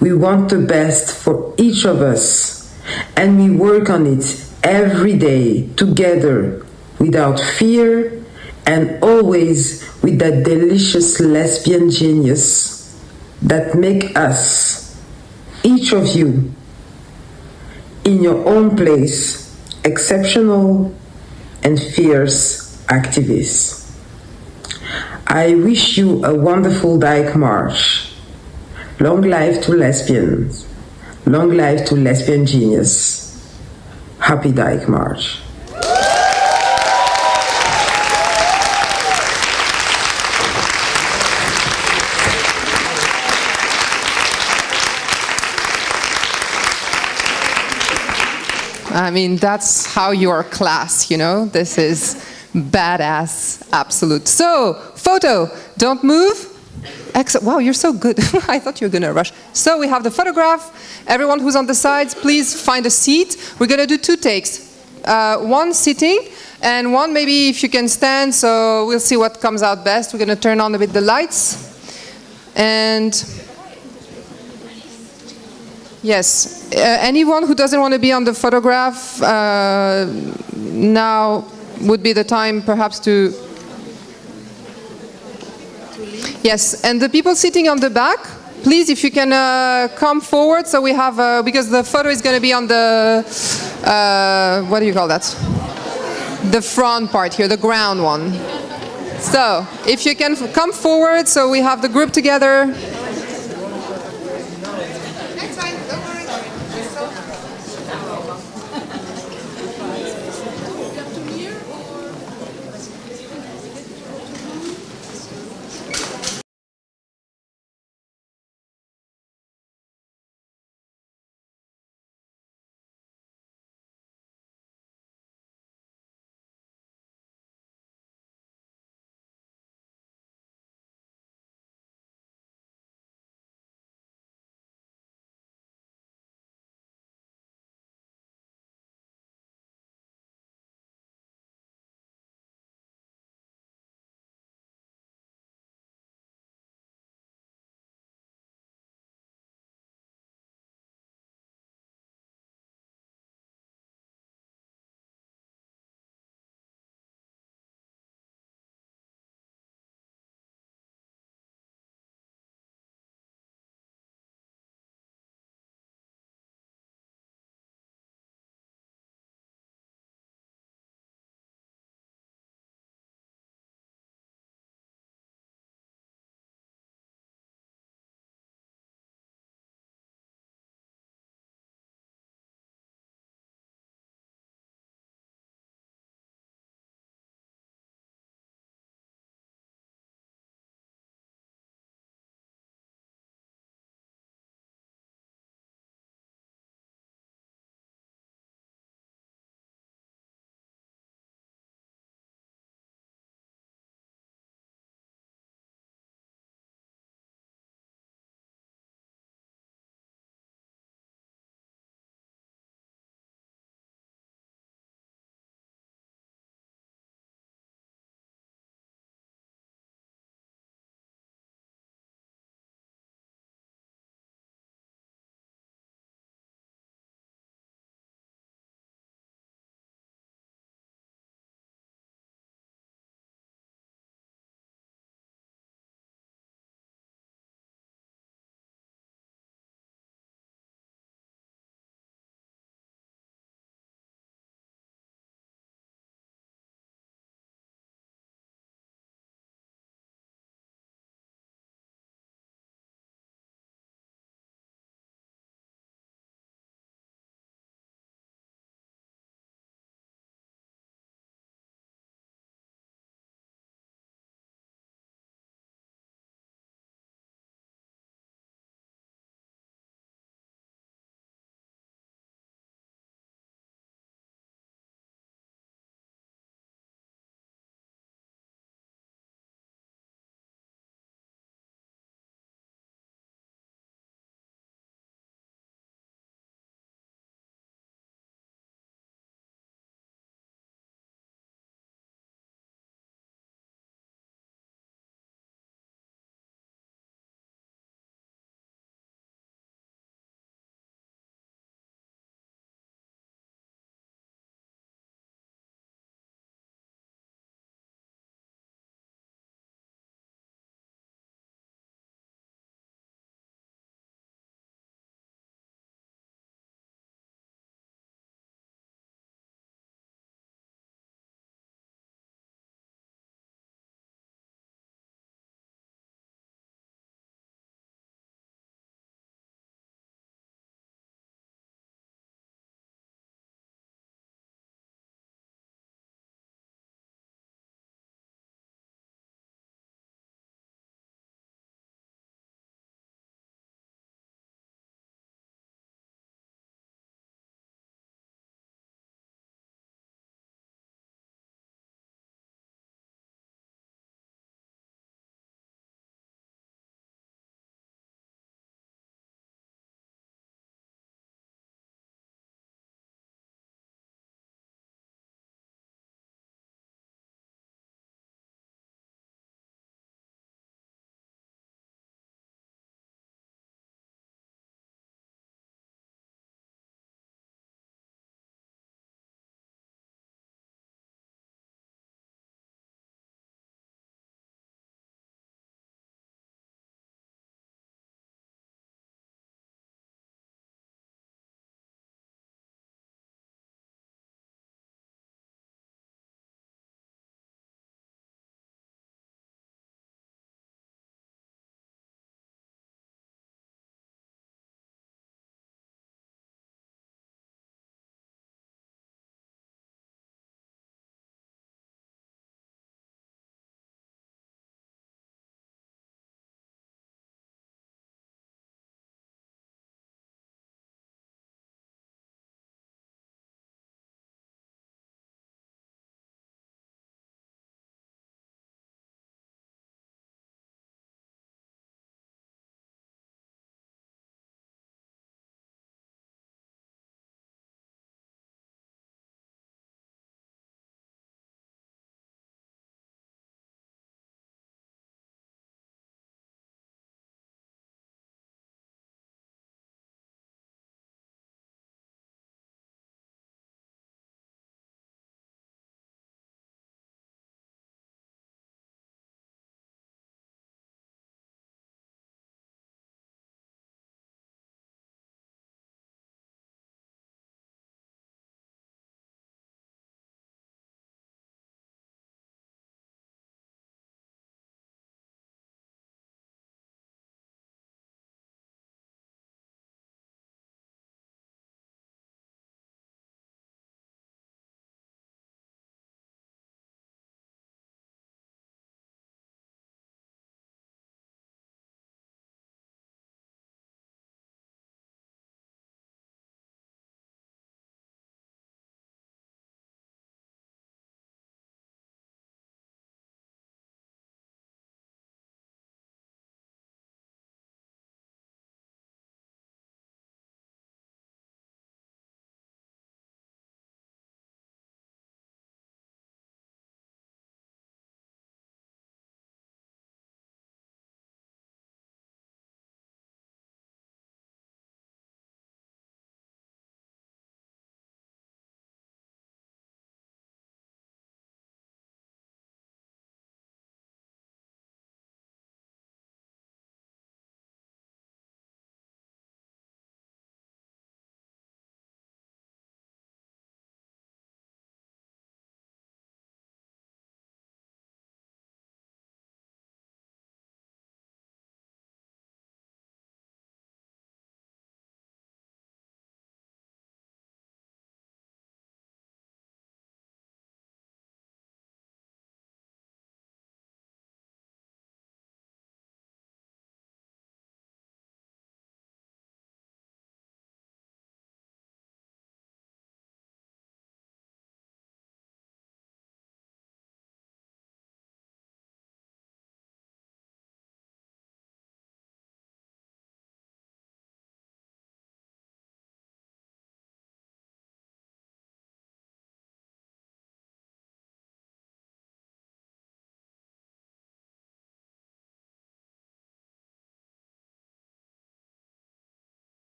We want the best for each of us, and we work on it every day together without fear and always with that delicious lesbian genius that make us, each of you, in your own place, exceptional and fierce activists. I wish you a wonderful Dyke March. Long life to lesbians. Long life to Lesbian Genius. Happy Dyke March. I mean, that's how your class, you know? This is badass, absolute. So, photo, don't move. Excellent. Wow, you're so good. I thought you were going to rush. So we have the photograph. Everyone who's on the sides, please find a seat. We're going to do 2 takes. One sitting, and one maybe if you can stand, so we'll see what comes out best. We're going to turn on a bit the lights. And yes, anyone who doesn't want to be on the photograph, now would be the time perhaps to... Yes, and the people sitting on the back, please, if you can come forward, so we have, because the photo is going to be on the, what do you call that? The front part here, the ground one. So, if you can come forward, so we have the group together.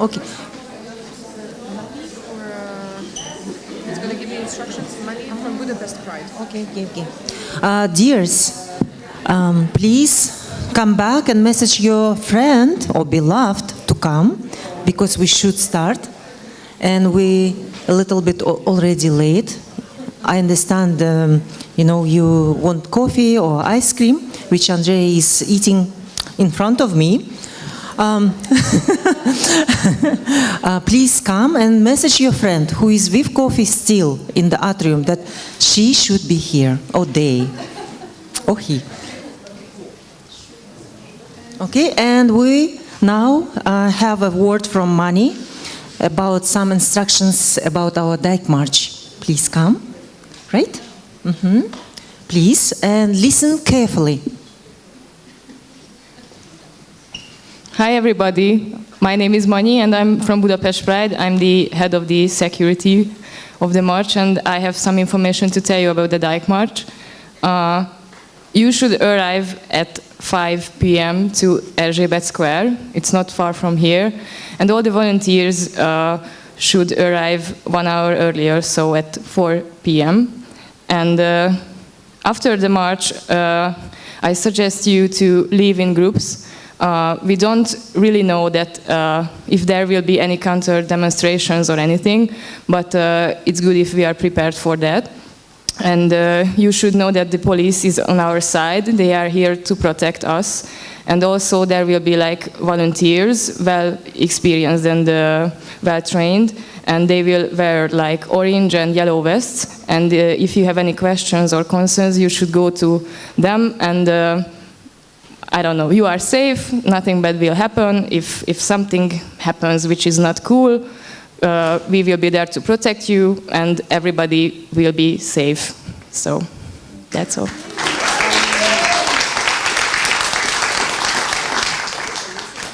Okay. It's going to give you instructions, money from Budapest Pride. Okay. Dears, please come back and message your friend or beloved to come, because we should start, and we a little bit already late. I understand, you want coffee or ice cream, which Andrei is eating in front of me. Please come and message your friend who is with coffee still in the atrium that she should be here, or they, or he. Okay, and we now have a word from Mani about some instructions about our Dyke March. Please come, right? Please, and listen carefully. Hi everybody, my name is Mani and I'm from Budapest Pride. I'm the head of the security of the march, and I have some information to tell you about the Dyke March. You should arrive at 5 p.m. to Erzsébet Square. It's not far from here. And all the volunteers should arrive 1 hour earlier, so at 4 p.m. And after the march, I suggest you to leave in groups. We don't really know that if there will be any counter demonstrations or anything, but it's good if we are prepared for that. And you should know that the police is on our side. They are here to protect us. And also there will be like volunteers, well experienced and well trained, and they will wear like orange and yellow vests. And if you have any questions or concerns, you should go to them. And I don't know, you are safe, nothing bad will happen. If something happens which is not cool, we will be there to protect you, and everybody will be safe. So, that's all.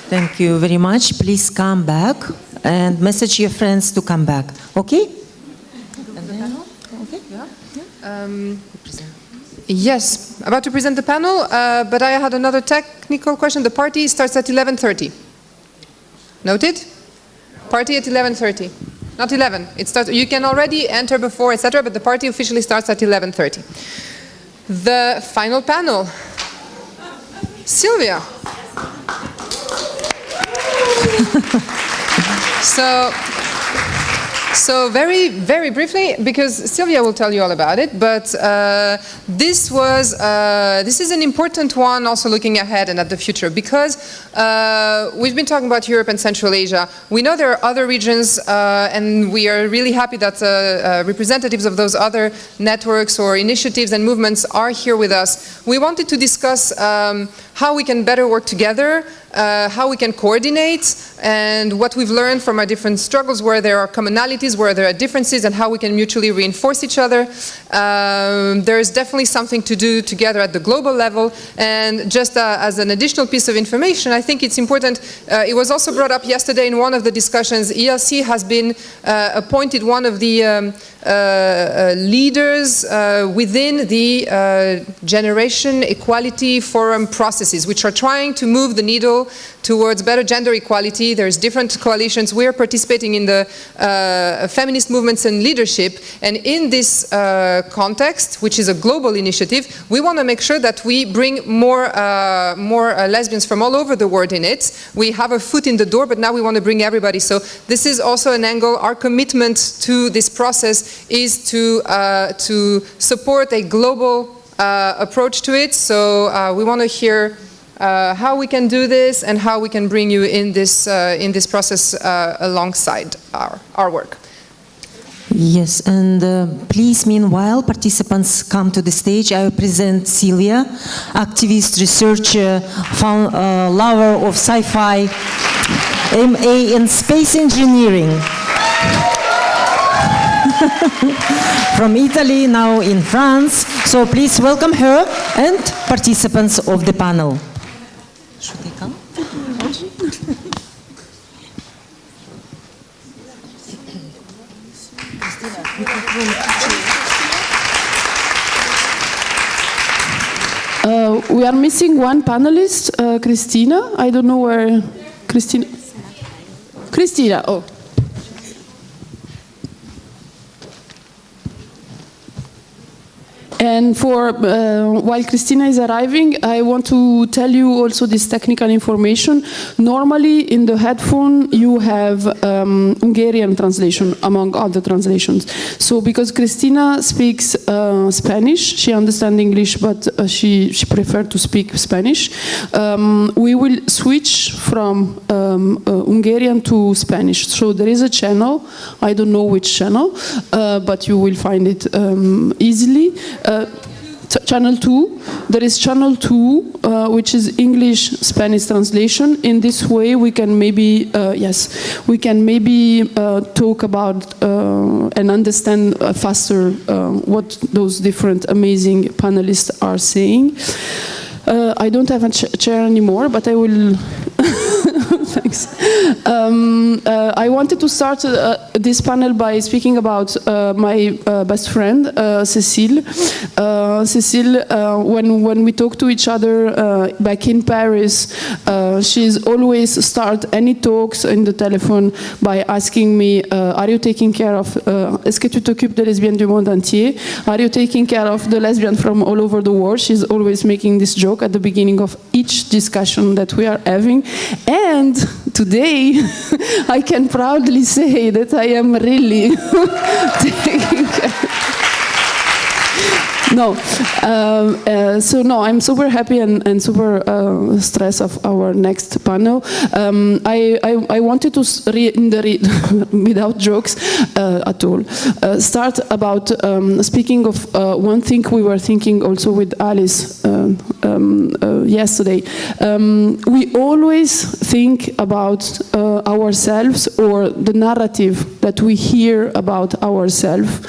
Thank you very much. Please come back and message your friends to come back. Okay? Yes, about to present the panel, but I had another technical question. The party starts at 11:30. Noted? Party at 11:30. Not 11. It starts. You can already enter before, etc., but the party officially starts at 11:30. The final panel. Sylvia. So very, very briefly, because Sylvia will tell you all about it, but this is an important one also looking ahead and at the future, because we've been talking about Europe and Central Asia. We know there are other regions, and we are really happy that representatives of those other networks or initiatives and movements are here with us. We wanted to discuss how we can better work together, how we can coordinate, and what we've learned from our different struggles, where there are commonalities, where there are differences, and how we can mutually reinforce each other. There's definitely something to do together at the global level. And just as an additional piece of information, I think it's important, it was also brought up yesterday in one of the discussions, ELC has been appointed one of the leaders within the Generation Equality Forum processes, which are trying to move the needle towards better gender equality. There's different coalitions. We're participating in the feminist movements and leadership. And in this context, which is a global initiative, we want to make sure that we bring more lesbians from all over the world in it. We have a foot in the door, but now we want to bring everybody. So this is also an angle. Our commitment to this process is to support a global approach to it. So we want to hear how we can do this and how we can bring you in this process alongside our work. Yes, and please, meanwhile, participants come to the stage. I present Celia, activist, researcher, lover of sci-fi, MA in space engineering. From Italy, now in France. So please welcome her and participants of the panel. Should they come? We are missing one panelist, Christina. I don't know where Christina. Christina, oh. And while Christina is arriving, I want to tell you also this technical information. Normally in the headphone you have Hungarian translation among other translations. So because Christina speaks Spanish, she understands English, but she prefers to speak Spanish, we will switch from Hungarian to Spanish. So there is a channel, I don't know which channel, but you will find it easily. Channel 2. There is channel 2, which is English-Spanish translation. In this way, we can maybe, talk about and understand faster what those different amazing panelists are saying. I don't have a chair anymore, but I will. Thanks. I wanted to start this panel by speaking about my best friend, Cécile. Cécile, when we talk to each other back in Paris, she's always start any talks in the telephone by asking me, are you taking care of, est-ce que tu t'occupes des lesbiennes du monde entier? Are you taking care of the lesbians from all over the world? She's always making this joke at the beginning of each discussion that we are having. And today, I can proudly say that I am really taking care. No, so no, I'm super happy and super stressed of our next panel. I wanted to without jokes at all, start about speaking of one thing we were thinking also with Alice yesterday. We always think about ourselves or the narrative that we hear about ourselves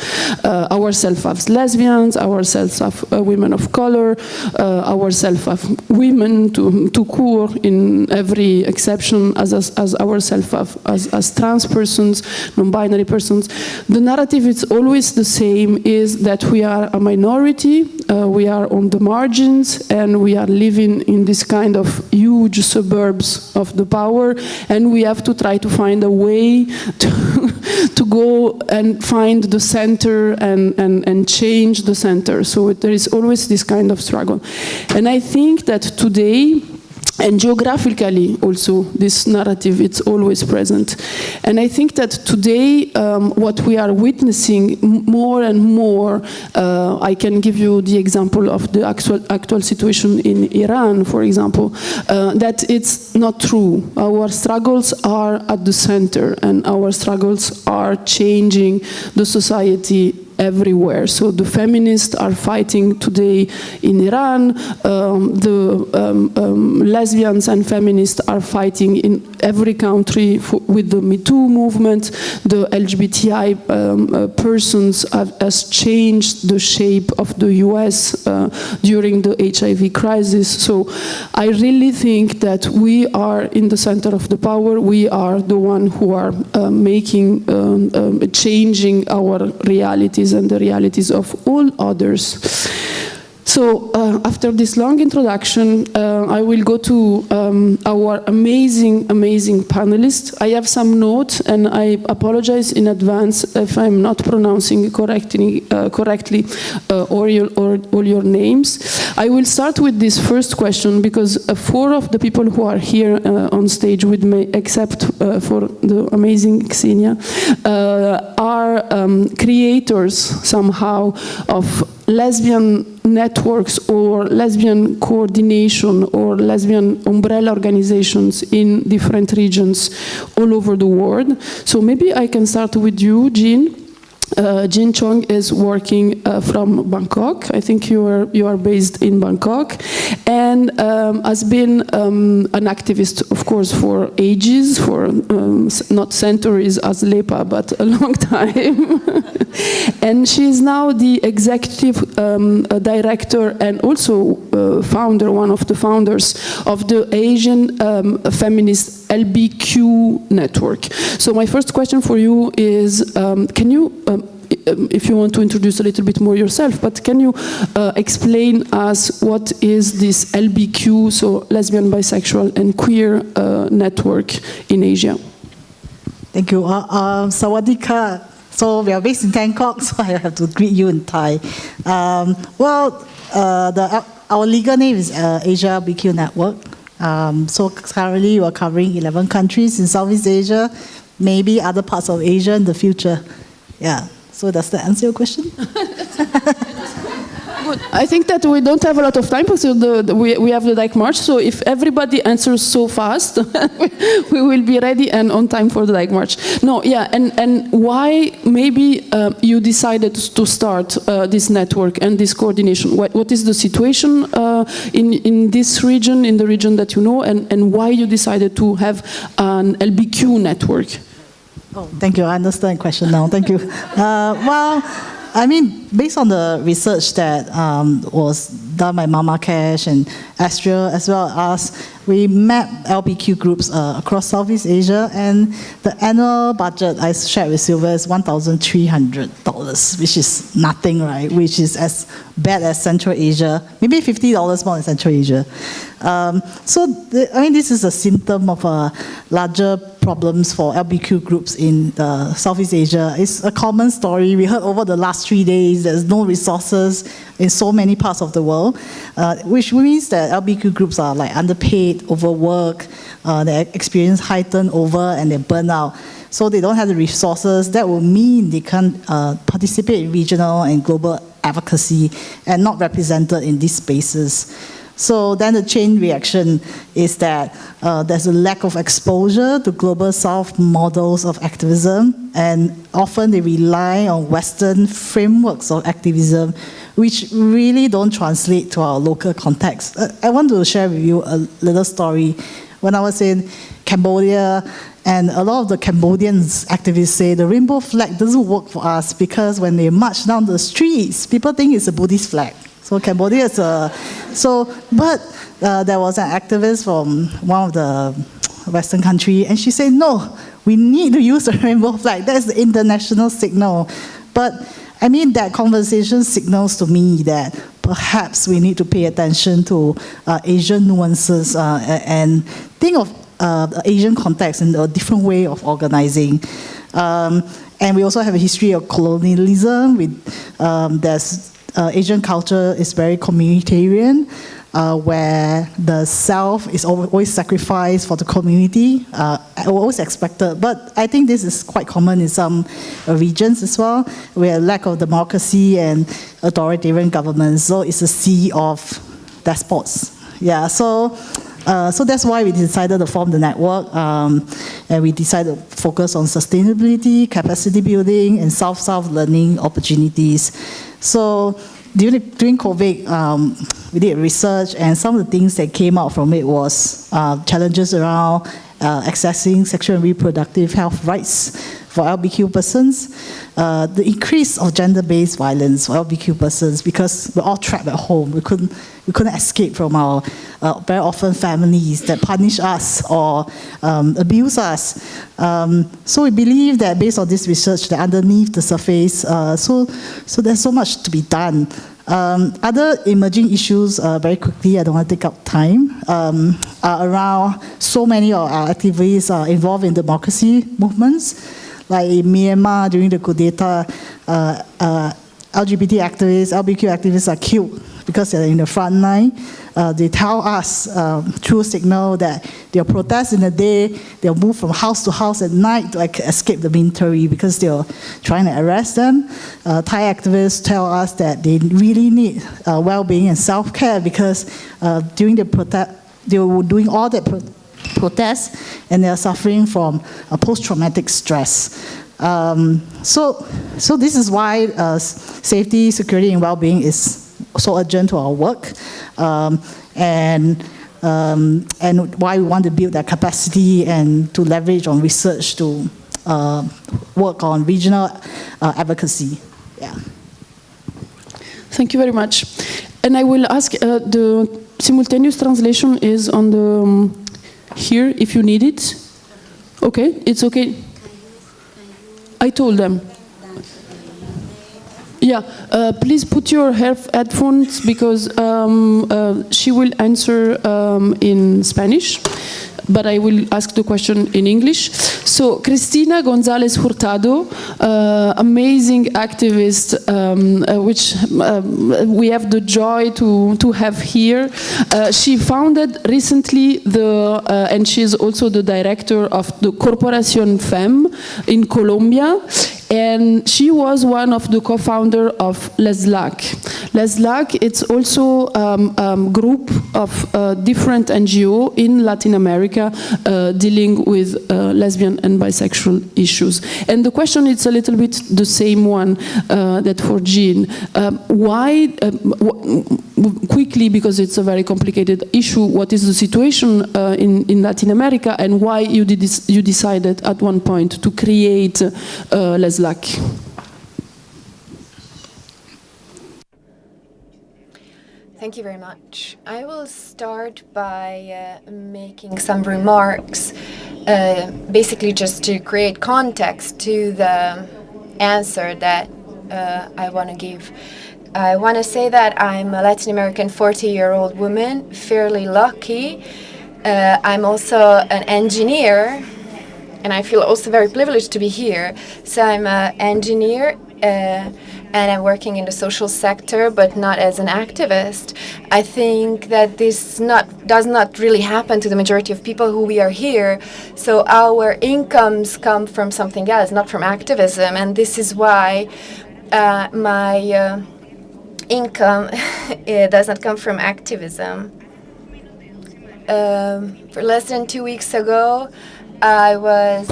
as lesbians, ourselves as women of color, ourselves as women to queer in every exception, as ourselves as trans persons, non-binary persons. The narrative is always the same, is that we are a minority, we are on the margins, and we are living in this kind of huge suburbs of the power, and we have to try to find a way to go and find the center and change the center. So there is always this kind of struggle. And I think that today, and geographically also, this narrative, it's always present. And I think that today, what we are witnessing more and more, I can give you the example of the actual situation in Iran, for example, that it's not true. Our struggles are at the center, and our struggles are changing the society everywhere. So the feminists are fighting today in Iran, the lesbians and feminists are fighting in every country with the Me Too movement. The LGBTI persons has changed the shape of the US during the HIV crisis. So I really think that we are in the center of the power. We are the one who are changing our realities and the realities of all others. So after this long introduction, I will go to our amazing panelists. I have some notes, and I apologize in advance if I'm not pronouncing correctly all your names. I will start with this first question because 4 of the people who are here on stage with me, except for the amazing Xenia, are creators somehow of lesbian networks or lesbian coordination or lesbian umbrella organizations in different regions all over the world. So maybe I can start with you, Jean. Jean Chong is working from Bangkok. I think you are based in Bangkok, and has been an activist, of course, for ages, for not centuries as Lepa, but a long time. And she is now the executive director and also founder, one of the founders of the Asian feminist LBQ network. So my first question for you is, can you, if you want to introduce a little bit more yourself, but can you explain us what is this LBQ, so lesbian, bisexual and queer network in Asia? Thank you. Sawadee ka. So we are based in Bangkok, so I have to greet you in Thai. Our legal name is Asia BQ Network. So currently we are covering 11 countries in Southeast Asia, maybe other parts of Asia in the future. Yeah. So does that answer your question? I think that we don't have a lot of time because we have the Dyke March, so if everybody answers so fast, we will be ready and on time for the Dyke March. No, yeah, and why maybe you decided to start this network and this coordination? What is the situation in this region, in the region that you know, and why you decided to have an LBQ network? Oh, thank you. I understand the question now. Thank you. Well, I mean, based on the research that was done by Mama Cash and Astria, as well as we mapped LBQ groups across Southeast Asia, and the annual budget I shared with Silver is $1,300, which is nothing, right? Which is as bad as Central Asia, maybe $50 more in Central Asia. I mean, this is a symptom of larger problems for LBQ groups in Southeast Asia. It's a common story. We heard over the last 3 days there's no resources in so many parts of the world, which means that LBQ groups are like underpaid, overworked, they experience high turnover and they burn out. So they don't have the resources. That will mean they can't participate in regional and global advocacy and not represented in these spaces. So then the chain reaction is that there's a lack of exposure to global South models of activism, and often they rely on Western frameworks of activism, which really don't translate to our local context. I want to share with you a little story. When I was in Cambodia, and a lot of the Cambodian activists say the rainbow flag doesn't work for us because when they march down the streets, people think it's a Buddhist flag. So Cambodia is there was an activist from one of the Western country, and she said, no, we need to use the rainbow flag. That's the international signal. But I mean, that conversation signals to me that perhaps we need to pay attention to Asian nuances and think of the Asian context in a different way of organizing. And we also have a history of colonialism. There's Asian culture is very communitarian, where the self is always sacrificed for the community, always expected. But I think this is quite common in some regions as well, where lack of democracy and authoritarian governments. So it's a sea of despots. Yeah, so that's why we decided to form the network, and we decided to focus on sustainability, capacity building, and South-South learning opportunities. So during COVID, we did research, and some of the things that came out from it was challenges around accessing sexual and reproductive health rights for LBQ persons, the increase of gender-based violence for LBQ persons, because we're all trapped at home. We couldn't escape from our very often families that punish us or abuse us. So we believe that based on this research, that underneath the surface, so there's so much to be done. Other emerging issues, very quickly, I don't want to take up time, are around so many of our activities are involved in democracy movements. Like in Myanmar, during the coup d'etat, LGBT activists, LBQ activists are killed because they're in the front line. They tell us through signal that they'll protest in the day, they'll move from house to house at night to escape the military because they're trying to arrest them. Thai activists tell us that they really need well-being and self-care because during the protest, they were doing all that protests and they are suffering from post-traumatic stress. So this is why safety, security, and well-being is so urgent to our work, and why we want to build that capacity and to leverage on research to work on regional advocacy. Yeah. Thank you very much. And I will ask, the simultaneous translation is on the here if you need it. Okay, it's okay. I told them. Yeah, please put your headphones because she will answer in Spanish, but I will ask the question in English. So, Cristina González Hurtado, amazing activist, which we have the joy to have here. She founded recently and she is also the director of the Corporación FEM in Colombia. And she was one of the co-founder of LESLAC. LESLAC, it's also a group of different NGO in Latin America dealing with lesbian and bisexual issues. And the question is a little bit the same one that for Jean. Why, quickly, because it's a very complicated issue, what is the situation in Latin America and why you decided at one point to create LESLAC? Thank you very much. I will start by making some remarks, basically just to create context to the answer that I want to give. I want to say that I'm a Latin American 40-year-old woman, fairly lucky. I'm also an engineer, and I feel also very privileged to be here. So I'm an engineer, and I'm working in the social sector, but not as an activist. I think that this does not really happen to the majority of people who we are here. So our incomes come from something else, not from activism, and this is why my income does not come from activism. For less than 2 weeks ago, I was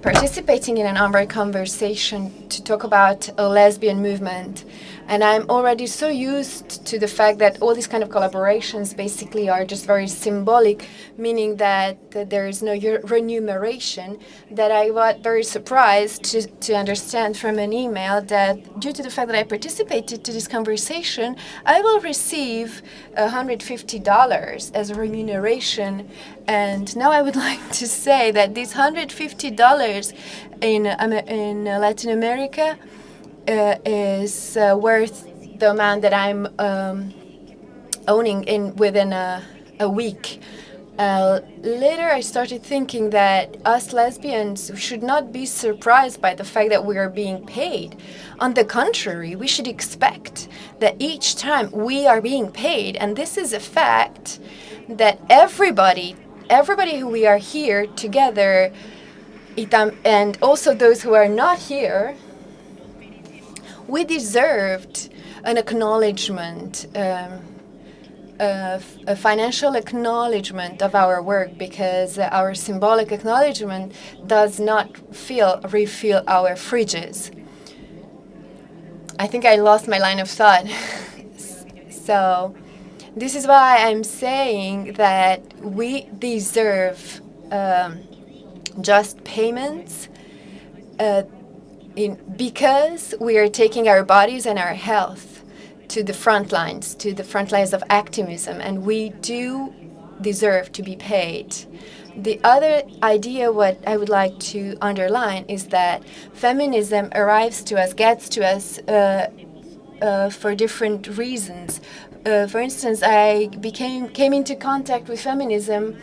participating in an online conversation to talk about a lesbian movement. And I'm already so used to the fact that all these kind of collaborations basically are just very symbolic, meaning that there is no remuneration, that I was very surprised to understand from an email that due to the fact that I participated to this conversation, I will receive $150 as a remuneration. And now I would like to say that this $150 in Latin America is worth the amount that I'm owning within a week. Later, I started thinking that us lesbians should not be surprised by the fact that we are being paid. On the contrary, we should expect that each time we are being paid, and this is a fact, that everybody who we are here together, and also those who are not here, we deserved an acknowledgement, a financial acknowledgement of our work, because our symbolic acknowledgement does not refill our fridges. I think I lost my line of thought. So this is why I'm saying that we deserve just payments because we are taking our bodies and our health to the front lines of activism, and we do deserve to be paid. The other idea, what I would like to underline, is that feminism gets to us for different reasons. For instance, I came into contact with feminism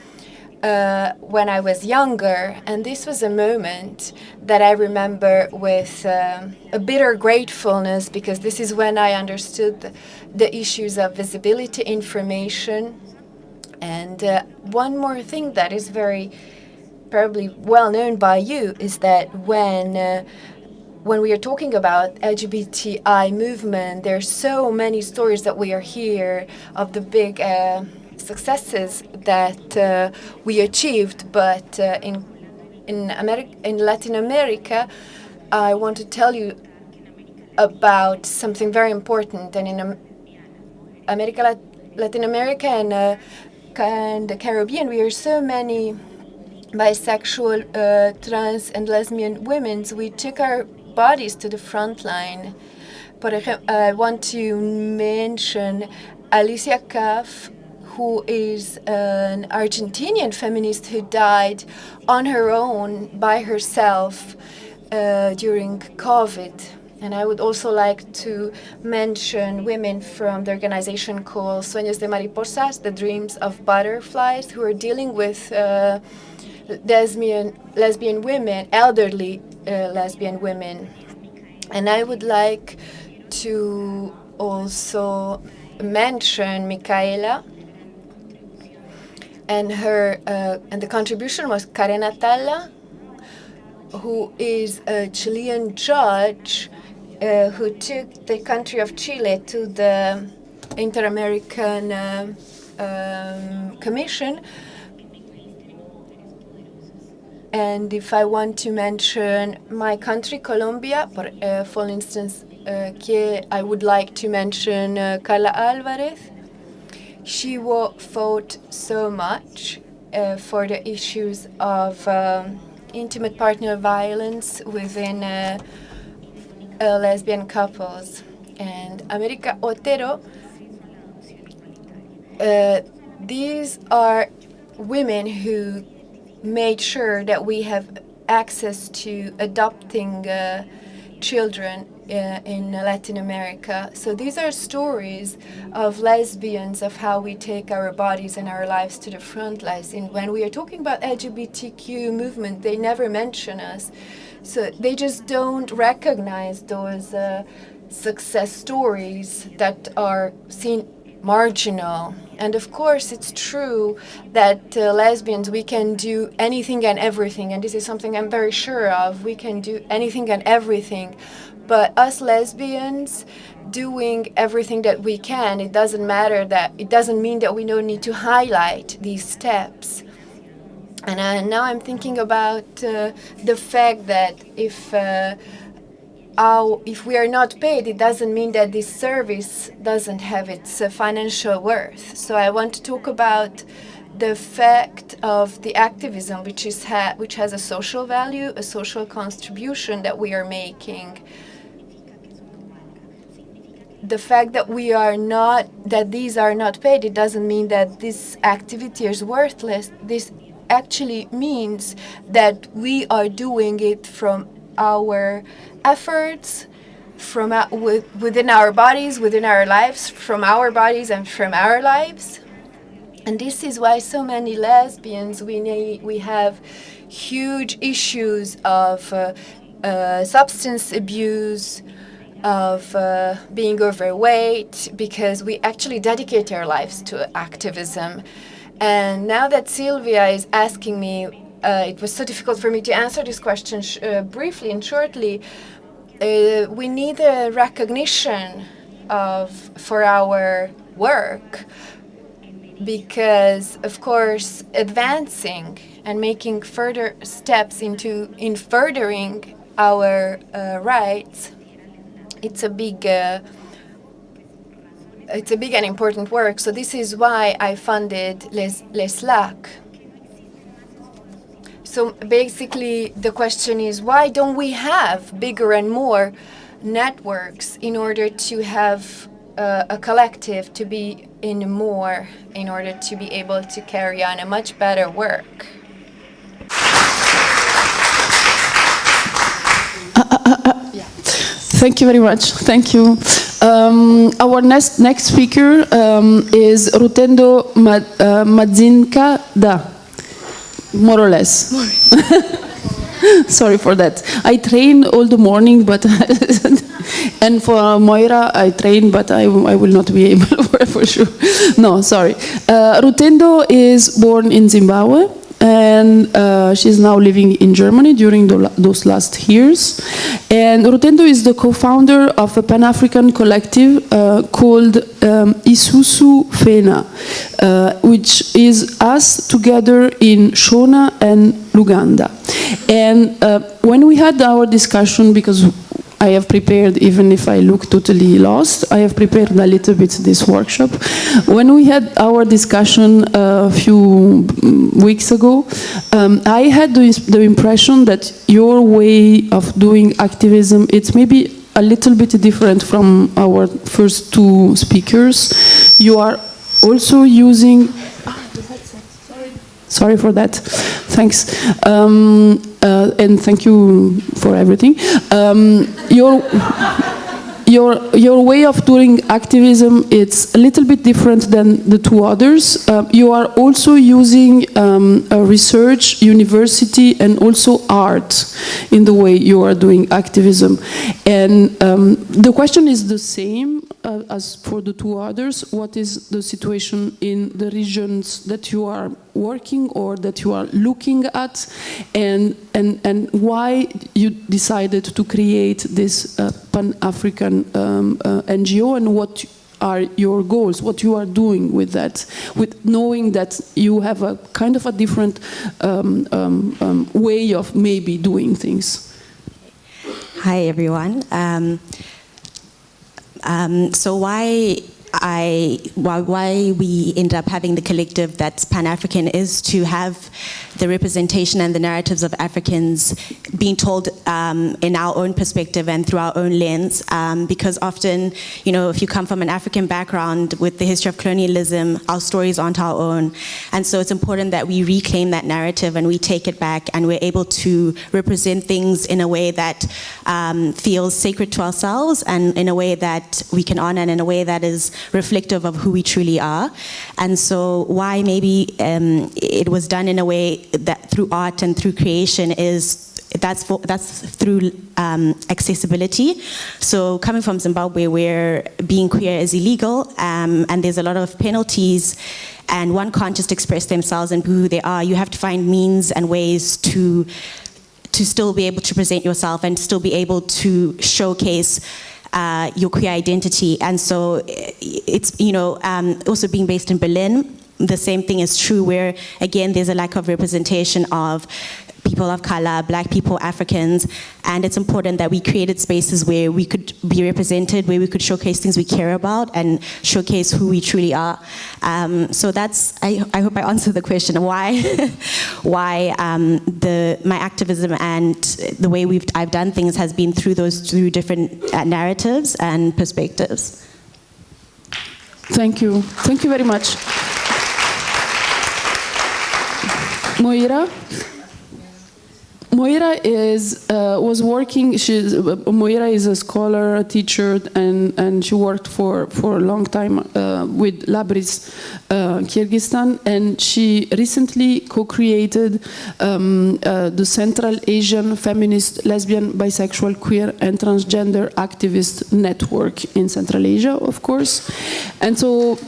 when I was younger, and this was a moment that I remember with a bitter gratefulness, because this is when I understood the issues of visibility, information, and one more thing that is very probably well known by you is that when we are talking about LGBTI movement, there are so many stories that we are here of the big successes that we achieved, but in Latin America, I want to tell you about something very important. And in Latin America and the Caribbean, we are so many bisexual, trans, and lesbian women, we took our bodies to the front line. I want to mention Alicia Kaff, who is an Argentinian feminist who died on her own, by herself, during COVID. And I would also like to mention women from the organization called Sueños de Mariposas, the Dreams of Butterflies, who are dealing with lesbian women, elderly lesbian women. And I would like to also mention Micaela, and her and the contribution was Karen Atala, who is a Chilean judge who took the country of Chile to the Inter-American Commission. And if I want to mention my country, Colombia, for instance, I would like to mention Carla Alvarez. She fought so much for the issues of intimate partner violence within lesbian couples. And America Otero, these are women who made sure that we have access to adopting children in Latin America. So these are stories of lesbians, of how we take our bodies and our lives to the front lines. And when we are talking about LGBTQ movement, they never mention us. So they just don't recognize those success stories that are seen marginal. And of course, it's true that lesbians, we can do anything and everything. And this is something I'm very sure of. We can do anything and everything. But us lesbians doing everything that we can, it doesn't mean that we don't need to highlight these steps. And now I'm thinking about the fact that if we are not paid, it doesn't mean that this service doesn't have its financial worth. So I want to talk about the fact of the activism, which has a social value, a social contribution that we are making. The fact that these are not paid, it doesn't mean that this activity is worthless. This actually means that we are doing it from our efforts, within our bodies, within our lives, from our bodies and from our lives. And this is why so many lesbians, we have huge issues of substance abuse, of being overweight, because we actually dedicate our lives to activism. And now that Sylvia is asking me, it was so difficult for me to answer this question briefly and shortly. We need a recognition for our work, because, of course, advancing and making further steps in furthering our rights, it's a big and important work. So this is why I funded Les LAC. So basically, the question is, why don't we have bigger and more networks in order to have a collective to be in order to be able to carry on a much better work? Thank you very much. Thank you. Our next speaker is Rutendo Madzinka Da, more or less. Sorry for that. I train all the morning, but and for Moira I train, but I will not be able for sure. No, sorry. Rutendo is born in Zimbabwe, and she's now living in Germany during those last years. And Rutendo is the co-founder of a Pan-African collective called Isusu Fena, which is us together in Shona and Luganda. And when we had our discussion, because I have prepared, even if I look totally lost, I have prepared a little bit this workshop. When we had our discussion a few weeks ago, I had the impression that your way of doing activism, it's maybe a little bit different from our first two speakers. You are also using... Sorry for that. Thanks. And thank you for everything. Your way of doing activism, it's a little bit different than the two others. You are also using research, university, and also art in the way you are doing activism. And the question is the same as for the two others. What is the situation in the regions that you are working or that you are looking at, and why you decided to create this Pan-African NGO, and what are your goals, what you are doing with that, with knowing that you have a kind of a different way of maybe doing things. Hi everyone. So why we end up having the collective that's Pan-African is to have the representation and the narratives of Africans being told in our own perspective and through our own lens, because often, you know, if you come from an African background with the history of colonialism, our stories aren't our own. And so it's important that we reclaim that narrative and we take it back and we're able to represent things in a way that feels sacred to ourselves and in a way that we can honor and in a way that is reflective of who we truly are. And so why maybe it was done in a way that through art and through creation is that's through accessibility. So coming from Zimbabwe, where being queer is illegal, and there's a lot of penalties, and one can't just express themselves and who they are. You have to find means and ways to still be able to present yourself and still be able to showcase your queer identity. And so it's, you know, also being based in Berlin, the same thing is true where, again, there's a lack of representation of people of color, black people, Africans, and it's important that we created spaces where we could be represented, where we could showcase things we care about and showcase who we truly are. So that's, I hope I answered the question, why my activism and the way I've done things has been through different narratives and perspectives. Thank you. Thank you very much. Moira? Moira was working. Moira is a scholar, a teacher, and she worked for a long time with Labris, Kyrgyzstan, and she recently co-created the Central Asian Feminist, Lesbian, Bisexual, Queer, and Transgender Activist Network in Central Asia, of course, and so.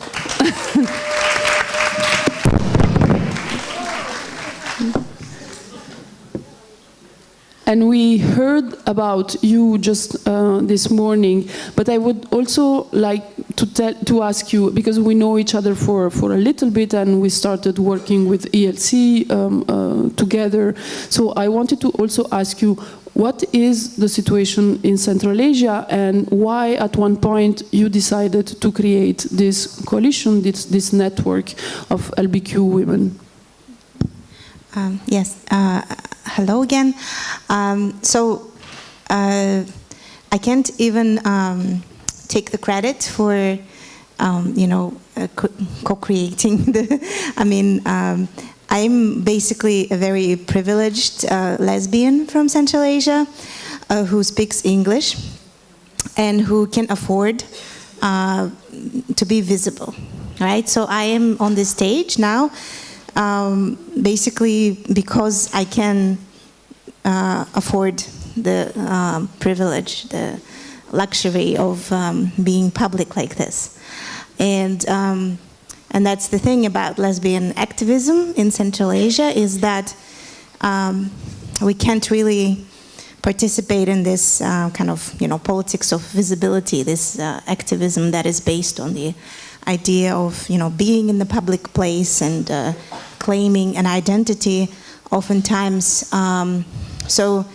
And we heard about you just this morning, but I would also like to ask you, because we know each other for a little bit and we started working with ELC together, so I wanted to also ask you, what is the situation in Central Asia and why at one point you decided to create this coalition, this network of LBQ women? Yes. Hello again. So I can't even take the credit for, you know, co-creating the. I mean, I'm basically a very privileged lesbian from Central Asia who speaks English and who can afford to be visible, right? So I am on this stage now. Basically because I can afford the privilege, the luxury of being public like this. And that's the thing about lesbian activism in Central Asia is that we can't really participate in this kind of, you know, politics of visibility, this activism that is based on the idea of, you know, being in the public place and claiming an identity oftentimes. So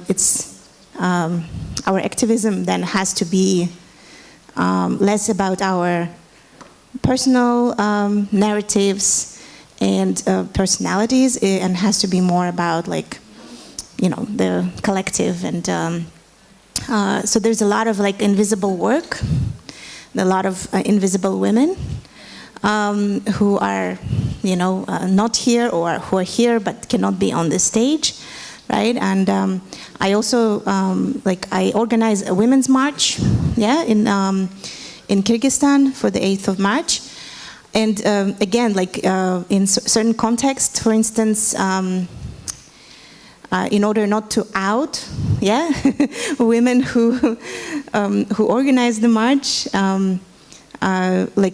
it's our activism then has to be less about our personal narratives and personalities, and has to be more about the collective. And so there's a lot of invisible work, a lot of invisible women who are not here, or who are here but cannot be on the stage, right? And I also I organize a women's march, in Kyrgyzstan for the 8th of March. And again, in certain contexts, for instance, in order not to out, women who organize the march,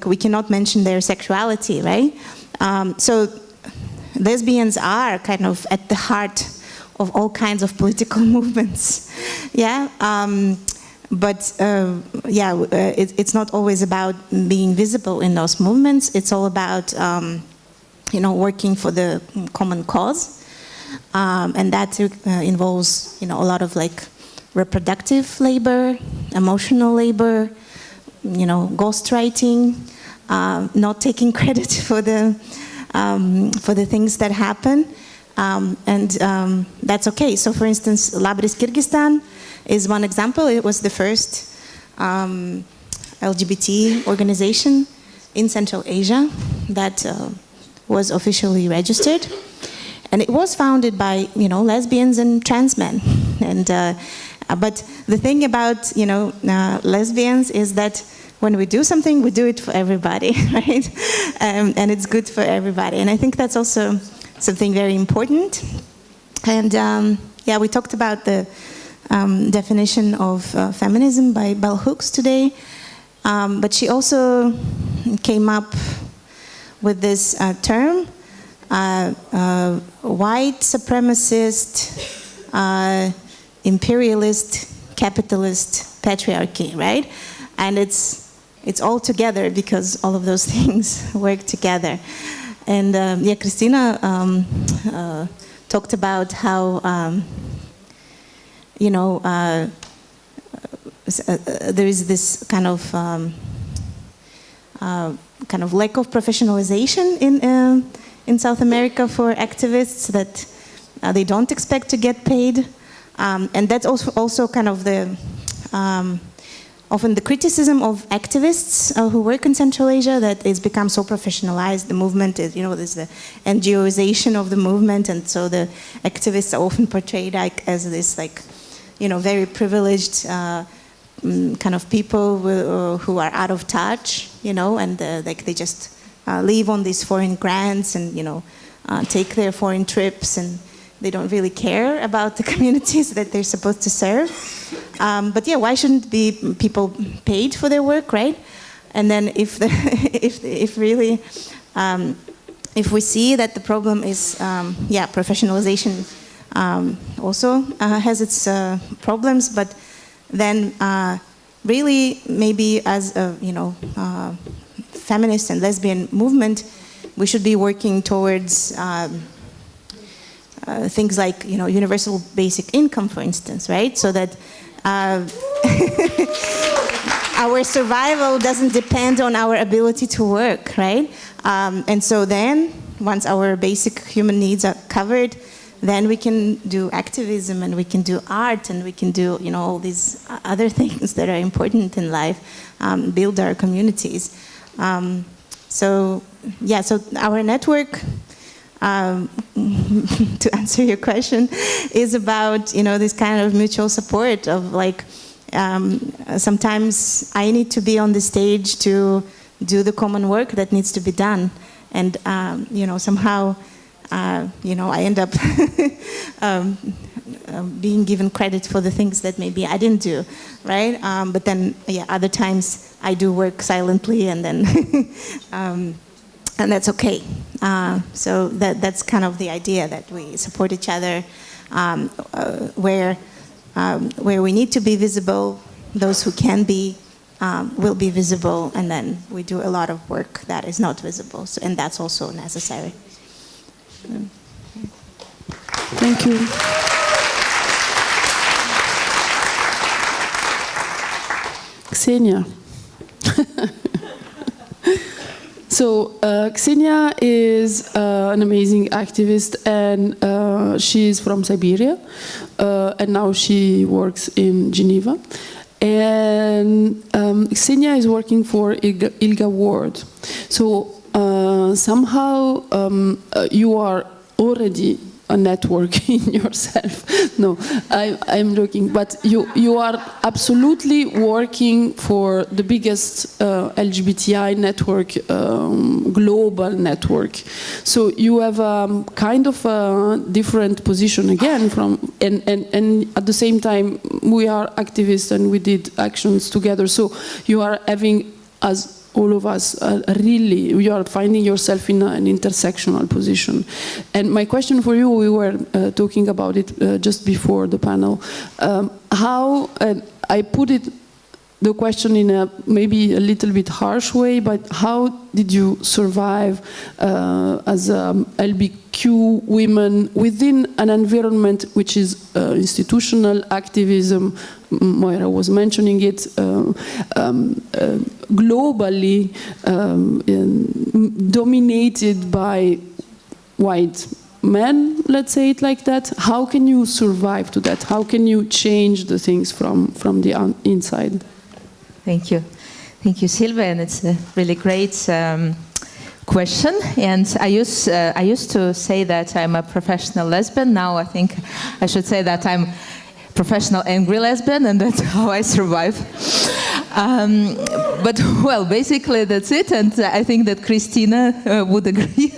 we cannot mention their sexuality, right? So lesbians are kind of at the heart of all kinds of political movements, but it's not always about being visible in those movements. It's all about working for the common cause, and that involves a lot of reproductive labor, emotional labor, ghostwriting, not taking credit for the things that happen, and that's okay. So, for instance, Labris Kyrgyzstan is one example. It was the first LGBT organization in Central Asia that was officially registered, and it was founded by lesbians and trans men. And but the thing about lesbians is that when we do something, we do it for everybody, right? And it's good for everybody. And I think that's also something very important. And we talked about the definition of feminism by Bell Hooks today, but she also came up with this term, white supremacist, imperialist, capitalist patriarchy, right? And it's all together because all of those things work together. And Christina talked about how there is this kind of lack of professionalization in South America for activists, that they don't expect to get paid, and that's also kind of the often the criticism of activists who work in Central Asia, that it's become so professionalized. The movement is, there's the NGOization of the movement, and so the activists are often portrayed as this very privileged kind of people who are out of touch, and they just live on these foreign grants and take their foreign trips, and they don't really care about the communities that they're supposed to serve. But why shouldn't be people paid for their work, right? And then if we see that the problem is professionalization also has its problems, but then really maybe as a feminist and lesbian movement, we should be working towards things like universal basic income, for instance, right? So that our survival doesn't depend on our ability to work, right? And so then, once our basic human needs are covered, then we can do activism, and we can do art, and we can do all these other things that are important in life, build our communities. So our network, to answer your question, is about this kind of mutual support of sometimes I need to be on the stage to do the common work that needs to be done, and somehow I end up being given credit for the things that maybe I didn't do, right? But then other times I do work silently, and then and that's okay. So that's kind of the idea, that we support each other where we need to be visible. Those who can be will be visible, and then we do a lot of work that is not visible, and that's also necessary. Thank you. Ksenia. So Ksenia is an amazing activist, and she's from Siberia, and now she works in Geneva. And Ksenia is working for ILGA World. So somehow you are already a network in yourself. No, I'm joking. But you are absolutely working for the biggest LGBTI network, global network. So you have kind of a different position again and at the same time we are activists and we did actions together. So you are having, as all of us, really, you are finding yourself in an intersectional position. And my question for you, we were talking about it just before the panel, how, I put it, the question in a maybe a little bit harsh way, but how did you survive as LGBTQ women within an environment which is institutional activism? Moira was mentioning it, globally dominated by white men, let's say it like that. How can you survive to that? How can you change the things from the inside? Thank you. Thank you, Silva, and it's a really great question. And I used to say that I'm a professional lesbian. Now I think I should say that I'm professional angry lesbian, and that's how I survive. But, well, basically that's it, and I think that Christina would agree,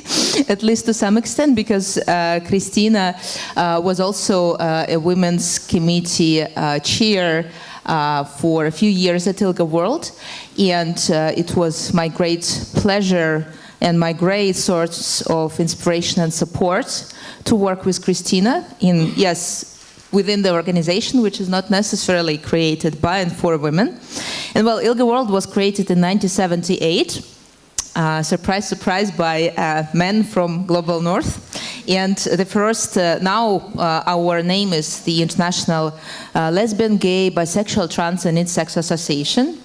at least to some extent, because Christina was also a women's committee chair for a few years at ILGA World, and it was my great pleasure and my great source of inspiration and support to work with Christina in, within the organization, which is not necessarily created by and for women. And well, ILGA World was created in 1978, surprise, surprise, by men from Global North. And the first, now our name is the International Lesbian, Gay, Bisexual, Trans and Intersex Association.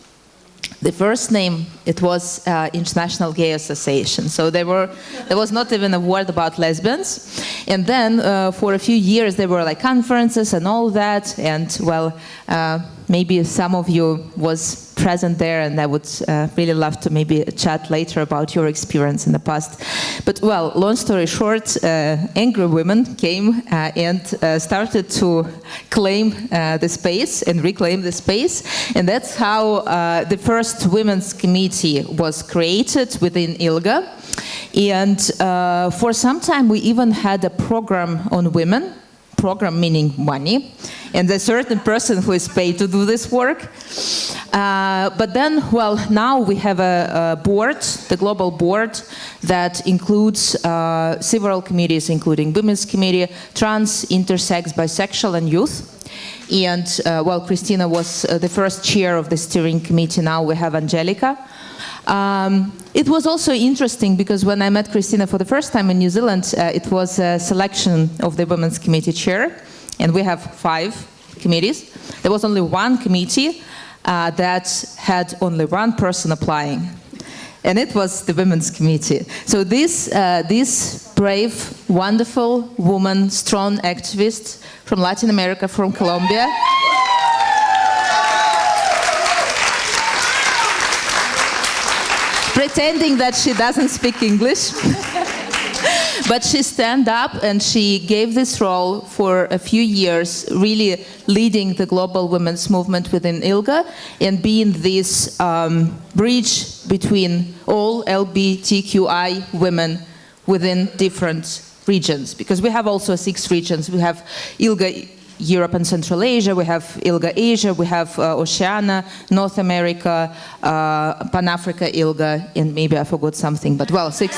The first name, it was International Gay Association. So there was not even a word about lesbians. And then for a few years there were like conferences and all that. And well, maybe some of you was present there, and I would really love to maybe chat later about your experience in the past. But well, long story short, angry women came and started to claim the space and reclaim the space. And that's how the first women's committee was created within ILGA. And for some time we even had a program on women, program meaning money, and a certain person who is paid to do this work. But then, well, now we have a board, the global board, that includes several committees, including Women's Committee, Trans, Intersex, Bisexual, and Youth. And, well, Christina was the first chair of the steering committee. Now we have Angelica. It was also interesting because when I met Christina for the first time in New Zealand, it was a selection of the Women's Committee chair, and we have 5 committees. There was only one committee that had only one person applying, and it was the Women's Committee. So this brave, wonderful woman, strong activist from Latin America, from Colombia, pretending that she doesn't speak English. But she stand up and she gave this role for a few years, really leading the global women's movement within ILGA and being this bridge between all LGBTQI women within different regions. Because we have also 6 regions. We have ILGA Europe and Central Asia, we have ILGA Asia, we have Oceania, North America, Pan-Africa, ILGA, and maybe I forgot something, but well, 6.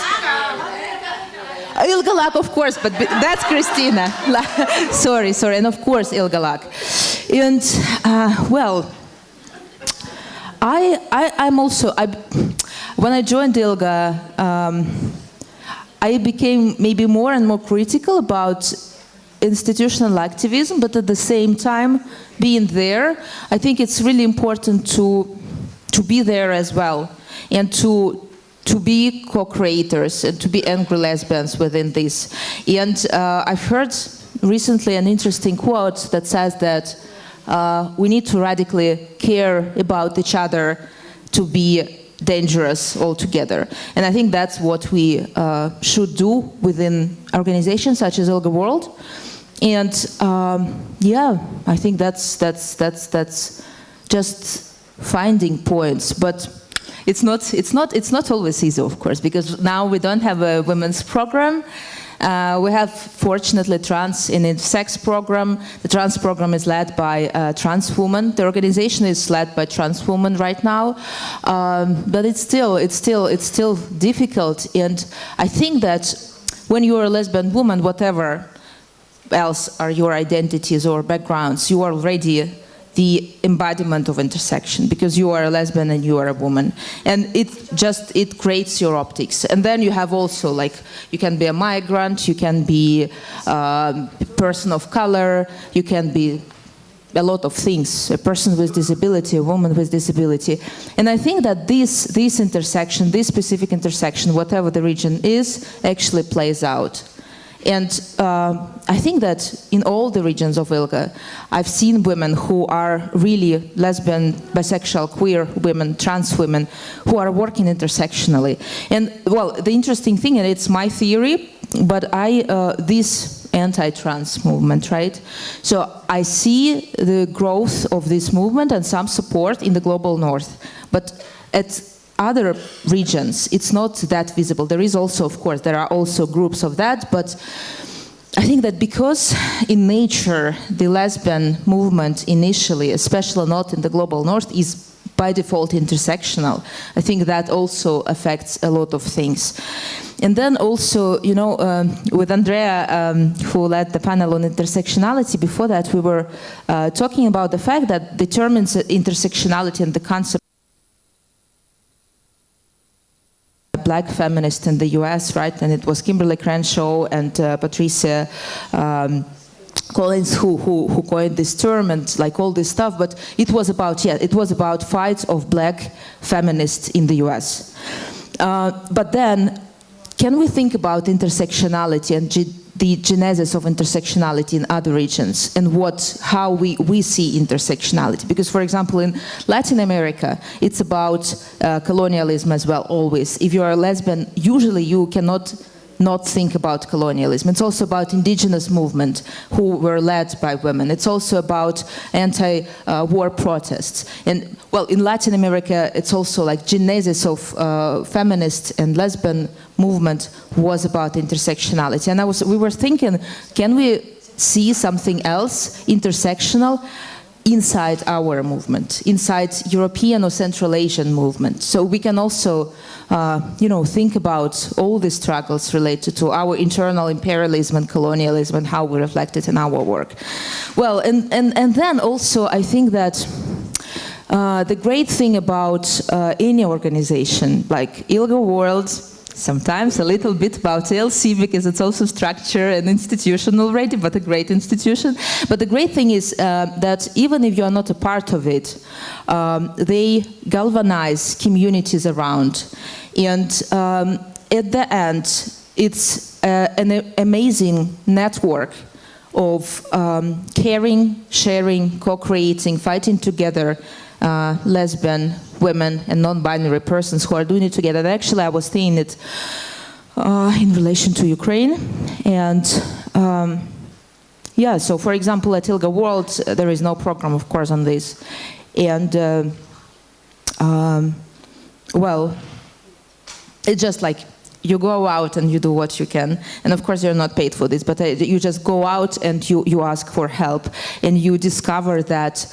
ILGA LAC, of course, but that's Christina. sorry, and of course ILGA LAC. And, well, I'm also, when I joined ILGA, I became maybe more and more critical about institutional activism, but at the same time, being there, I think it's really important to be there as well, and to be co-creators and to be angry lesbians within this. And I've heard recently an interesting quote that says that we need to radically care about each other to be dangerous altogether. And I think that's what we should do within organizations such as ILGA World. And yeah, I think that's just finding points. But it's not always easy, of course, because now we don't have a women's program. We have, fortunately, trans and intersex program. The trans program is led by trans women. The organization is led by trans women right now, but it's still difficult. And I think that when you are a lesbian woman, whatever else are your identities or backgrounds, you are already the embodiment of intersection, because you are a lesbian and you are a woman, and it creates your optics. And then you have also, like, you can be a migrant, you can be a person of color, you can be a lot of things, a person with disability, a woman with disability. And I think that this intersection, this specific intersection, whatever the region is, actually plays out. And I think that in all the regions of ILGA, I've seen women who are really lesbian, bisexual, queer women, trans women, who are working intersectionally. And, well, the interesting thing, and it's my theory, but this anti-trans movement, right? So I see the growth of this movement and some support in the global north. But at other regions, it's not that visible. There is also, of course, there are also groups of that, but I think that because in nature, the lesbian movement initially, especially not in the global north, is by default intersectional. I think that also affects a lot of things. And then also, you know, with Andrea, who led the panel on intersectionality, before that we were talking about the fact that determines intersectionality and the concept black feminist in the US, right? And it was Kimberly Crenshaw and Patricia Collins who coined this term and like all this stuff. But it was about fights of black feminists in the US. But then, can we think about intersectionality and the genesis of intersectionality in other regions, and how we see intersectionality? Because, for example, in Latin America, it's about colonialism as well, always. If you are a lesbian, usually you cannot not think about colonialism. It's also about indigenous movement who were led by women. It's also about anti-war protests. And, well, in Latin America, it's also like genesis of feminist and lesbian movement was about intersectionality. And we were thinking, can we see something else intersectional inside our movement, inside European or Central Asian movement? So we can also, think about all the struggles related to our internal imperialism and colonialism and how we reflect it in our work. Well, and then also I think that the great thing about any organization like ILGA World, sometimes a little bit about ALC because it's also structure and institution already, but a great institution. But the great thing is that even if you are not a part of it, they galvanize communities around. And at the end, it's an amazing network of caring, sharing, co-creating, fighting together, lesbian women and non-binary persons who are doing it together. And actually, I was saying it in relation to Ukraine. And so for example, at ILGA World, there is no program, of course, on this. And well, it's just like you go out and you do what you can. And of course, you're not paid for this, but you just go out and you ask for help. And you discover that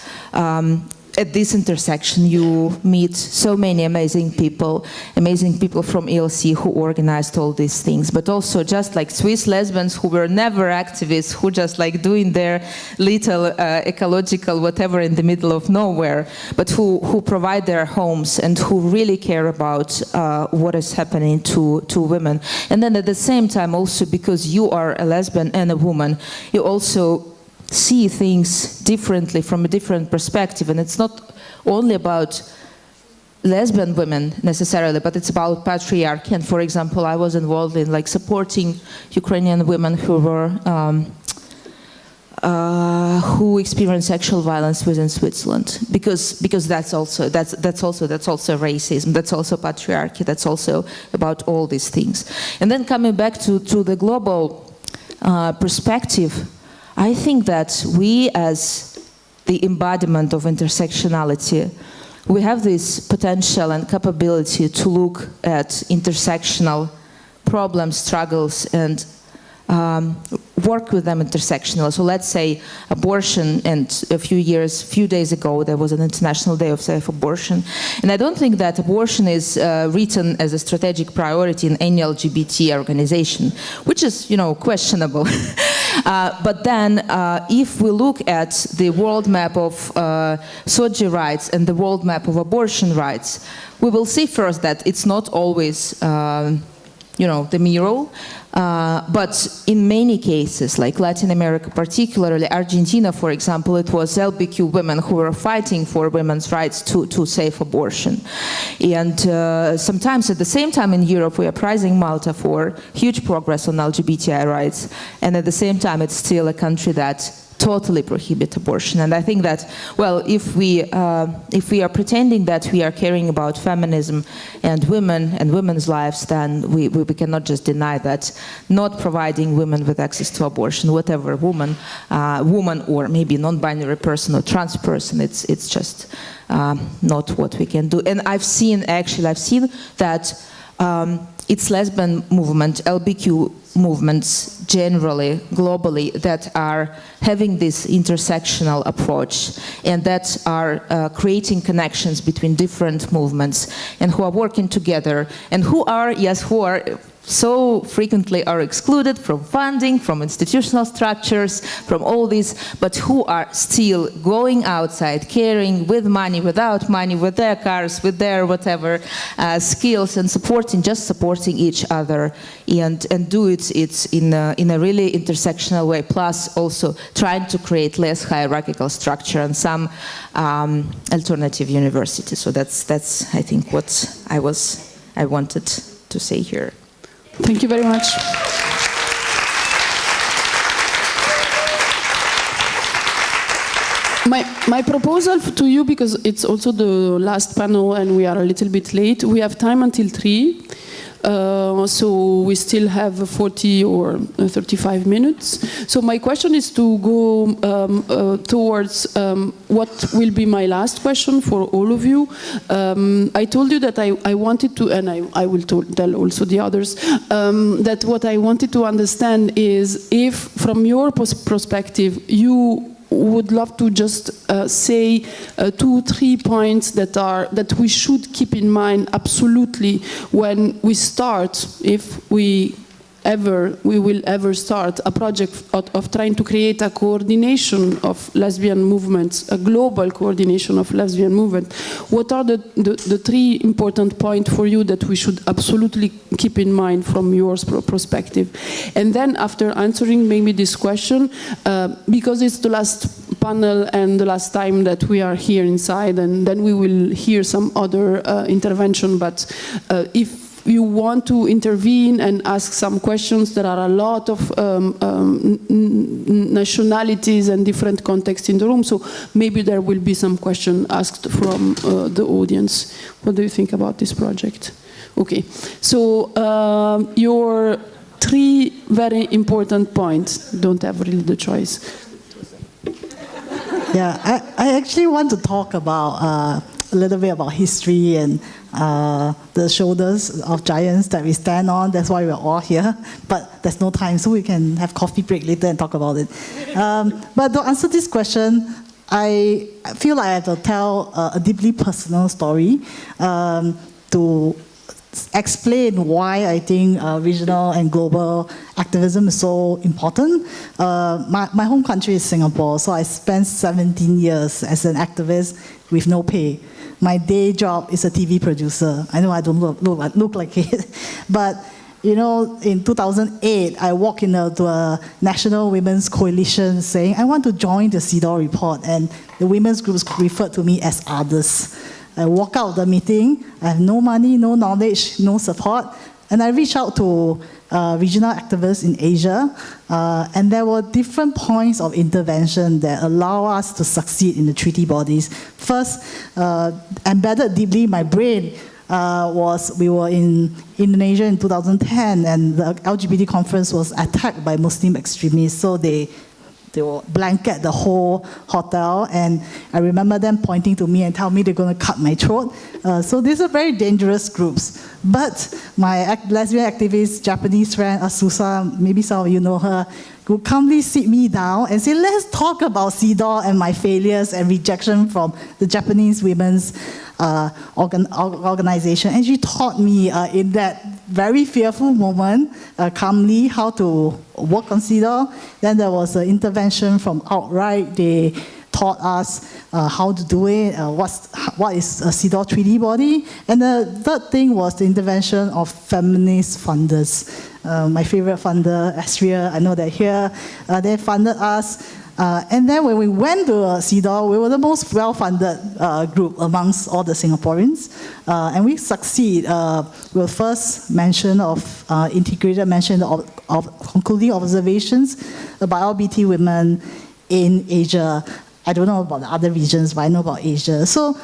at this intersection you meet so many amazing people from ELC who organized all these things, but also just like Swiss lesbians who were never activists, who just like doing their little ecological whatever in the middle of nowhere, but who provide their homes and who really care about what is happening to women. And then at the same time also, because you are a lesbian and a woman, you also see things differently from a different perspective. And it's not only about lesbian women necessarily, but it's about patriarchy. And for example, I was involved in like supporting Ukrainian women who were who experienced sexual violence within Switzerland, because that's also racism, that's also patriarchy, that's also about all these things. And then coming back to the global perspective, I think that we, as the embodiment of intersectionality, we have this potential and capability to look at intersectional problems, struggles, and work with them intersectional. So let's say abortion, and a few days ago there was an International Day of Safe Abortion, and I don't think that abortion is written as a strategic priority in any LGBT organization, which is, questionable. But then if we look at the world map of SOGI rights and the world map of abortion rights, we will see first that it's not always the mirror, but in many cases, like Latin America, particularly Argentina, for example, it was LGBTQ women who were fighting for women's rights to safe abortion. And sometimes at the same time in Europe, we are praising Malta for huge progress on LGBTI rights, and at the same time, it's still a country that totally prohibit abortion. And I think that, well, if we are pretending that we are caring about feminism and women and women's lives, then we cannot just deny that not providing women with access to abortion, whatever woman or maybe non-binary person or trans person, it's just not what we can do. And I've seen that it's lesbian movement, LGBTQ movements generally, globally, that are having this intersectional approach and that are creating connections between different movements and who are working together and who are so frequently are excluded from funding, from institutional structures, from all this, but who are still going outside, caring with money, without money, with their cars, with their whatever skills, and supporting each other, and do it in a really intersectional way, plus also trying to create less hierarchical structure and some alternative universities. So that's I think what I wanted to say here. Thank you very much. My proposal to you, because it's also the last panel and we are a little bit late, we have time until 3. So we still have 40 or 35 minutes. So my question is to go towards what will be my last question for all of you. I told you that I wanted to, and I will tell also the others, that what I wanted to understand is if from your perspective you would love to just say 2-3 points that we should keep in mind absolutely when we start, if we will ever start a project of trying to create a coordination of lesbian movements, a global coordination of lesbian movement. What are the 3 important points for you that we should absolutely keep in mind from your perspective? And then after answering maybe this question, because it's the last panel and the last time that we are here inside, and then we will hear some other intervention, but if you want to intervene and ask some questions, there are a lot of nationalities and different contexts in the room, so maybe there will be some question asked from the audience. What do you think about this project? Okay, so your 3 very important points. Don't have really the choice. Yeah, I actually want to talk about a little bit about history and the shoulders of giants that we stand on. That's why we're all here. But there's no time, so we can have coffee break later and talk about it. But to answer this question, I feel like I have to tell a deeply personal story to explain why I think regional and global activism is so important. My home country is Singapore, so I spent 17 years as an activist with no pay. My day job is a TV producer. I know I don't look like it, but you know, in 2008, I walked into a National Women's Coalition saying, I want to join the CEDAW report, and the women's groups referred to me as others. I walk out of the meeting, I have no money, no knowledge, no support, and I reached out to regional activists in Asia, and there were different points of intervention that allow us to succeed in the treaty bodies. First, embedded deeply in my brain was we were in Indonesia in 2010, and the LGBT conference was attacked by Muslim extremists, so they will blanket the whole hotel, and I remember them pointing to me and tell me they're going to cut my throat. So these are very dangerous groups. But my lesbian activist, Japanese friend, Asusa, maybe some of you know her, would calmly sit me down and say, let's talk about CEDAW and my failures and rejection from the Japanese women's organization. And she taught me in that very fearful moment, calmly, how to work on CEDAW. Then there was an intervention from outright. They taught us how to do it, what is a CEDAW treaty body. And the third thing was the intervention of feminist funders. My favorite funder, Astria, I know they're here. They funded us. And then when we went to CEDAW, we were the most well-funded group amongst all the Singaporeans. And we succeed. We were first mention of, integrated mention of concluding observations about LGBT women in Asia. I don't know about the other regions, but I know about Asia. So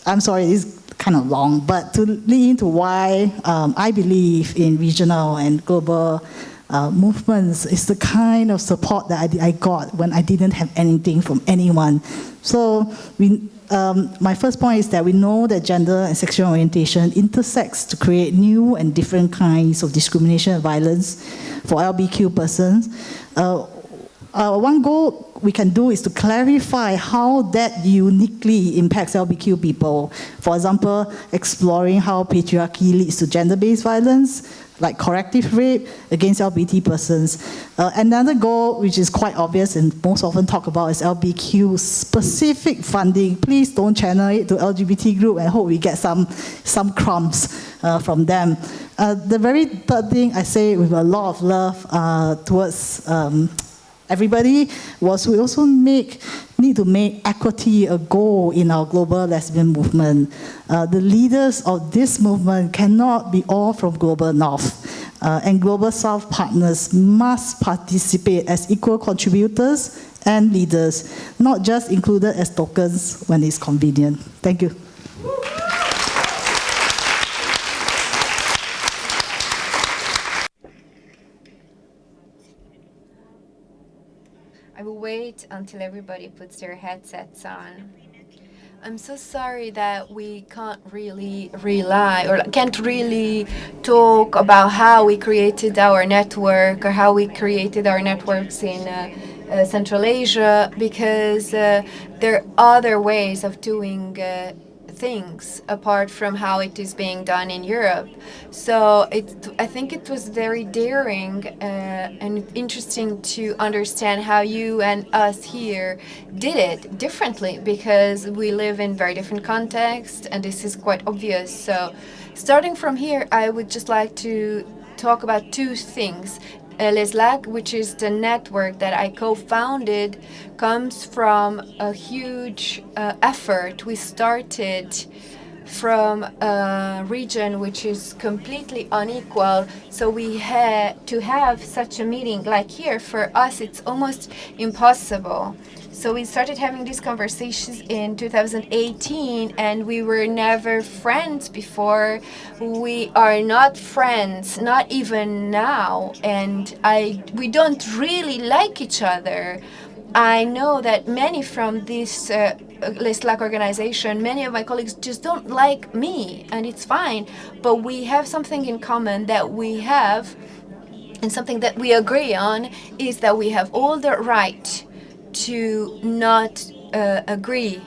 I'm sorry, it's kind of long, but to lead into why I believe in regional and global movements is the kind of support that I got when I didn't have anything from anyone. So my first point is that we know that gender and sexual orientation intersects to create new and different kinds of discrimination and violence for LGBTQ persons. One goal we can do is to clarify how that uniquely impacts LGBTQ people. For example, exploring how patriarchy leads to gender-based violence, like corrective rape against LGBT persons. Another goal, which is quite obvious and most often talked about, is LGBTQ specific funding. Please don't channel it to LGBT group and hope we get some crumbs from them. The very third thing I say with a lot of love towards everybody was we also need to make equity a goal in our global lesbian movement. The leaders of this movement cannot be all from Global North. And Global South partners must participate as equal contributors and leaders, not just included as tokens when it's convenient. Thank you. I will wait until everybody puts their headsets on. I'm so sorry that we can't really rely or can't really talk about how we created our network or how we created our networks in Central Asia, because there are other ways of doing things apart from how it is being done in Europe. So I think it was very daring and interesting to understand how you and us here did it differently, because we live in very different contexts and this is quite obvious. So starting from here, I would just like to talk about two things. Leslag, which is the network that I co-founded, comes from a huge effort we started from a region which is completely unequal. So we had to have such a meeting like here. For us, it's almost impossible. So we started having these conversations in 2018, and we were never friends before. We are not friends, not even now, and we don't really like each other. I know that many from this Leslag organization, many of my colleagues just don't like me, and it's fine, but we have something in common that we have, and something that we agree on is that we have all the right to not agree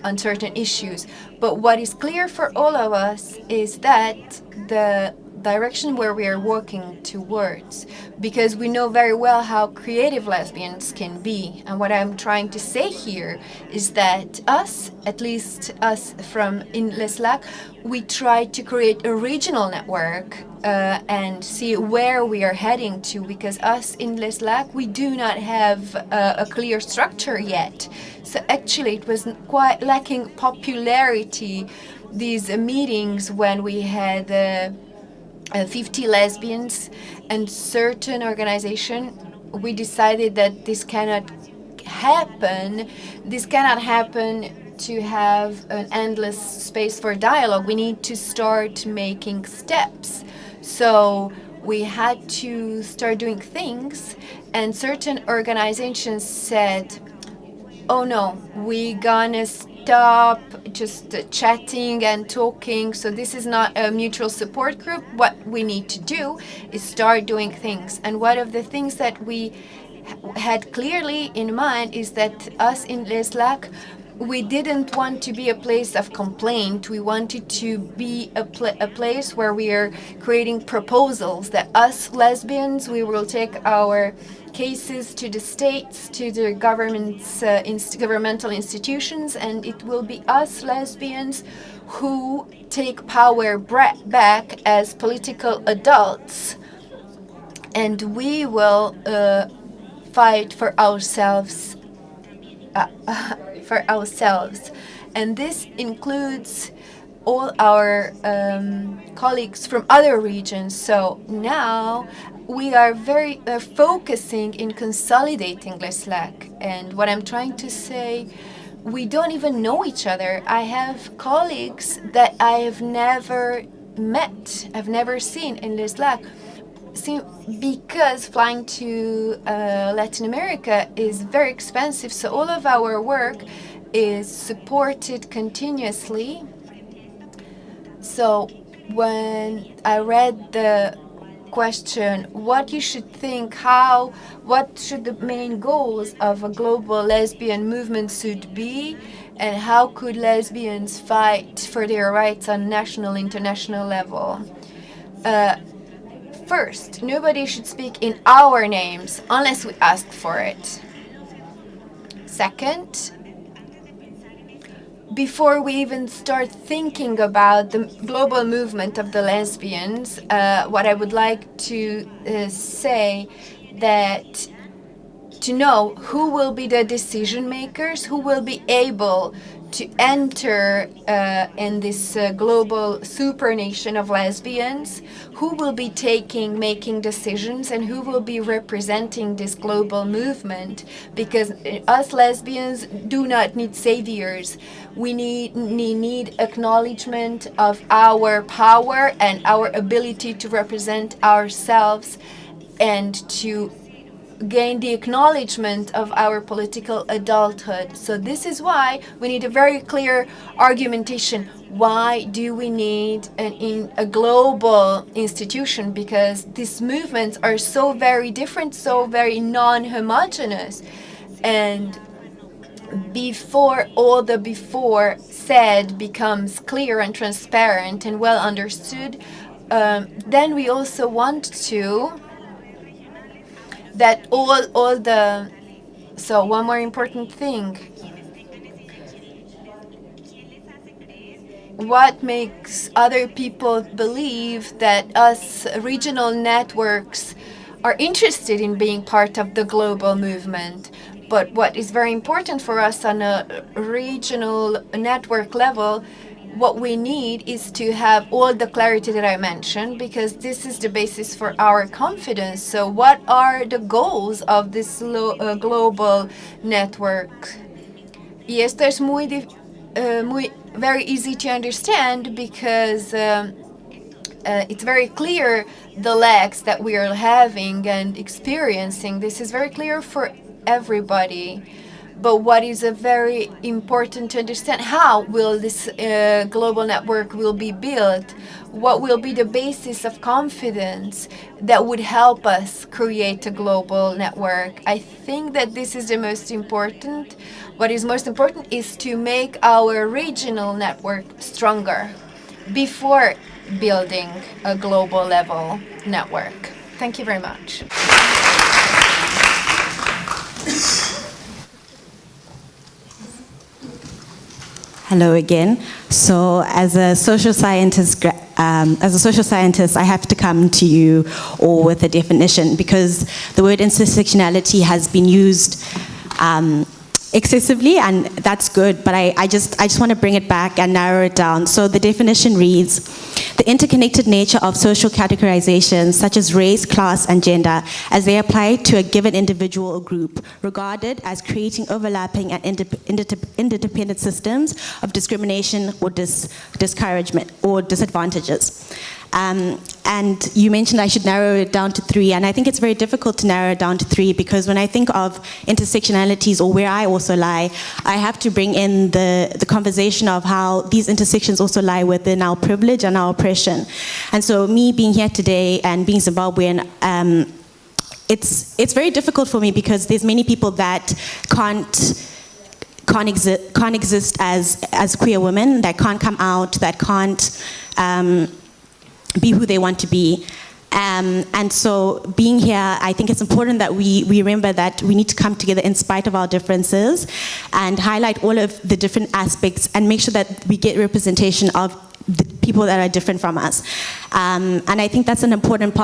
on certain issues. But what is clear for all of us is that the direction where we are working towards, because we know very well how creative lesbians can be. And what I'm trying to say here is that us, at least us from in Leslac, we try to create a regional network and see where we are heading to, because us in Leslac, we do not have a clear structure yet. So actually it was quite lacking popularity, these meetings when we had 50 lesbians and certain organization, we decided that this cannot happen. This cannot happen to have an endless space for dialogue. We need to start making steps. So we had to start doing things, and certain organizations said, oh no, we gonna stop just chatting and talking. So this is not a mutual support group. What we need to do is start doing things. And one of the things that we had clearly in mind is that us in Leslac, we didn't want to be a place of complaint. We wanted to be a place where we are creating proposals, that us lesbians, we will take our cases to the states, to the government's governmental institutions, and it will be us lesbians who take power back as political adults, and we will fight for ourselves. And this includes all our colleagues from other regions. So now we are very focusing in consolidating Leslac. And what I'm trying to say, we don't even know each other. I have colleagues that I have never met, I've never seen in Leslac. Because flying to Latin America is very expensive, so all of our work is supported continuously. So when I read the question, what you should think, what should the main goals of a global lesbian movement should be, and how could lesbians fight for their rights on national, international level? First, nobody should speak in our names unless we ask for it. Second, before we even start thinking about the global movement of the lesbians, what I would like to say that to know who will be the decision makers, who will be able to enter in this global supernation of lesbians, who will be making decisions, and who will be representing this global movement. Because us lesbians do not need saviors. We need acknowledgement of our power and our ability to represent ourselves and to gain the acknowledgement of our political adulthood. So this is why we need a very clear argumentation. Why do we need a global institution? Because these movements are so very different, so very non-homogeneous. And before all the before said becomes clear and transparent and well understood, then we also want to that all the, so one more important thing, what makes other people believe that us regional networks are interested in being part of the global movement. But what is very important for us on a regional network level, what we need is to have all the clarity that I mentioned, because this is the basis for our confidence. So what are the goals of this global network? Y esto es very easy to understand, because it's very clear the lags that we are having and experiencing. This is very clear for everybody. But what is a very important to understand, how will this global network will be built? What will be the basis of confidence that would help us create a global network? I think that this is the most important. What is most important is to make our regional network stronger before building a global level network. Thank you very much. Hello again. So, as a social scientist, I have to come to you all with a definition, because the word intersectionality has been used excessively, and that's good, but I just want to bring it back and narrow it down. So the definition reads: the interconnected nature of social categorizations such as race, class, and gender as they apply to a given individual or group, regarded as creating overlapping and interdependent systems of discrimination or discouragement or disadvantages. And you mentioned I should narrow it down to 3, and I think it's very difficult to narrow it down to 3, because when I think of intersectionalities, or where I also lie, I have to bring in the conversation of how these intersections also lie within our privilege and our oppression. And so me being here today and being Zimbabwean, it's very difficult for me, because there's many people that can't exist as queer women, that can't come out, that can't be who they want to be. And so being here, I think it's important that we remember that we need to come together in spite of our differences and highlight all of the different aspects and make sure that we get representation of the people that are different from us. And I think that's an important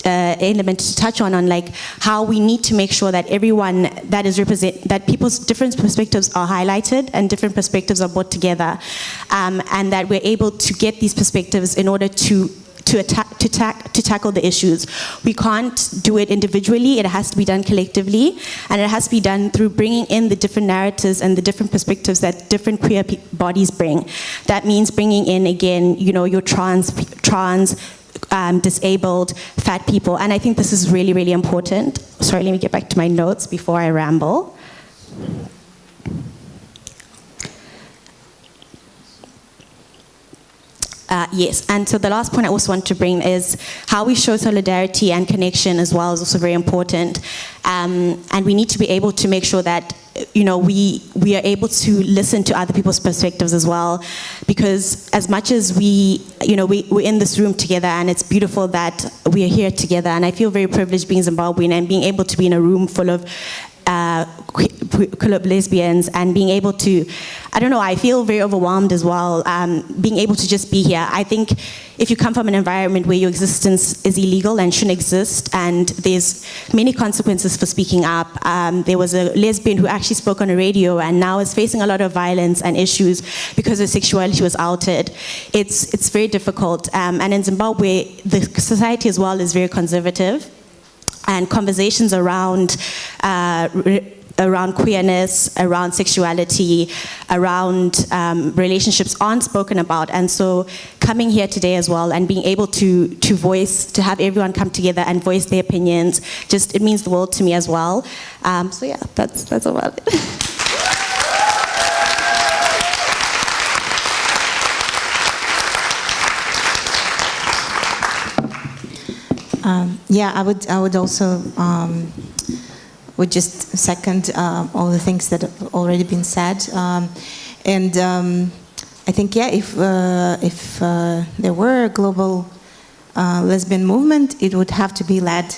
element to touch on like how we need to make sure that everyone that is that people's different perspectives are highlighted and different perspectives are brought together, and that we're able to get these perspectives in order to tackle the issues. We can't do it individually, it has to be done collectively, and it has to be done through bringing in the different narratives and the different perspectives that different queer bodies bring. That means bringing in, again, your trans, disabled, fat people, and I think this is really, really important. Sorry, let me get back to my notes before I ramble. Yes, and so the last point I also want to bring is how we show solidarity and connection as well is also very important. And we need to be able to make sure that we are able to listen to other people's perspectives as well, because as much as we're in this room together, and it's beautiful that we are here together, and I feel very privileged being Zimbabwean and being able to be in a room full of lesbians and being able to, I feel very overwhelmed as well, being able to just be here. I think if you come from an environment where your existence is illegal and shouldn't exist, and there's many consequences for speaking up. There was a lesbian who actually spoke on the radio and now is facing a lot of violence and issues because her sexuality was outed. It's very difficult. And in Zimbabwe, the society as well is very conservative. And conversations around queerness, around sexuality, around relationships aren't spoken about. And so coming here today as well and being able to have everyone come together and voice their opinions, it means the world to me as well. So yeah, that's about it. I would also would just second all the things that have already been said, and I think if there were a global lesbian movement, it would have to be led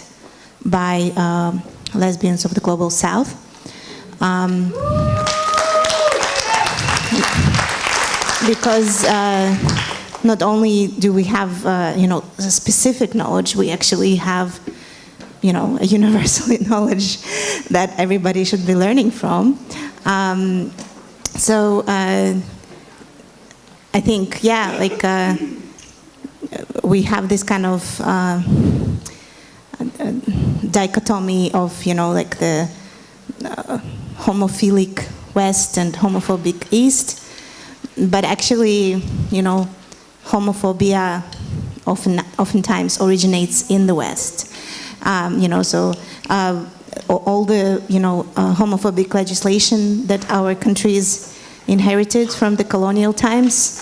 by lesbians of the global South. Because not only do we have, specific knowledge, we actually have, a universal knowledge that everybody should be learning from. So I think, we have this kind of dichotomy of, the homophilic West and homophobic East, but actually, homophobia oftentimes originates in the West. all the homophobic legislation that our countries inherited from the colonial times,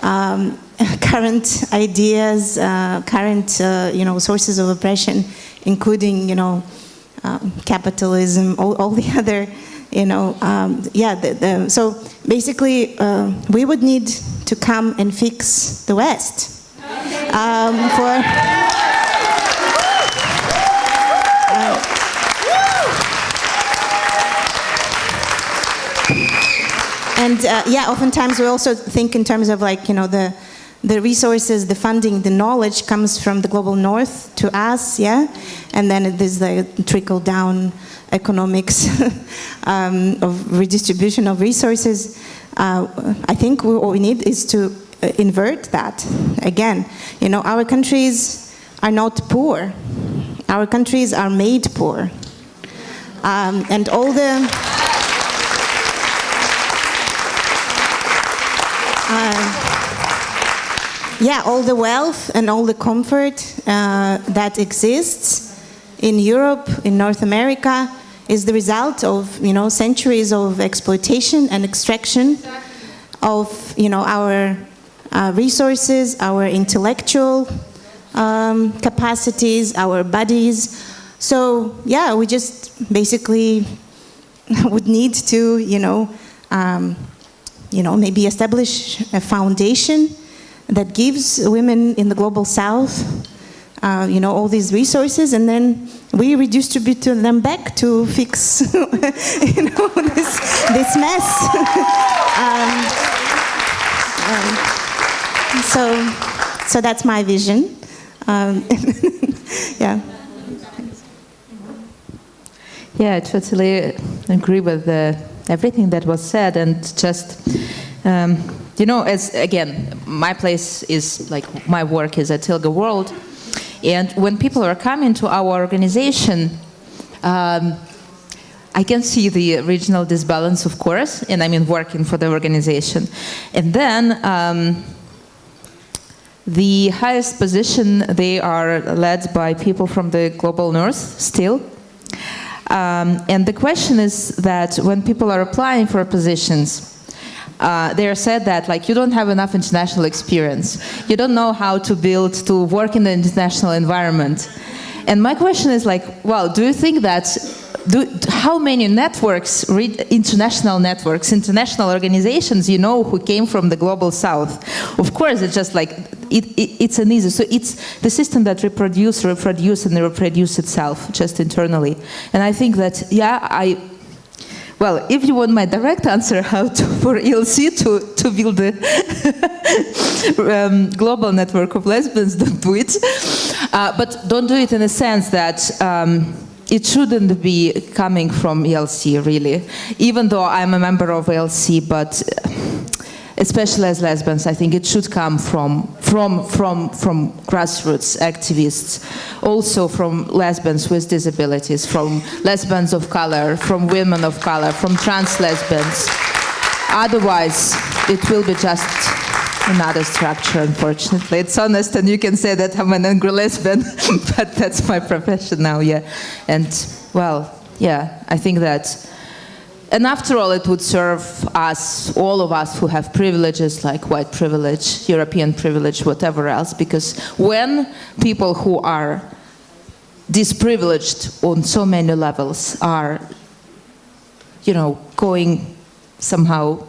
current ideas, current sources of oppression, including capitalism, all the other so basically we would need to come and fix the West. Oftentimes we also think in terms of the resources, the funding, the knowledge comes from the global north to us, and then there's the trickle-down economics of redistribution of resources. I think what we need is to invert that. Again, our countries are not poor. Our countries are made poor. And all the... all the wealth and all the comfort that exists in Europe, in North America, is the result of centuries of exploitation and extraction of our resources, our intellectual capacities, our bodies. So we just basically would need to maybe establish a foundation that gives women in the global south all these resources, and then we redistribute them back to fix this mess. So that's my vision. I totally agree with everything that was said, and just as again, my place is my work is at Tilga World, and when people are coming to our organization, I can see the regional disbalance, of course, and I mean working for the organization, and then the highest position, they are led by people from the global north still. And the question is that when people are applying for positions, they are said that you don't have enough international experience. You don't know how to work in the international environment. And my question is do you think that, how many networks, international networks, international organizations who came from the global south? Of course, it's just it's an easy, so it's the system that reproduce itself just internally. And I think that, if you want my direct answer how for ELC to build a global network of lesbians, don't do it. But don't do it in a sense that it shouldn't be coming from ELC, really. Even though I'm a member of ELC, but especially as lesbians, I think it should come from grassroots activists, also from lesbians with disabilities, from lesbians of color, from women of color, from trans lesbians. Otherwise, it will be just another structure, unfortunately. It's honest, and you can say that I'm an angry lesbian, but that's my profession now, And, I think that. And after all, it would serve us, all of us who have privileges like white privilege, European privilege, whatever else, because when people who are disprivileged on so many levels are, going somehow,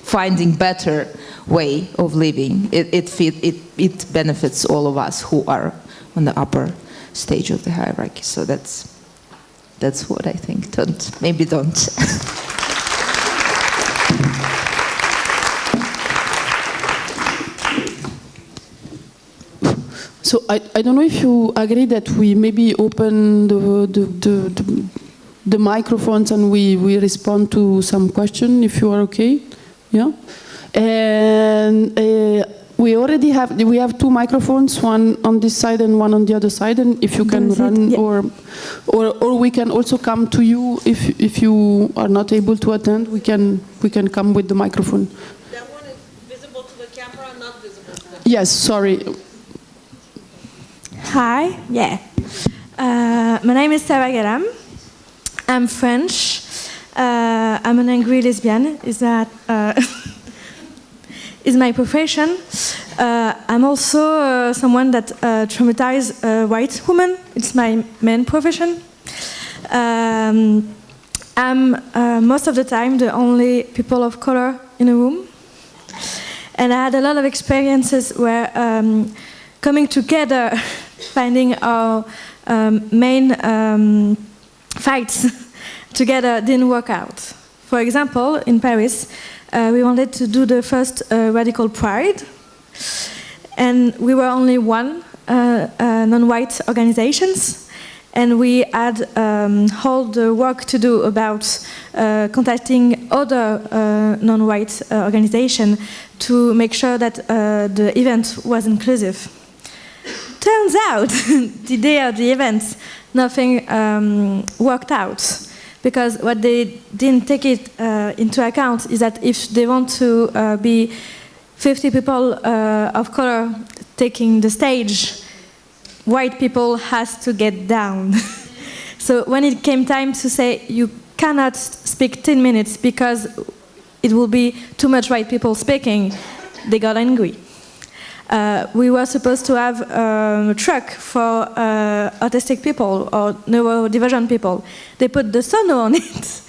finding better way of living, it benefits all of us who are on the upper stage of the hierarchy. So that's what I think. Maybe don't. So I don't know if you agree that we maybe open the microphones and we respond to some question, if you are okay. Yeah. And we have two microphones, one on this side and one on the other side, and if you can run, or we can also come to you if you are not able to attend, we can come with the microphone. That one is visible to the camera, not visible to the camera. Yes, sorry. Hi, my name is Sarah Garam, I'm French. I'm an angry lesbian. Is that is my profession? I'm also someone that traumatized white women. It's my main profession. I'm most of the time the only people of color in a room. And I had a lot of experiences where coming together, finding our main fights together didn't work out. For example, in Paris, we wanted to do the first Radical Pride, and we were only one non-white organizations, and we had all the work to do about contacting other non-white organizations to make sure that the event was inclusive. Turns out, the day of the event, nothing worked out, because what they didn't take it into account is that if they want to be 50 people of color taking the stage, white people has to get down. So when it came time to say you cannot speak 10 minutes because it will be too much white people speaking, they got angry. We were supposed to have a truck for autistic people or neurodivergent people. They put the sono on it,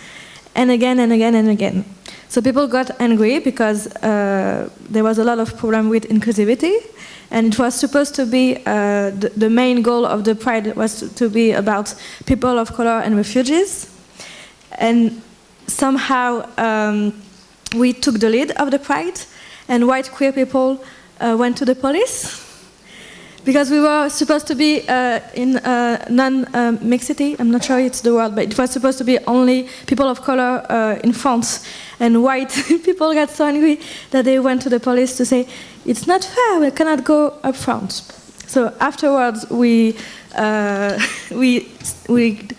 and again and again and again. So people got angry because there was a lot of problem with inclusivity, and it was supposed to be the main goal of the Pride was to be about people of color and refugees. And somehow we took the lead of the Pride, and white queer people went to the police because we were supposed to be in non-mixity. I'm not sure it's the word, but it was supposed to be only people of color in France. And white people got so angry that they went to the police to say, it's not fair, we cannot go up front. So afterwards, we reached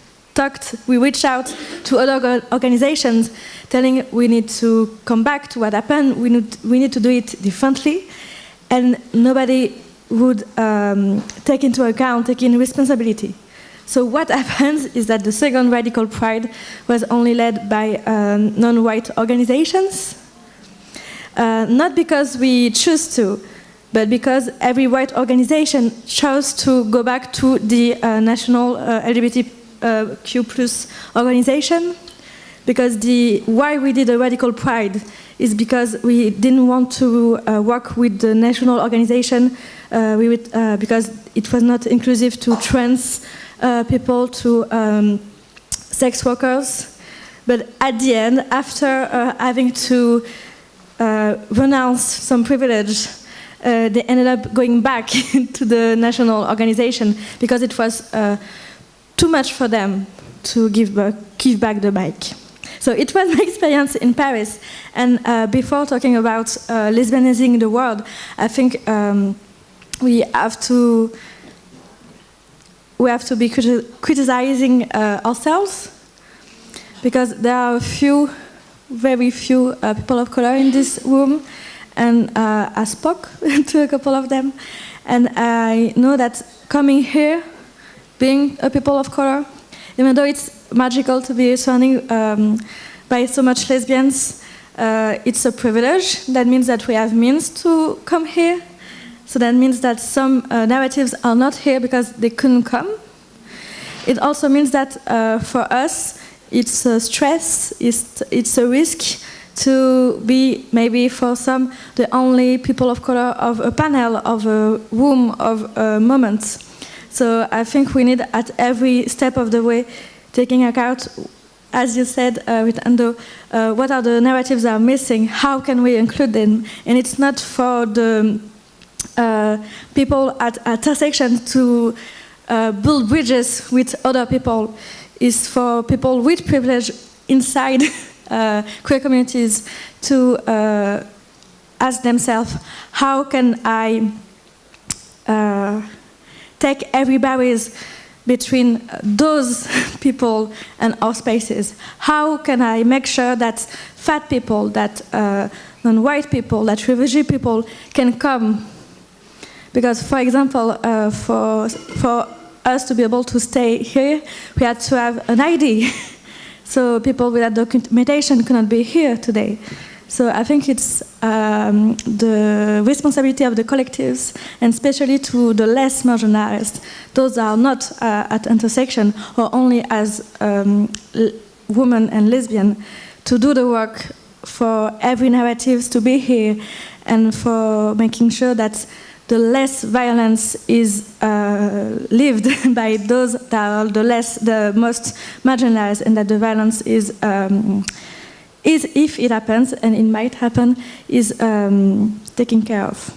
out to other organizations telling we need to come back to what happened, we need to do it differently. And nobody would take into account, taking responsibility. So what happens is that the second Radical Pride was only led by non-white organizations, not because we choose to, but because every white organization chose to go back to the national LGBTQ+ organization, because why we did a Radical Pride is because we didn't want to work with the national organization because it was not inclusive to trans people, to sex workers. But at the end, after having to renounce some privilege, they ended up going back to the national organization because it was too much for them to give back the mic. So it was my experience in Paris. And before talking about lesbianizing the world, I think we have to be criticizing ourselves, because there are very few people of color in this room, and I spoke to a couple of them, and I know that coming here, being a people of color, even though it's magical to be surrounded by so much lesbians, it's a privilege. That means that we have means to come here. So that means that some narratives are not here because they couldn't come. It also means that for us, it's a stress, it's a risk to be maybe for some the only people of color of a panel, of a room, of a moment. So I think we need at every step of the way taking account, as you said with Ando, what are the narratives that are missing, how can we include them? And it's not for the people at intersections to build bridges with other people. It's for people with privilege inside queer communities to ask themselves, how can I take every barriers between those people and our spaces? How can I make sure that fat people, that non-white people, that refugee people can come? Because, for example, for us to be able to stay here, we had to have an ID. So people without documentation cannot be here today. So I think it's the responsibility of the collectives, and especially to the less marginalized, those that are not at intersection or only as women and lesbian, to do the work for every narrative to be here, and for making sure that the less violence is lived by those that are the most marginalized, and that the violence is, if it happens, and it might happen, is taken care of.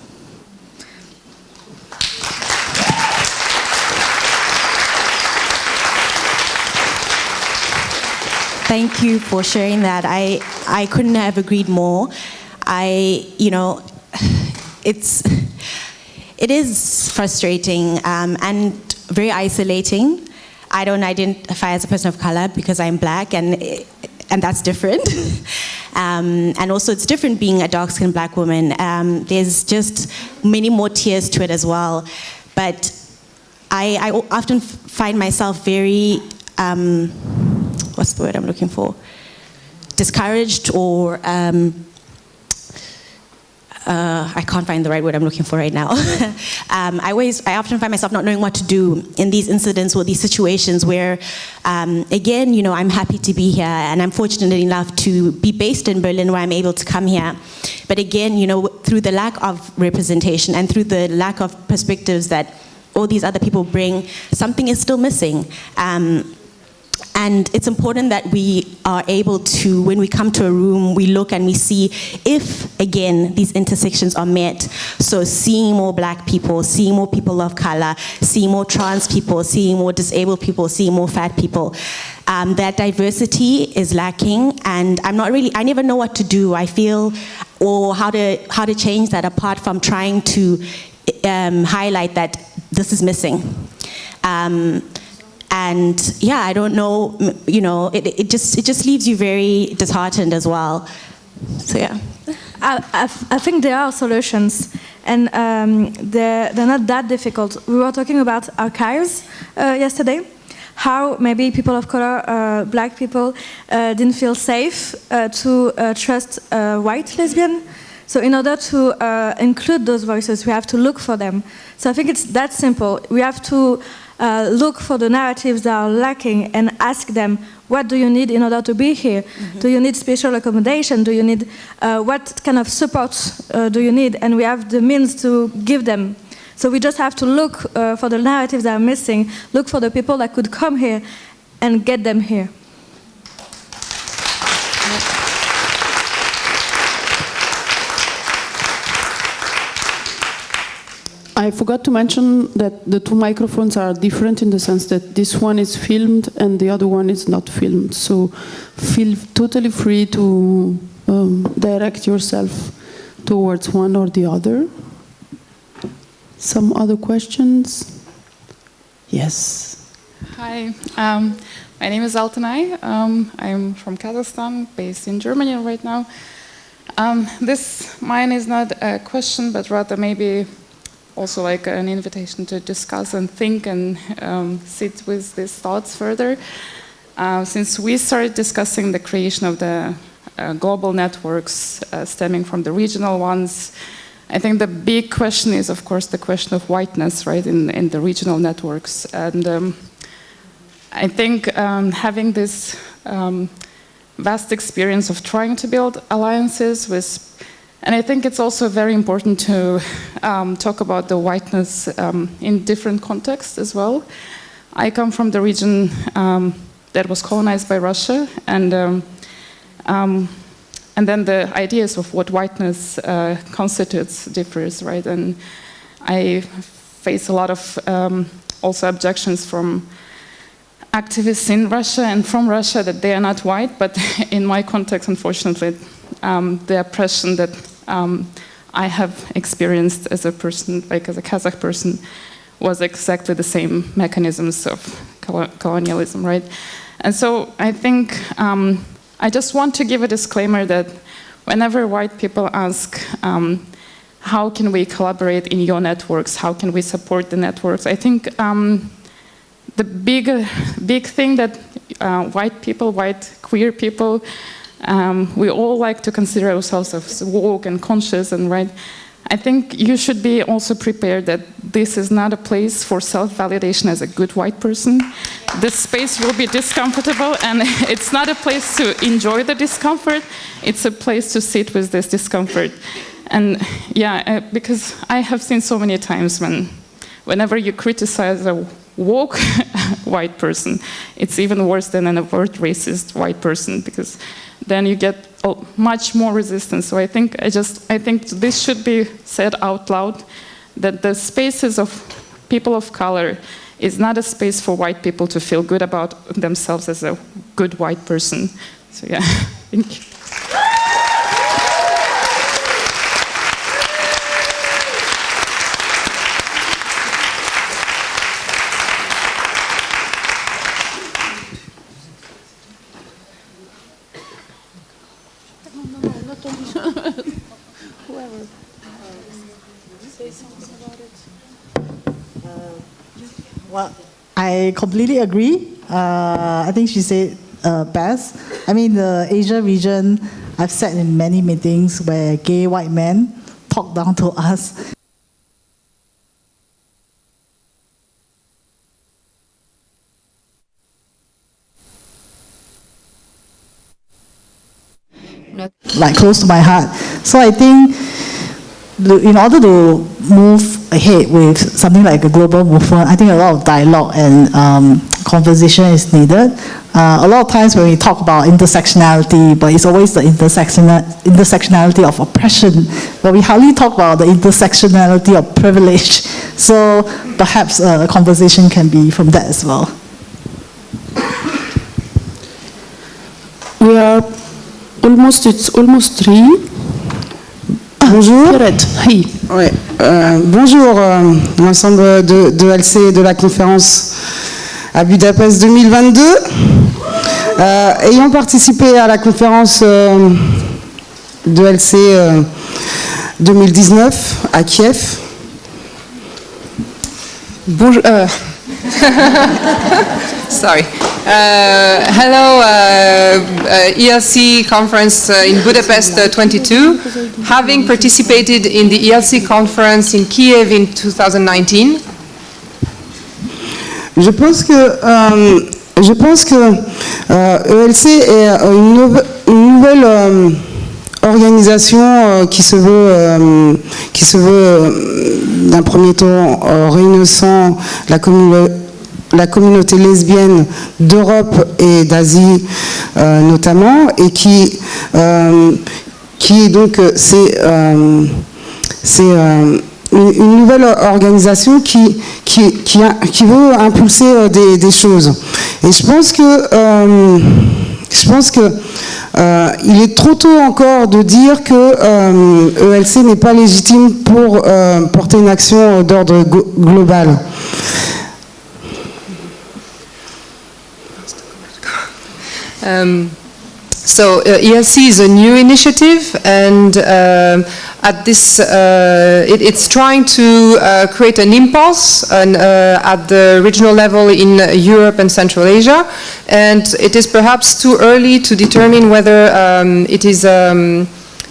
Thank you for sharing that. I couldn't have agreed more. It is frustrating and very isolating. I don't identify as a person of color because I'm black, and that's different. And also it's different being a dark-skinned black woman. There's just many more tiers to it as well. But I often find myself very, what's the word I'm looking for? Discouraged, or I can't find the right word I'm looking for right now. I often find myself not knowing what to do in these incidents or these situations where, again, I'm happy to be here, and I'm fortunate enough to be based in Berlin, where I'm able to come here. But again, through the lack of representation and through the lack of perspectives that all these other people bring, something is still missing. And it's important that we are able to, when we come to a room, we look and we see if, again, these intersections are met. So seeing more black people, seeing more people of color, seeing more trans people, seeing more disabled people, seeing more fat people. That diversity is lacking, and I never know what to do. I feel, or how to change that, apart from trying to highlight that this is missing. And yeah, I don't know, it just leaves you very disheartened as well. So yeah. I think there are solutions, and they're not that difficult. We were talking about archives yesterday, how maybe people of color, black people, didn't feel safe to trust white lesbian. So in order to include those voices, we have to look for them. So I think it's that simple. We have to look for the narratives that are lacking and ask them, what do you need in order to be here? Mm-hmm. Do you need special accommodation? Do you need, what kind of support do you need? And we have the means to give them. So we just have to look for the narratives that are missing, look for the people that could come here and get them here. I forgot to mention that the two microphones are different in the sense that this one is filmed and the other one is not filmed. So feel totally free to direct yourself towards one or the other. Some other questions? Yes. Hi, my name is Altanay. I'm from Kazakhstan, based in Germany right now. Mine is not a question, but rather maybe also like an invitation to discuss and think and sit with these thoughts further. Since we started discussing the creation of the global networks stemming from the regional ones, I think the big question is, of course, the question of whiteness, right, in the regional networks. And I think having this vast experience of trying to build alliances with, and I think it's also very important to talk about the whiteness in different contexts as well. I come from the region that was colonized by Russia, and then the ideas of what whiteness constitutes differs, right? And I face a lot of also objections from activists in Russia and from Russia that they are not white, but in my context, unfortunately, the oppression that I have experienced as a person, like as a Kazakh person, was exactly the same mechanisms of colonialism, right? And so I think I just want to give a disclaimer that whenever white people ask, how can we collaborate in your networks? How can we support the networks? I think the big thing that white people, white queer people, we all like to consider ourselves as woke and conscious and right. I think you should be also prepared that this is not a place for self-validation as a good white person. This space will be discomfortable, and it's not a place to enjoy the discomfort. It's a place to sit with this discomfort. And yeah, because I have seen so many times whenever you criticize a woke white person, it's even worse than an overt racist white person, because then you get much more resistance. So I think this should be said out loud, that the spaces of people of color is not a space for white people to feel good about themselves as a good white person. So yeah, thank you. Well, I completely agree. I think she said best. I mean, the Asia region, I've sat in many meetings where gay white men talk down to us. Like close to my heart. So I think in order to move ahead with something like a global movement, I think a lot of dialogue and conversation is needed. A lot of times when we talk about intersectionality, but it's always the intersectionality of oppression, but we hardly talk about the intersectionality of privilege. So perhaps a conversation can be from that as well. We are it's almost 3. Bonjour. Ouais. Bonjour l'ensemble de LC et de la conférence à Budapest 2022. Ayant participé à la conférence de LC 2019 à Kiev. Bonjour. Sorry. Hello, ELC conference in Budapest 22. Having participated in the ELC conference in Kiev in 2019. Je pense que ELC est une nouvelle organisation qui se veut d'un premier temps réunissant la communauté lesbienne d'Europe et d'Asie notamment, et qui est donc c'est une nouvelle organisation qui veut impulser des choses. Et je pense que il est trop tôt encore de dire que ELC n'est pas légitime pour porter une action d'ordre global. So ELC is a new initiative, and at this, it's trying to create an impulse at the regional level in Europe and Central Asia, and it is perhaps too early to determine whether it is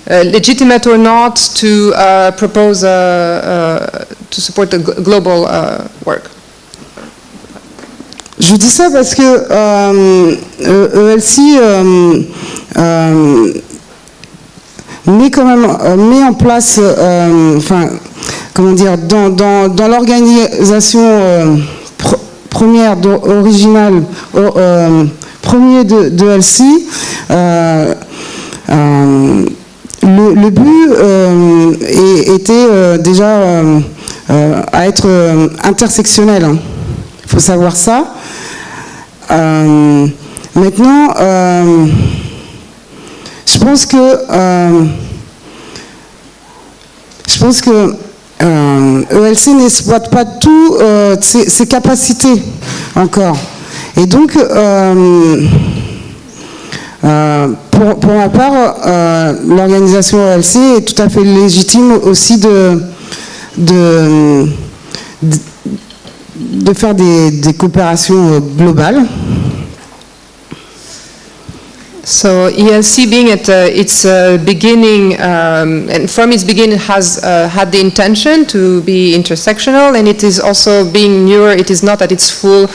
legitimate or not to propose to support the global work. Je dis ça parce que ELC met en place, dans l'organisation première, originale, premier de ELC, le but était déjà à être intersectionnel. Il faut savoir ça. Maintenant, je pense que ELC n'exploite pas tout ses capacités encore. Et donc, pour ma part, l'organisation ELC est tout à fait légitime aussi de faire des coopérations globales. So ELC, being at its beginning, and from its beginning, has had the intention to be intersectional, and it is also being newer. It is not at its full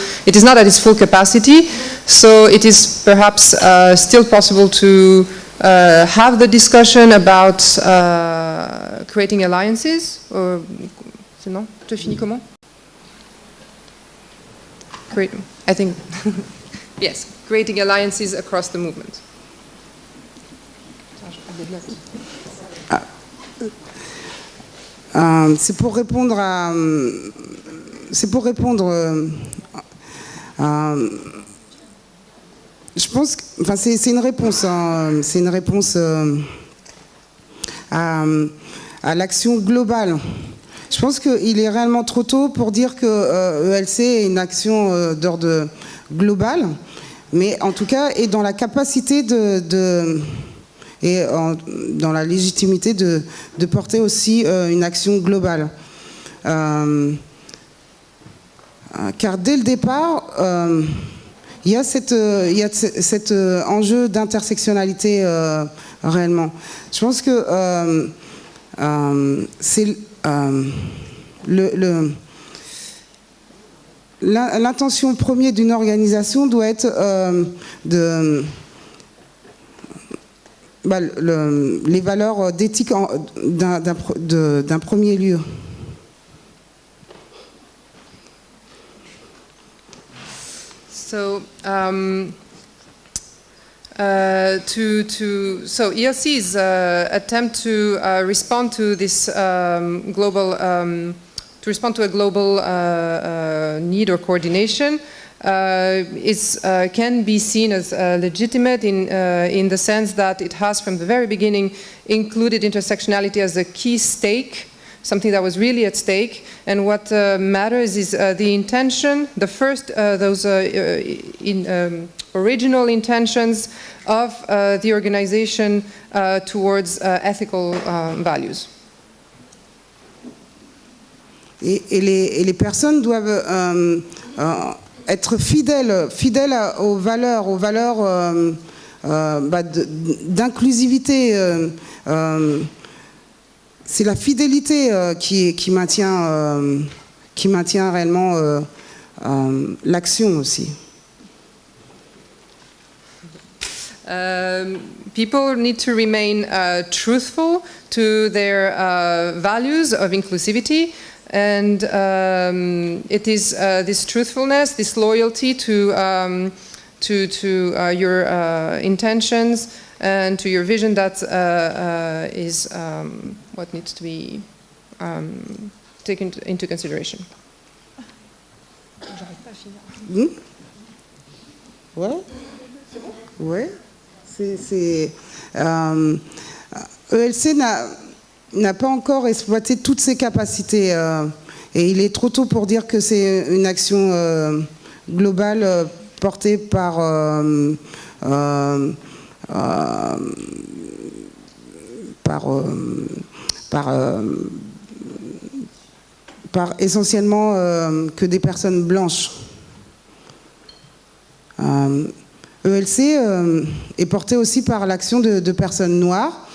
capacity. So it is perhaps still possible to have the discussion about creating alliances. Or, non? Tu finis comment? Great. I think yes. Creating alliances across the movement. C'est pour répondre à. Je pense que, enfin, c'est une réponse. C'est une réponse à l'action globale. Je pense qu'il est réellement trop tôt pour dire que ELC est une action d'ordre global. Mais en tout cas, est dans la capacité et dans la légitimité de porter aussi une action globale. Car dès le départ, il y a cet enjeu d'intersectionnalité réellement. Je pense que c'est l'intention première d'une organisation doit être les valeurs d'éthique d'un premier lieu. So, so ELC's attempt to respond to this global to respond to a global need or coordination can be seen as legitimate in the sense that it has from the very beginning included intersectionality as a key stake, something that was really at stake. And what matters is the intention, the first, those original intentions of the organization towards ethical values. Et les personnes doivent être fidèles aux valeurs d'inclusivité. C'est la fidélité qui maintient réellement l'action aussi. People need to remain truthful to their values of inclusivity. And it is this truthfulness, this loyalty to your intentions and to your vision that is what needs to be taken into consideration. Ouais. Ouais. ELC n'a pas encore exploité toutes ses capacités et il est trop tôt pour dire que c'est une action globale portée par essentiellement que des personnes blanches. ELC est porté aussi par l'action de personnes noires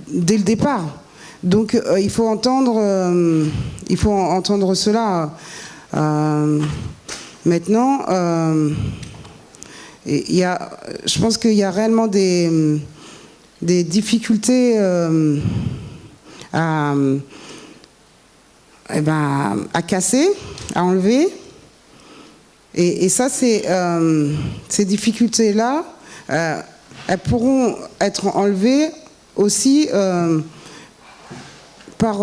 dès le départ. Donc il faut entendre cela. Maintenant, je pense qu'il y a réellement des difficultés à casser, à enlever. Et ça, ces difficultés-là, elles pourront être enlevées aussi par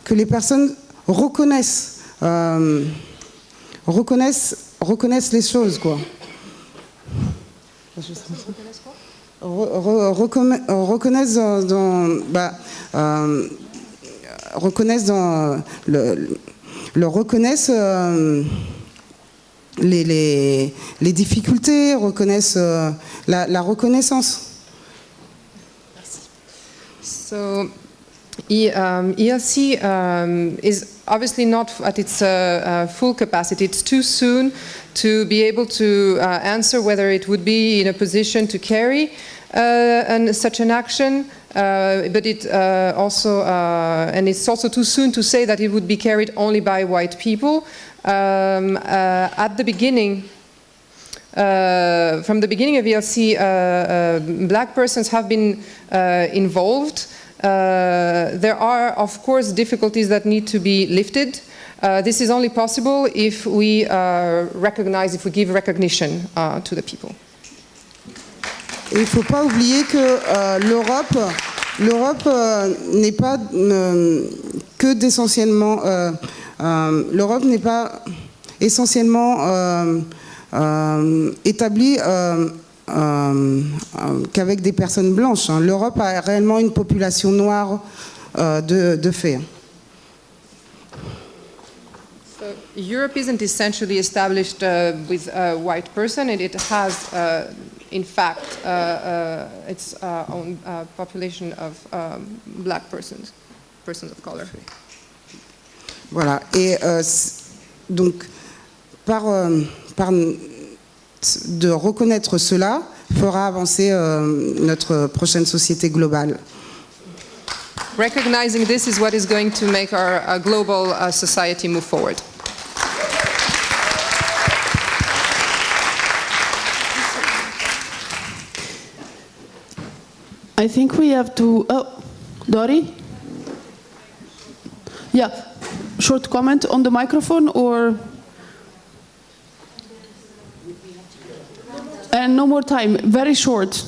que les personnes reconnaissent les choses, quoi. Reconnaissent reconnaissent les difficultés, reconnaissent la reconnaissance. So, ELC is obviously not at its full capacity. It's too soon to be able to answer whether it would be in a position to carry such an action, but it also, and it's also too soon to say that it would be carried only by white people. At the beginning, from the beginning of ELC, black persons have been involved. There are, of course, difficulties that need to be lifted. This is only possible if we recognize, if we give recognition to the people. Il ne faut pas oublier que l'Europe n'est pas que d'essentiellement... l'Europe n'est pas essentiellement établie qu'avec des personnes blanches. L'Europe a réellement une population noire de fait. So Europe isn't essentially established with a white person, and it has, in fact, its own population of black persons of color. Voilà, et donc de reconnaître cela fera avancer notre prochaine société globale. Recognizing this is what is going to make our global society move forward. I think we have to... Oh, Dori? Yeah, short comment on the microphone, or... And no more time, very short.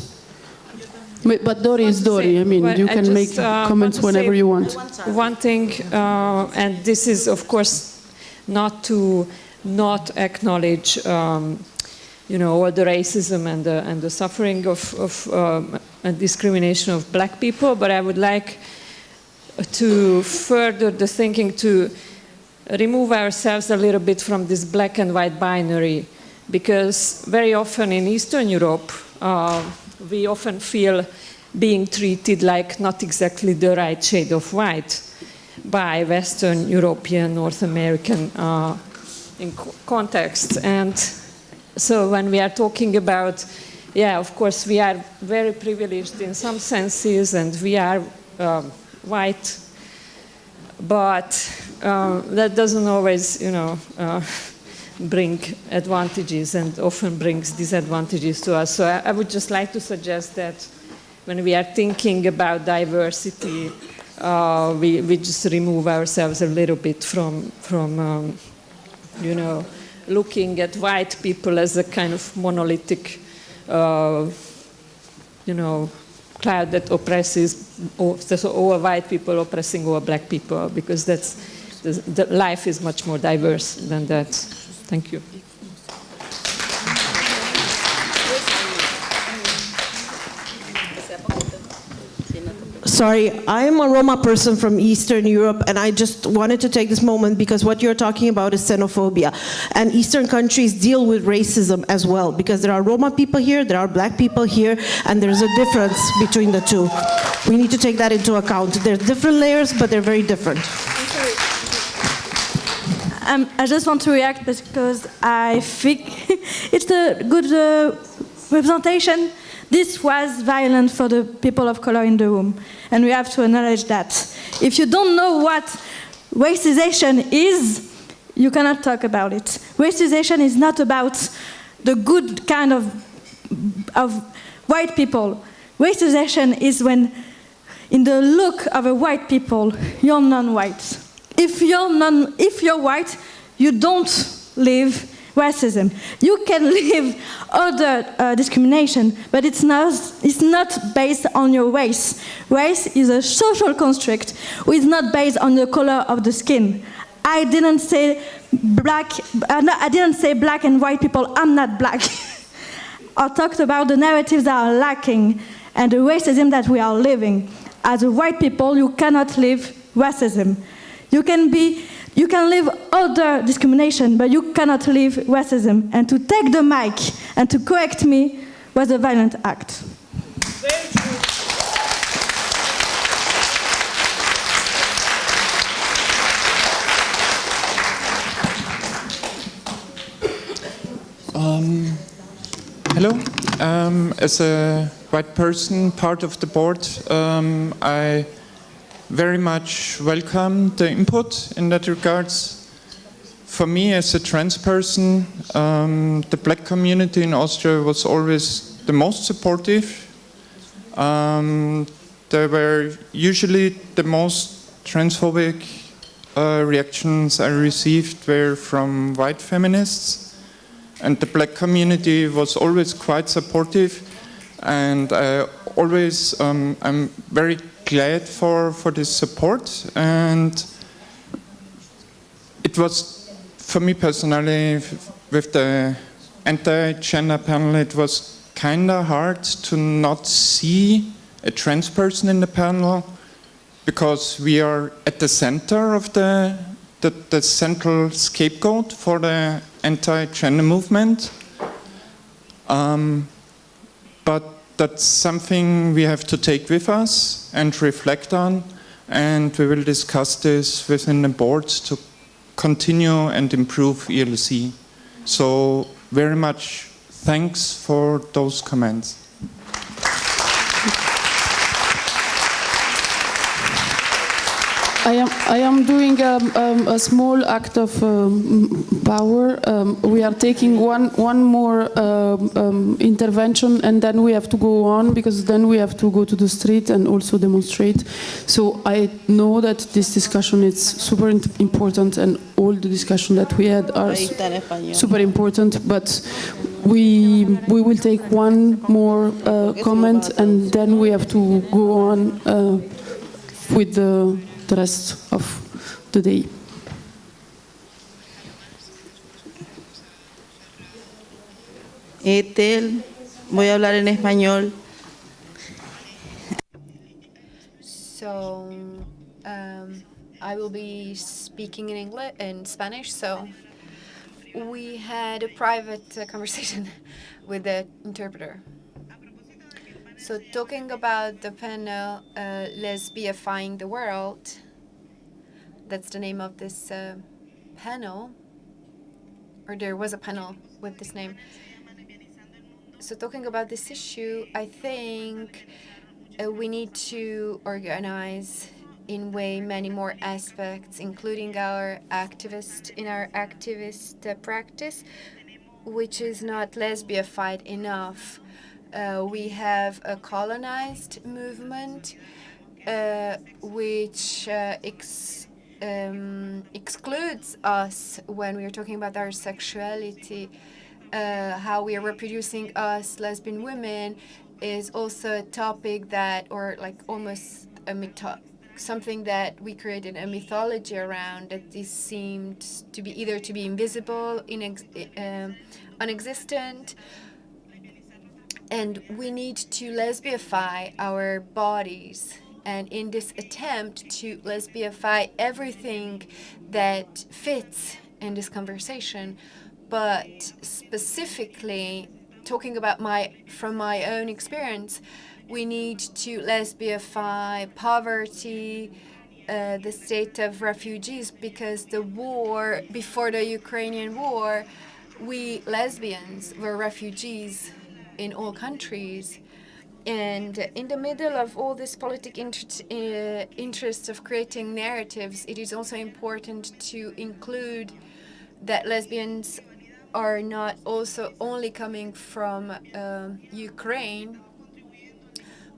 But Dori is Dori. I mean, you can make comments whenever you want. One thing, and this is, of course, not to not acknowledge, you know, all the racism and the suffering of and discrimination of black people, but I would like to further the thinking to remove ourselves a little bit from this black and white binary, because very often in Eastern Europe, we often feel being treated like not exactly the right shade of white by Western European, North American context. And so when we are talking about, yeah, of course, we are very privileged in some senses, and we are white, but that doesn't always, you know, bring advantages, and often brings disadvantages to us. So I would just like to suggest that when we are thinking about diversity, we just remove ourselves a little bit from you know, looking at white people as a kind of monolithic, you know, cloud that oppresses all white people oppressing all black people, because that's the life is much more diverse than that. Thank you. Sorry, I am a Roma person from Eastern Europe, and I just wanted to take this moment because what you're talking about is xenophobia. And Eastern countries deal with racism as well, because there are Roma people here, there are black people here, and there's a difference between the two. We need to take that into account. They're different layers, but they're very different. I just want to react because I think it's a good representation. This was violent for the people of color in the room, and we have to acknowledge that. If you don't know what racism is, you cannot talk about it. Racism is not about the good kind of white people. Racism is when, in the look of a white people, you're non-white. If you're white, you don't live racism. You can live other discrimination, but it's not based on your race. Race is a social construct which is not based on the color of the skin. I didn't say black and white people. I'm not black. I talked about the narratives that are lacking and the racism that we are living. As a white people, you cannot live racism. You can live other discrimination, but you cannot live racism. And to take the mic and to correct me was a violent act. Very true. Hello. As a white person, part of the board, I very much welcome the input in that regards. For me, as a trans person, the black community in Austria was always the most supportive. There were usually the most transphobic reactions I received were from white feminists. And the black community was always quite supportive, and I always, I'm very glad for this support. And it was, for me personally, with the anti-gender panel, it was kind of hard to not see a trans person in the panel, because we are at the center of the central scapegoat for the anti-gender movement. But that's something we have to take with us and reflect on, and we will discuss this within the board to continue and improve ELC. So very much thanks for those comments. I am doing a small act of power. We are taking one more intervention, and then we have to go on, because then we have to go to the street and also demonstrate. So I know that this discussion is super important, and all the discussion that we had are super important, but we will take one more comment, and then we have to go on with the rest of the day. Voy a hablar en español. So I will be speaking in English, in Spanish. So we had a private conversation with the interpreter. So talking about the panel, Lesbiifying the World, that's the name of this panel, or there was a panel with this name. So talking about this issue, I think we need to organize in many more aspects, including our activist practice, which is not lesbiified enough. We have a colonized movement which excludes us when we are talking about our sexuality. How we are reproducing us lesbian women is also a topic that, or like almost something that we created a mythology around, that this seemed to be either to be invisible, non-existent. And we need to lesbiify our bodies. And in this attempt to lesbiify everything that fits in this conversation, but specifically talking about from my own experience, we need to lesbiify poverty, the state of refugees, because the war, before the Ukrainian war, we lesbians were refugees in all countries. And in the middle of all this political interest of creating narratives, it is also important to include that lesbians are not also only coming from Ukraine,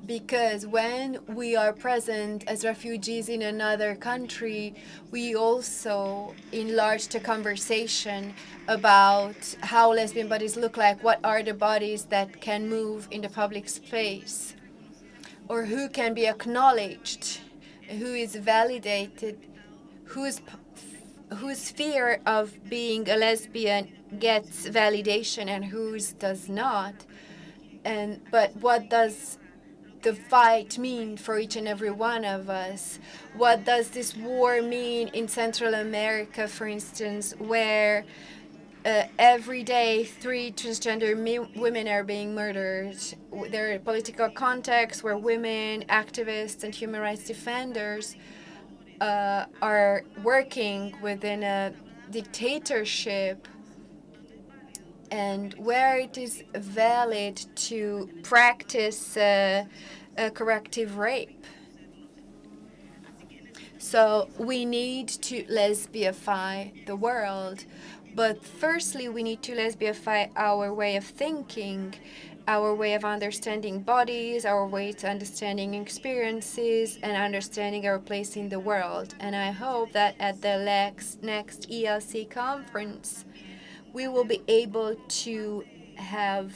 because when we are present as refugees in another country, we also enlarge the conversation about how lesbian bodies look like, what are the bodies that can move in the public space, or who can be acknowledged, who is validated, whose fear of being a lesbian gets validation and whose does not. But what does the fight mean for each and every one of us? What does this war mean in Central America, for instance, where every day 3 transgender women are being murdered? There are political contexts where women, activists, and human rights defenders are working within a dictatorship, and where it is valid to practice a corrective rape. So we need to lesbify the world. But firstly, we need to lesbify our way of thinking, our way of understanding bodies, our way to understanding experiences, and understanding our place in the world. And I hope that at the next ELC conference, we will be able to have,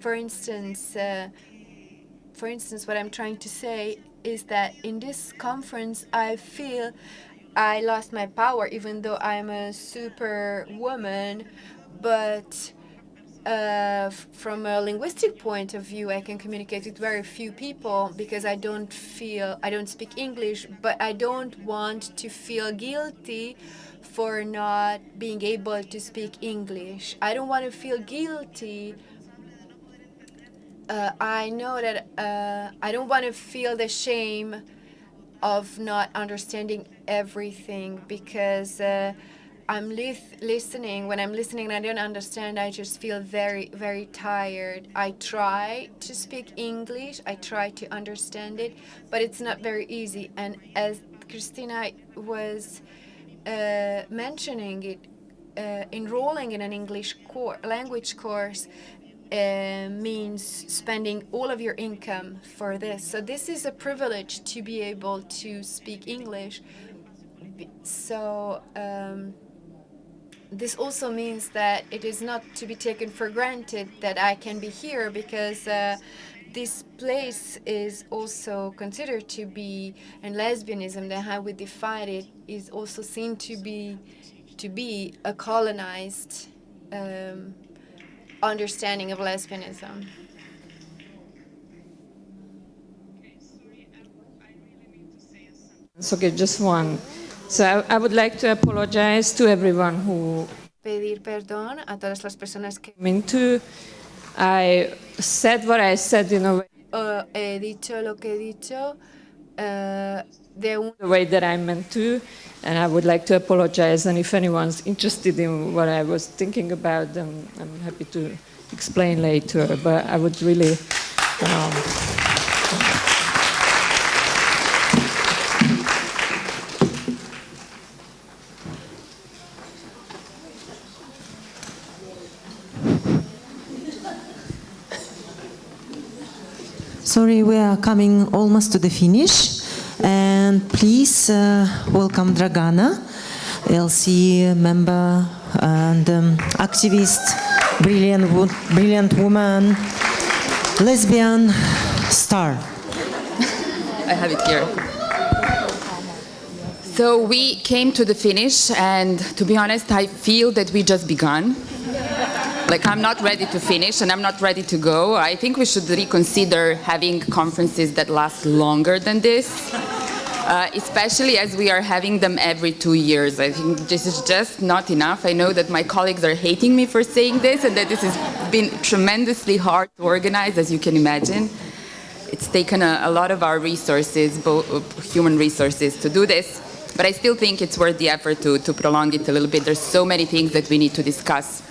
for instance, what I'm trying to say is that in this conference, I feel I lost my power, even though I'm a super woman. But from a linguistic point of view, I can communicate with very few people because I don't speak English, but I don't want to feel guilty for not being able to speak English. I don't want to feel guilty. I know that I don't want to feel the shame of not understanding everything because I'm listening. When I'm listening and I don't understand, I just feel very, very tired. I try to speak English. I try to understand it, but it's not very easy. And as Christina was mentioning it, enrolling in an English language course means spending all of your income for this. So this is a privilege to be able to speak English. So this also means that it is not to be taken for granted that I can be here because this place is also considered to be, and lesbianism, the how we define it, is also seen to be a colonized understanding of lesbianism. It's okay, just one. So I would like to apologize to everyone who Pedir perdón a todas las personas que I said what I said in a way. He dicho lo que he dicho The way that I meant to, and I would like to apologize. And if anyone's interested in what I was thinking about, then I'm happy to explain later. But I would really. Sorry, we are coming almost to the finish. And please welcome Dragana, LC member and activist, brilliant woman, lesbian star. I have it here. So we came to the finish, and to be honest, I feel that we just begun. Like, I'm not ready to finish, and I'm not ready to go. I think we should reconsider having conferences that last longer than this, especially as we are having them every 2 years. I think this is just not enough. I know that my colleagues are hating me for saying this, and that this has been tremendously hard to organize, as you can imagine. It's taken a lot of our resources, both human resources, to do this. But I still think it's worth the effort to prolong it a little bit. There's so many things that we need to discuss.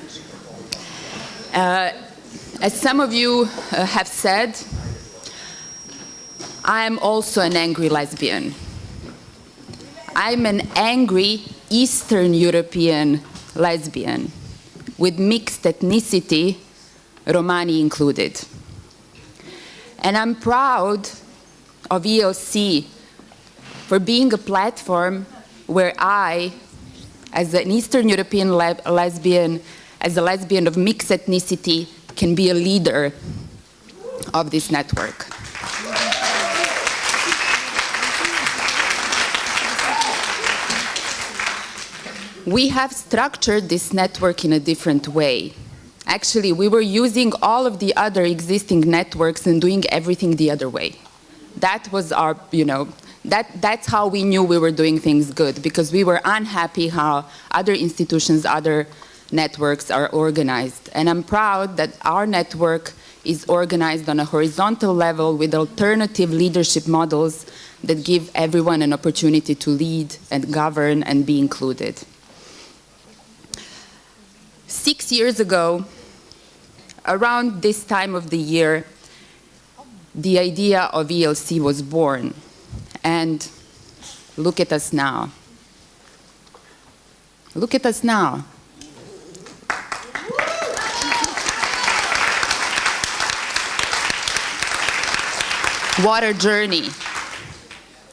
As some of you have said, I'm also an angry lesbian. I'm an angry Eastern European lesbian with mixed ethnicity, Romani included. And I'm proud of ELC for being a platform where I, as an Eastern European lesbian, as a lesbian of mixed ethnicity, can be a leader of this network. We have structured this network in a different way. Actually, we were using all of the other existing networks and doing everything the other way. That was our, that's how we knew we were doing things good, because we were unhappy how other institutions, other networks are organized. And I'm proud that our network is organized on a horizontal level with alternative leadership models that give everyone an opportunity to lead and govern and be included. 6 years ago, around this time of the year, the idea of ELC was born. And look at us now. Look at us now. What a journey.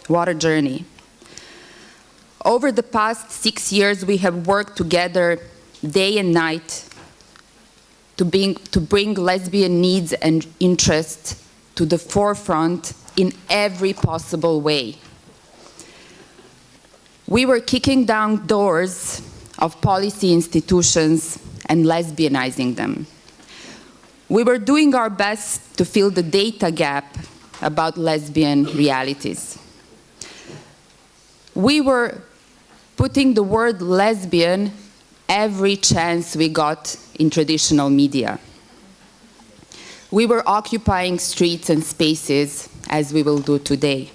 What a journey. Over the past 6 years, we have worked together day and night to bring lesbian needs and interests to the forefront in every possible way. We were kicking down doors of policy institutions and lesbianizing them. We were doing our best to fill the data gap about lesbian realities. We were putting the word lesbian every chance we got in traditional media. We were occupying streets and spaces, as we will do today.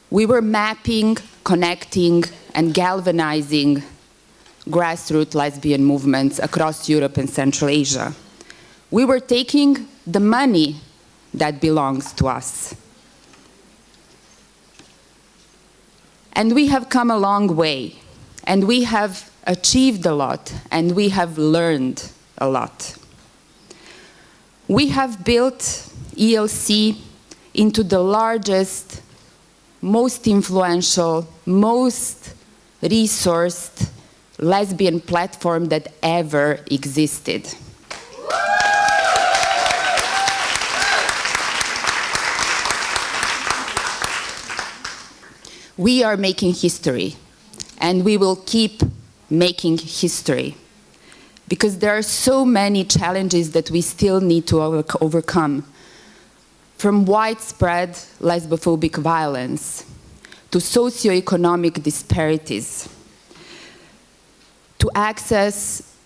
We were mapping, connecting, and galvanizing grassroots lesbian movements across Europe and Central Asia. We were taking the money that belongs to us. And we have come a long way, and we have achieved a lot, and we have learned a lot. We have built ELC into the largest, most influential, most resourced lesbian platform that ever existed. We are making history, and we will keep making history, because there are so many challenges that we still need to overcome, from widespread lesbophobic violence to socioeconomic disparities, to access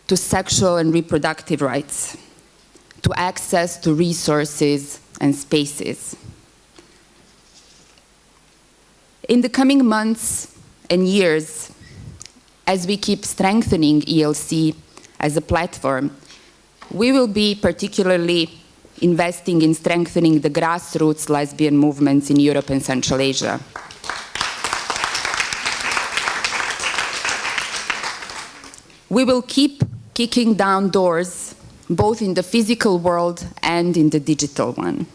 to sexual and reproductive rights, to access to resources and spaces. In the coming months and years, as we keep strengthening ELC as a platform, we will be particularly investing in strengthening the grassroots lesbian movements in Europe and Central Asia. We will keep kicking down doors, both in the physical world and in the digital one.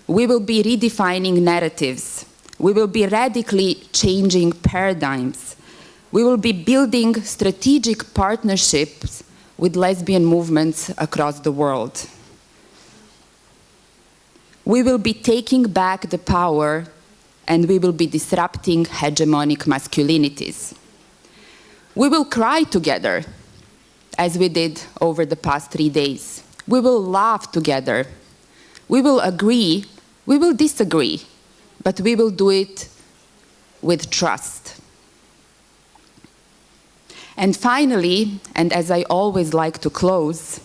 We will be redefining narratives. We will be radically changing paradigms. We will be building strategic partnerships with lesbian movements across the world. We will be taking back the power, and we will be disrupting hegemonic masculinities. We will cry together, as we did over the past 3 days. We will laugh together. We will agree. We will disagree. But we will do it with trust. And finally, and as I always like to close,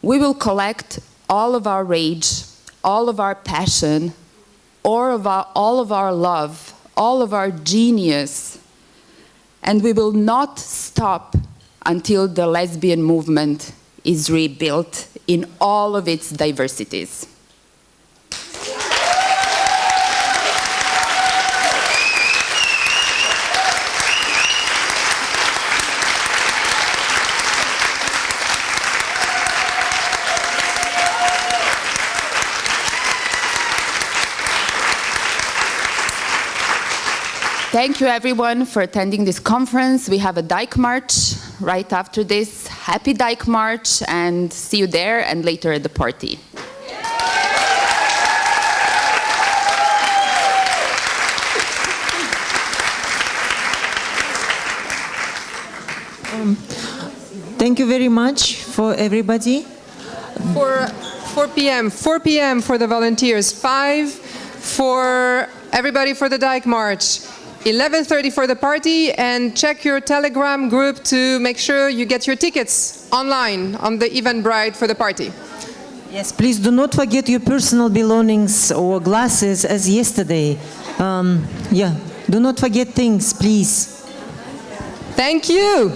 we will collect all of our rage, all of our passion, all of our love, all of our genius, and we will not stop until the lesbian movement is rebuilt in all of its diversities. Thank you, everyone, for attending this conference. We have a Dyke March right after this. Happy Dyke March, and see you there and later at the party. Thank you very much for everybody. 4 p.m. for the volunteers. 5 for everybody for the Dyke March. 11:30 for the party, and check your Telegram group to make sure you get your tickets online on the Eventbrite for the party. Yes, please do not forget your personal belongings or glasses as yesterday. Yeah, do not forget things, please. Thank you.